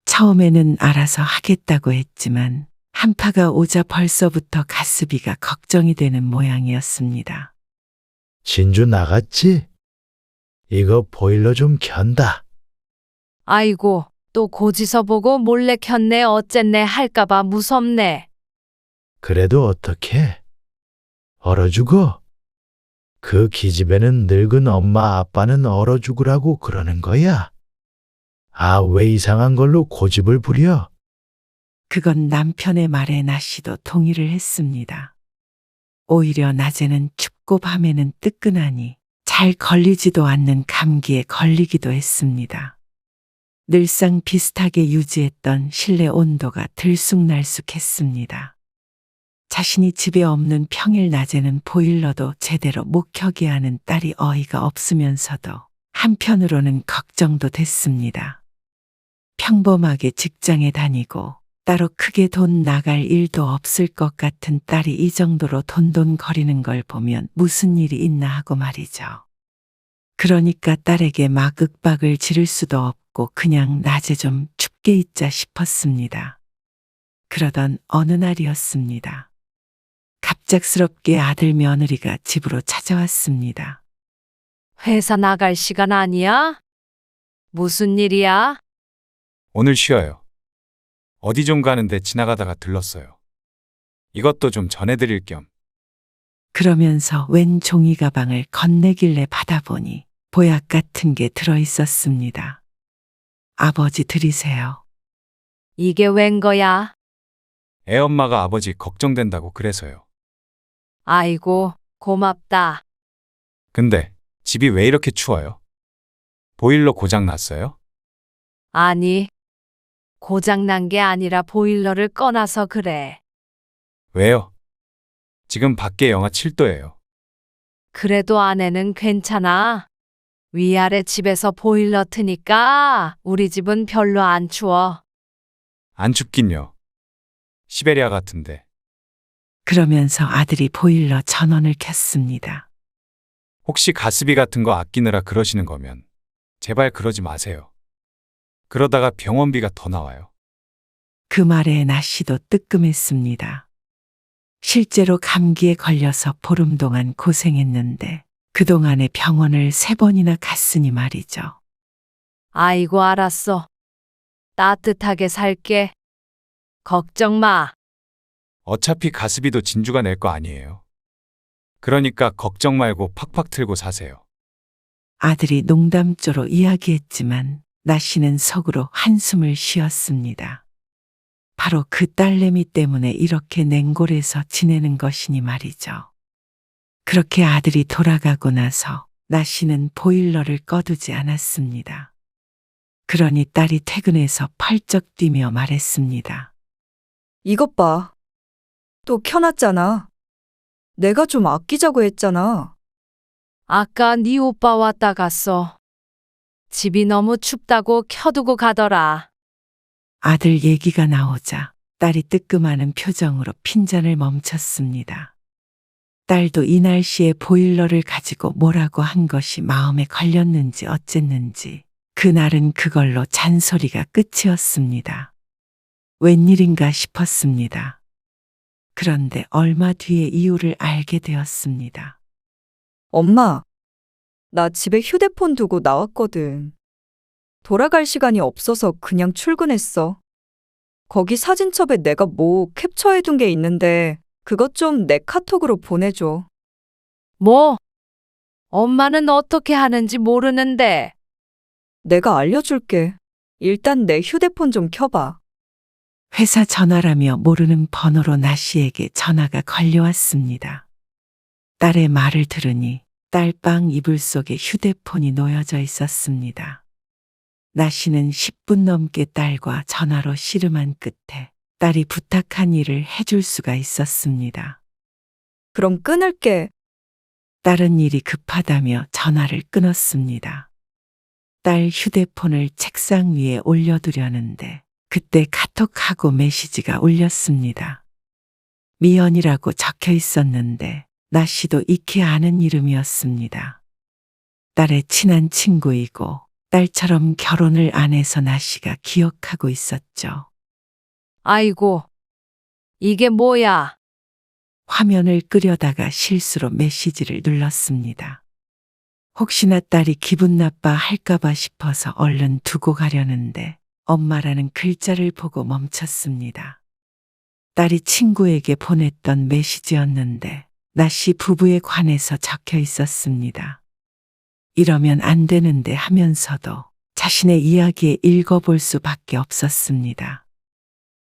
처음에는 알아서 하겠다고 했지만 한파가 오자 벌써부터 가스비가 걱정이 되는 모양이었습니다. 진주 나갔지? 이거 보일러 좀 켠다. 아이고, 또 고지서 보고 몰래 켰네 어쨌네 할까봐 무섭네. 그래도 어떡해? 얼어 죽어? 그 기집애는 늙은 엄마 아빠는 얼어 죽으라고 그러는 거야? 아, 왜 이상한 걸로 고집을 부려? 그건 남편의 말에 나씨도 동의를 했습니다. 오히려 낮에는 춥고 밤에는 뜨끈하니 잘 걸리지도 않는 감기에 걸리기도 했습니다. 늘상 비슷하게 유지했던 실내 온도가 들쑥날쑥했습니다. 자신이 집에 없는 평일 낮에는 보일러도 제대로 못 켜게 하는 딸이 어이가 없으면서도 한편으로는 걱정도 됐습니다. 평범하게 직장에 다니고 따로 크게 돈 나갈 일도 없을 것 같은 딸이 이 정도로 돈돈거리는 걸 보면 무슨 일이 있나 하고 말이죠. 그러니까 딸에게 막 윽박을 지를 수도 없고 그냥 낮에 좀 춥게 있자 싶었습니다. 그러던 어느 날이었습니다. 갑작스럽게 아들 며느리가 집으로 찾아왔습니다. 회사 나갈 시간 아니야? 무슨 일이야? 오늘 쉬어요. 어디 좀 가는데 지나가다가 들렀어요. 이것도 좀 전해드릴 겸. 그러면서 웬 종이 가방을 건네길래 받아보니 보약 같은 게 들어있었습니다. 아버지 드리세요. 이게 웬 거야? 애엄마가 아버지 걱정된다고 그래서요. 아이고, 고맙다. 근데 집이 왜 이렇게 추워요? 보일러 고장 났어요? 아니, 고장난 게 아니라 보일러를 꺼놔서 그래. 왜요? 지금 밖에 영하 7도예요. 그래도 아내는 괜찮아. 위아래 집에서 보일러 트니까 우리 집은 별로 안 추워. 안 춥긴요. 시베리아 같은데. 그러면서 아들이 보일러 전원을 켰습니다. 혹시 가스비 같은 거 아끼느라 그러시는 거면 제발 그러지 마세요. 그러다가 병원비가 더 나와요. 그 말에 나 씨도 뜨끔했습니다. 실제로 감기에 걸려서 보름 동안 고생했는데 그동안에 병원을 3번이나 갔으니 말이죠. 아이고, 알았어. 따뜻하게 살게. 걱정 마. 어차피 가스비도 진주가 낼 거 아니에요. 그러니까 걱정 말고 팍팍 틀고 사세요. 아들이 농담조로 이야기했지만 나 씨는 속으로 한숨을 쉬었습니다. 바로 그 딸내미 때문에 이렇게 냉골에서 지내는 것이니 말이죠. 그렇게 아들이 돌아가고 나서 나 씨는 보일러를 꺼두지 않았습니다. 그러니 딸이 퇴근해서 펄쩍 뛰며 말했습니다. 이것 봐. 또 켜놨잖아. 내가 좀 아끼자고 했잖아. 아까 네 오빠 왔다 갔어. 집이 너무 춥다고 켜두고 가더라. 아들 얘기가 나오자 딸이 뜨끔하는 표정으로 핀잔을 멈췄습니다. 딸도 이 날씨에 보일러를 가지고 뭐라고 한 것이 마음에 걸렸는지 어쨌는지 그날은 그걸로 잔소리가 끝이었습니다. 웬일인가 싶었습니다. 그런데 얼마 뒤에 이유를 알게 되었습니다. 엄마, 나 집에 휴대폰 두고 나왔거든. 돌아갈 시간이 없어서 그냥 출근했어. 거기 사진첩에 내가 뭐 캡처해둔 게 있는데 그것 좀 내 카톡으로 보내줘. 뭐? 엄마는 어떻게 하는지 모르는데. 내가 알려줄게. 일단 내 휴대폰 좀 켜봐. 회사 전화라며 모르는 번호로 나 씨에게 전화가 걸려왔습니다. 딸의 말을 들으니 딸방 이불 속에 휴대폰이 놓여져 있었습니다. 나 씨는 10분 넘게 딸과 전화로 씨름한 끝에 딸이 부탁한 일을 해줄 수가 있었습니다. 그럼 끊을게. 딸은 일이 급하다며 전화를 끊었습니다. 딸 휴대폰을 책상 위에 올려두려는데 그때 카톡하고 메시지가 울렸습니다. 미연이라고 적혀 있었는데 나 씨도 익히 아는 이름이었습니다. 딸의 친한 친구이고 딸처럼 결혼을 안 해서 나 씨가 기억하고 있었죠. 아이고, 이게 뭐야? 화면을 끄려다가 실수로 메시지를 눌렀습니다. 혹시나 딸이 기분 나빠 할까봐 싶어서 얼른 두고 가려는데 엄마라는 글자를 보고 멈췄습니다. 딸이 친구에게 보냈던 메시지였는데 나 씨 부부에 관해서 적혀 있었습니다. 이러면 안 되는데 하면서도 자신의 이야기에 읽어볼 수밖에 없었습니다.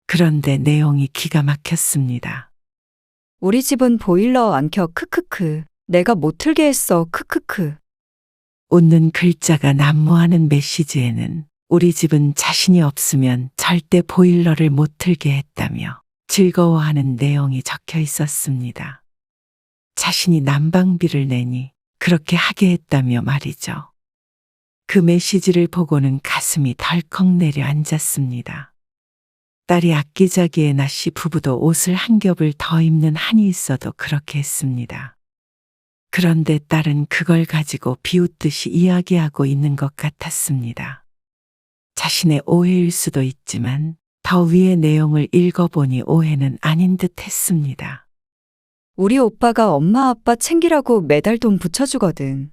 그런데 내용이 기가 막혔습니다. 우리 집은 보일러 안 켜 크크크. 내가 못 틀게 했어 크크크. 웃는 글자가 난무하는 메시지에는 우리 집은 자신이 없으면 절대 보일러를 못 틀게 했다며 즐거워하는 내용이 적혀 있었습니다. 자신이 난방비를 내니 그렇게 하게 했다며 말이죠. 그 메시지를 보고는 가슴이 덜컥 내려앉았습니다. 딸이 아끼자기에 나씨 부부도 옷을 한 겹을 더 입는 한이 있어도 그렇게 했습니다. 그런데 딸은 그걸 가지고 비웃듯이 이야기하고 있는 것 같았습니다. 자신의 오해일 수도 있지만 더 위의 내용을 읽어보니 오해는 아닌 듯 했습니다. 우리 오빠가 엄마 아빠 챙기라고 매달 돈 붙여주거든.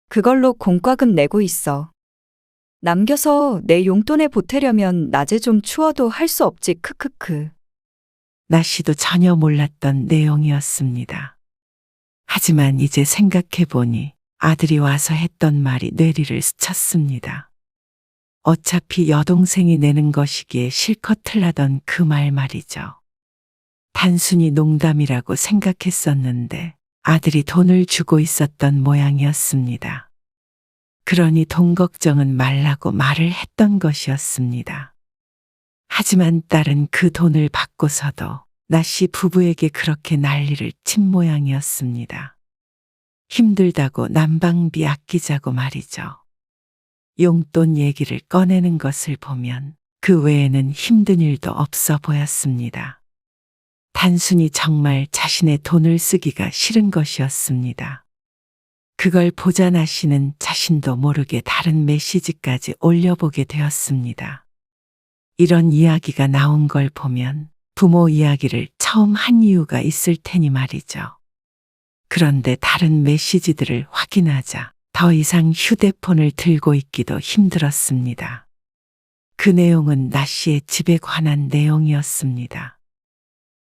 그걸로 공과금 내고 있어. 남겨서 내 용돈에 보태려면 낮에 좀 추워도 할 수 없지 크크크. 나씨도 전혀 몰랐던 내용이었습니다. 하지만 이제 생각해보니 아들이 와서 했던 말이 뇌리를 스쳤습니다. 어차피 여동생이 내는 것이기에 실컷 틀라던 그 말 말이죠. 단순히 농담이라고 생각했었는데 아들이 돈을 주고 있었던 모양이었습니다. 그러니 돈 걱정은 말라고 말을 했던 것이었습니다. 하지만 딸은 그 돈을 받고서도 나씨 부부에게 그렇게 난리를 친 모양이었습니다. 힘들다고 난방비 아끼자고 말이죠. 용돈 얘기를 꺼내는 것을 보면 그 외에는 힘든 일도 없어 보였습니다. 단순히 정말 자신의 돈을 쓰기가 싫은 것이었습니다. 그걸 보자 나씨는 자신도 모르게 다른 메시지까지 올려보게 되었습니다. 이런 이야기가 나온 걸 보면 부모 이야기를 처음 한 이유가 있을 테니 말이죠. 그런데 다른 메시지들을 확인하자 더 이상 휴대폰을 들고 있기도 힘들었습니다. 그 내용은 나씨의 집에 관한 내용이었습니다.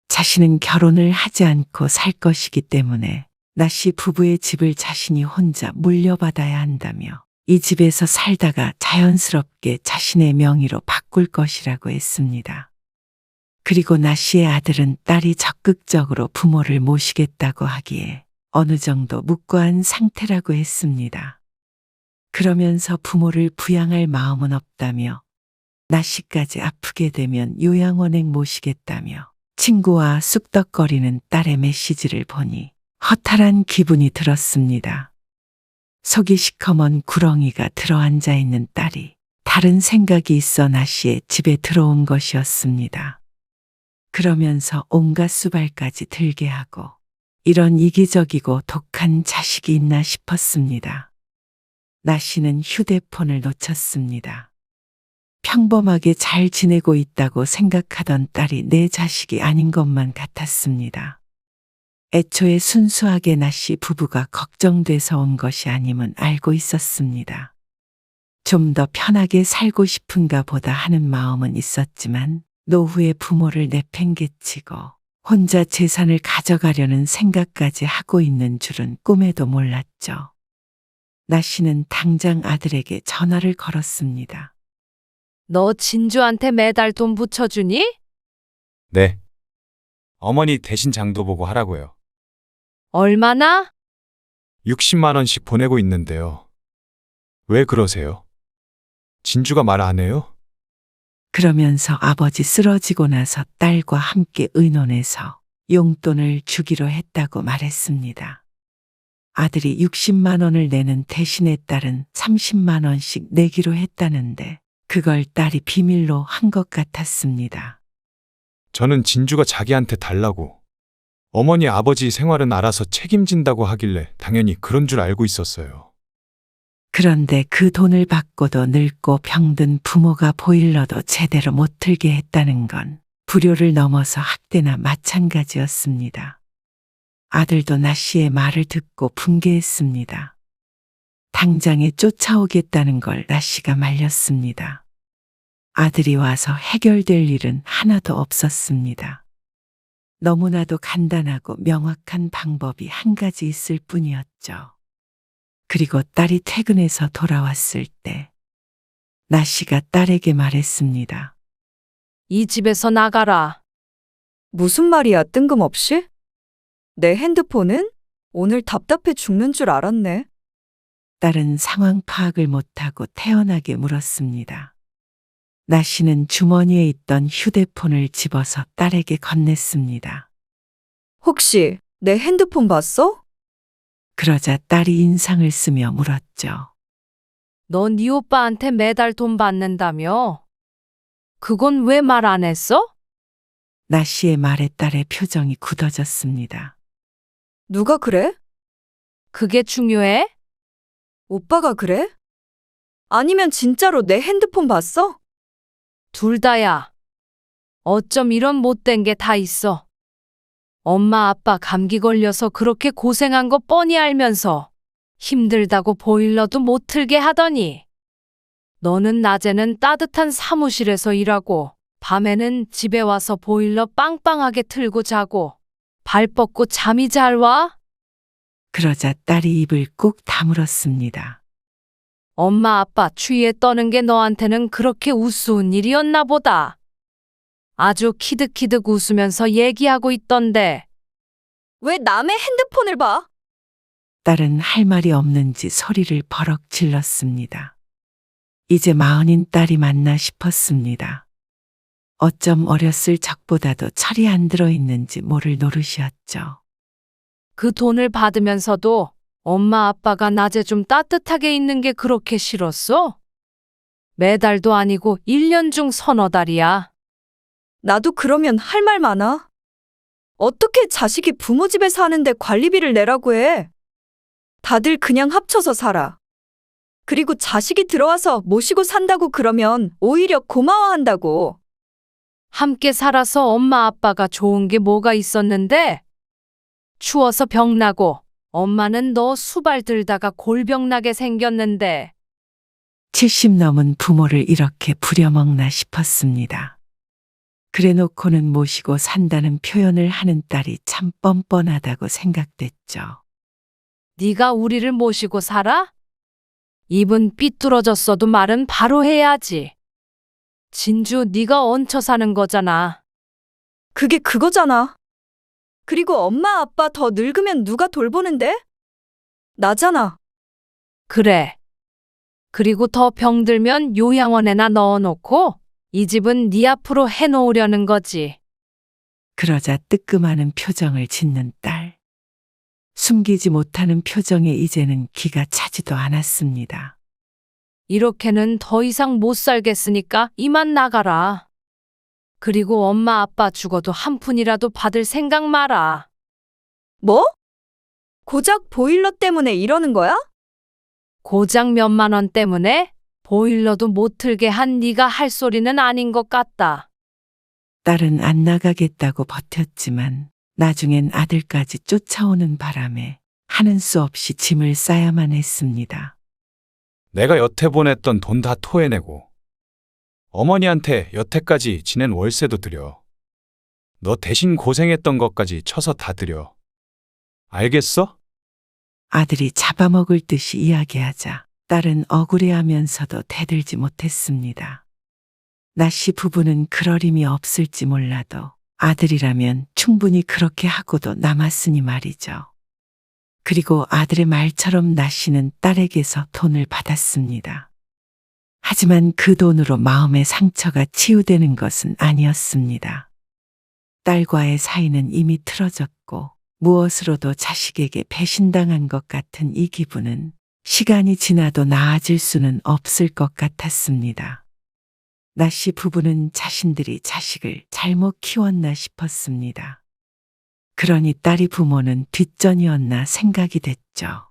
자신은 결혼을 하지 않고 살 것이기 때문에 나씨 부부의 집을 자신이 혼자 물려받아야 한다며 이 집에서 살다가 자연스럽게 자신의 명의로 바꿀 것이라고 했습니다. 그리고 나씨의 아들은 딸이 적극적으로 부모를 모시겠다고 하기에 어느 정도 묵고한 상태라고 했습니다. 그러면서 부모를 부양할 마음은 없다며 나씨까지 아프게 되면 요양원에 모시겠다며 친구와 쑥덕거리는 딸의 메시지를 보니 허탈한 기분이 들었습니다. 속이 시커먼 구렁이가 들어앉아 있는 딸이 다른 생각이 있어 나씨의 집에 들어온 것이었습니다. 그러면서 온갖 수발까지 들게 하고 이런 이기적이고 독한 자식이 있나 싶었습니다. 나씨는 휴대폰을 놓쳤습니다. 평범하게 잘 지내고 있다고 생각하던 딸이 내 자식이 아닌 것만 같았습니다. 애초에 순수하게 나씨 부부가 걱정돼서 온 것이 아님은 알고 있었습니다. 좀 더 편하게 살고 싶은가 보다 하는 마음은 있었지만 노후에 부모를 내팽개치고 혼자 재산을 가져가려는 생각까지 하고 있는 줄은 꿈에도 몰랐죠. 나씨는 당장 아들에게 전화를 걸었습니다. 너 진주한테 매달 돈 붙여주니? 네. 어머니 대신 장도 보고 하라고요. 얼마나? 60만 원씩 보내고 있는데요. 왜 그러세요? 진주가 말 안 해요? 그러면서 아버지 쓰러지고 나서 딸과 함께 의논해서 용돈을 주기로 했다고 말했습니다. 아들이 60만 원을 내는 대신에 딸은 30만 원씩 내기로 했다는데 그걸 딸이 비밀로 한 것 같았습니다. 저는 진주가 자기한테 달라고. 어머니 아버지 생활은 알아서 책임진다고 하길래 당연히 그런 줄 알고 있었어요. 그런데 그 돈을 받고도 늙고 병든 부모가 보일러도 제대로 못 틀게 했다는 건 불효를 넘어서 학대나 마찬가지였습니다. 아들도 나씨의 말을 듣고 분개했습니다. 당장에 쫓아오겠다는 걸 나씨가 말렸습니다. 아들이 와서 해결될 일은 하나도 없었습니다. 너무나도 간단하고 명확한 방법이 한 가지 있을 뿐이었죠. 그리고 딸이 퇴근해서 돌아왔을 때 나씨가 딸에게 말했습니다. 이 집에서 나가라. 무슨 말이야 뜬금없이? 내 핸드폰은? 오늘 답답해 죽는 줄 알았네. 딸은 상황 파악을 못하고 태연하게 물었습니다. 나 씨는 주머니에 있던 휴대폰을 집어서 딸에게 건넸습니다. 혹시 내 핸드폰 봤어? 그러자 딸이 인상을 쓰며 물었죠. 너 네 오빠한테 매달 돈 받는다며? 그건 왜 말 안 했어? 나 씨의 말에 딸의 표정이 굳어졌습니다. 누가 그래? 그게 중요해? 오빠가 그래? 아니면 진짜로 내 핸드폰 봤어? 둘 다야. 어쩜 이런 못된 게 다 있어. 엄마 아빠 감기 걸려서 그렇게 고생한 거 뻔히 알면서 힘들다고 보일러도 못 틀게 하더니 너는 낮에는 따뜻한 사무실에서 일하고 밤에는 집에 와서 보일러 빵빵하게 틀고 자고 발 뻗고 잠이 잘 와? 그러자 딸이 입을 꾹 다물었습니다. 엄마 아빠 추위에 떠는 게 너한테는 그렇게 우스운 일이었나 보다. 아주 키득키득 웃으면서 얘기하고 있던데. 왜 남의 핸드폰을 봐? 딸은 할 말이 없는지 소리를 버럭 질렀습니다. 이제 마흔인 딸이 맞나 싶었습니다. 어쩜 어렸을 적보다도 철이 안 들어있는지 모를 노릇이었죠. 그 돈을 받으면서도 엄마 아빠가 낮에 좀 따뜻하게 있는 게 그렇게 싫었어? 매달도 아니고 1년 중 서너 달이야. 나도 그러면 할 말 많아. 어떻게 자식이 부모 집에 사는데 관리비를 내라고 해? 다들 그냥 합쳐서 살아. 그리고 자식이 들어와서 모시고 산다고 그러면 오히려 고마워한다고. 함께 살아서 엄마 아빠가 좋은 게 뭐가 있었는데? 추워서 병나고 엄마는 너 수발 들다가 골병 나게 생겼는데. 70 넘은 부모를 이렇게 부려먹나 싶었습니다. 그래놓고는 모시고 산다는 표현을 하는 딸이 참 뻔뻔하다고 생각됐죠. 네가 우리를 모시고 살아? 입은 삐뚤어졌어도 말은 바로 해야지. 진주 네가 얹혀 사는 거잖아. 그게 그거잖아. 그리고 엄마 아빠 더 늙으면 누가 돌보는데? 나잖아. 그래. 그리고 더 병들면 요양원에나 넣어놓고 이 집은 네 앞으로 해놓으려는 거지. 그러자 뜨끔하는 표정을 짓는 딸. 숨기지 못하는 표정에 이제는 기가 차지도 않았습니다. 이렇게는 더 이상 못 살겠으니까 이만 나가라. 그리고 엄마 아빠 죽어도 한 푼이라도 받을 생각 마라. 뭐? 고작 보일러 때문에 이러는 거야? 고작 몇만 원 때문에 보일러도 못 틀게 한 네가 할 소리는 아닌 것 같다. 딸은 안 나가겠다고 버텼지만 나중엔 아들까지 쫓아오는 바람에 하는 수 없이 짐을 싸야만 했습니다. 내가 여태 보냈던 돈 다 토해내고 어머니한테 여태까지 지낸 월세도 드려. 너 대신 고생했던 것까지 쳐서 다 드려. 알겠어? 아들이 잡아먹을 듯이 이야기하자 딸은 억울해하면서도 대들지 못했습니다. 나씨 부부는 그럴 힘이 없을지 몰라도 아들이라면 충분히 그렇게 하고도 남았으니 말이죠. 그리고 아들의 말처럼 나씨는 딸에게서 돈을 받았습니다. 하지만 그 돈으로 마음의 상처가 치유되는 것은 아니었습니다. 딸과의 사이는 이미 틀어졌고 무엇으로도 자식에게 배신당한 것 같은 이 기분은 시간이 지나도 나아질 수는 없을 것 같았습니다. 나씨 부부는 자신들이 자식을 잘못 키웠나 싶었습니다. 그러니 딸이 부모는 뒷전이었나 생각이 됐죠.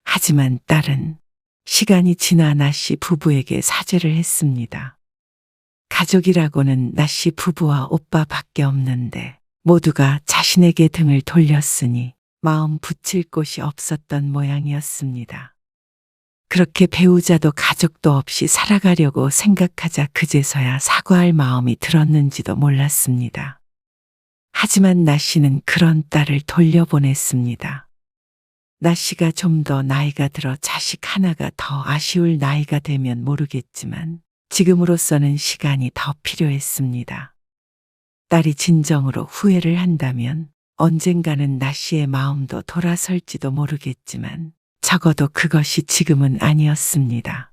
하지만 딸은 시간이 지나 나씨 부부에게 사죄를 했습니다. 가족이라고는 나씨 부부와 오빠밖에 없는데 모두가 자신에게 등을 돌렸으니 마음 붙일 곳이 없었던 모양이었습니다. 그렇게 배우자도 가족도 없이 살아가려고 생각하자 그제서야 사과할 마음이 들었는지도 몰랐습니다. 하지만 나씨는 그런 딸을 돌려보냈습니다. 나씨가 좀 더 나이가 들어 자식 하나가 더 아쉬울 나이가 되면 모르겠지만 지금으로서는 시간이 더 필요했습니다. 딸이 진정으로 후회를 한다면 언젠가는 나 씨의 마음도 돌아설지도 모르겠지만 적어도 그것이 지금은 아니었습니다.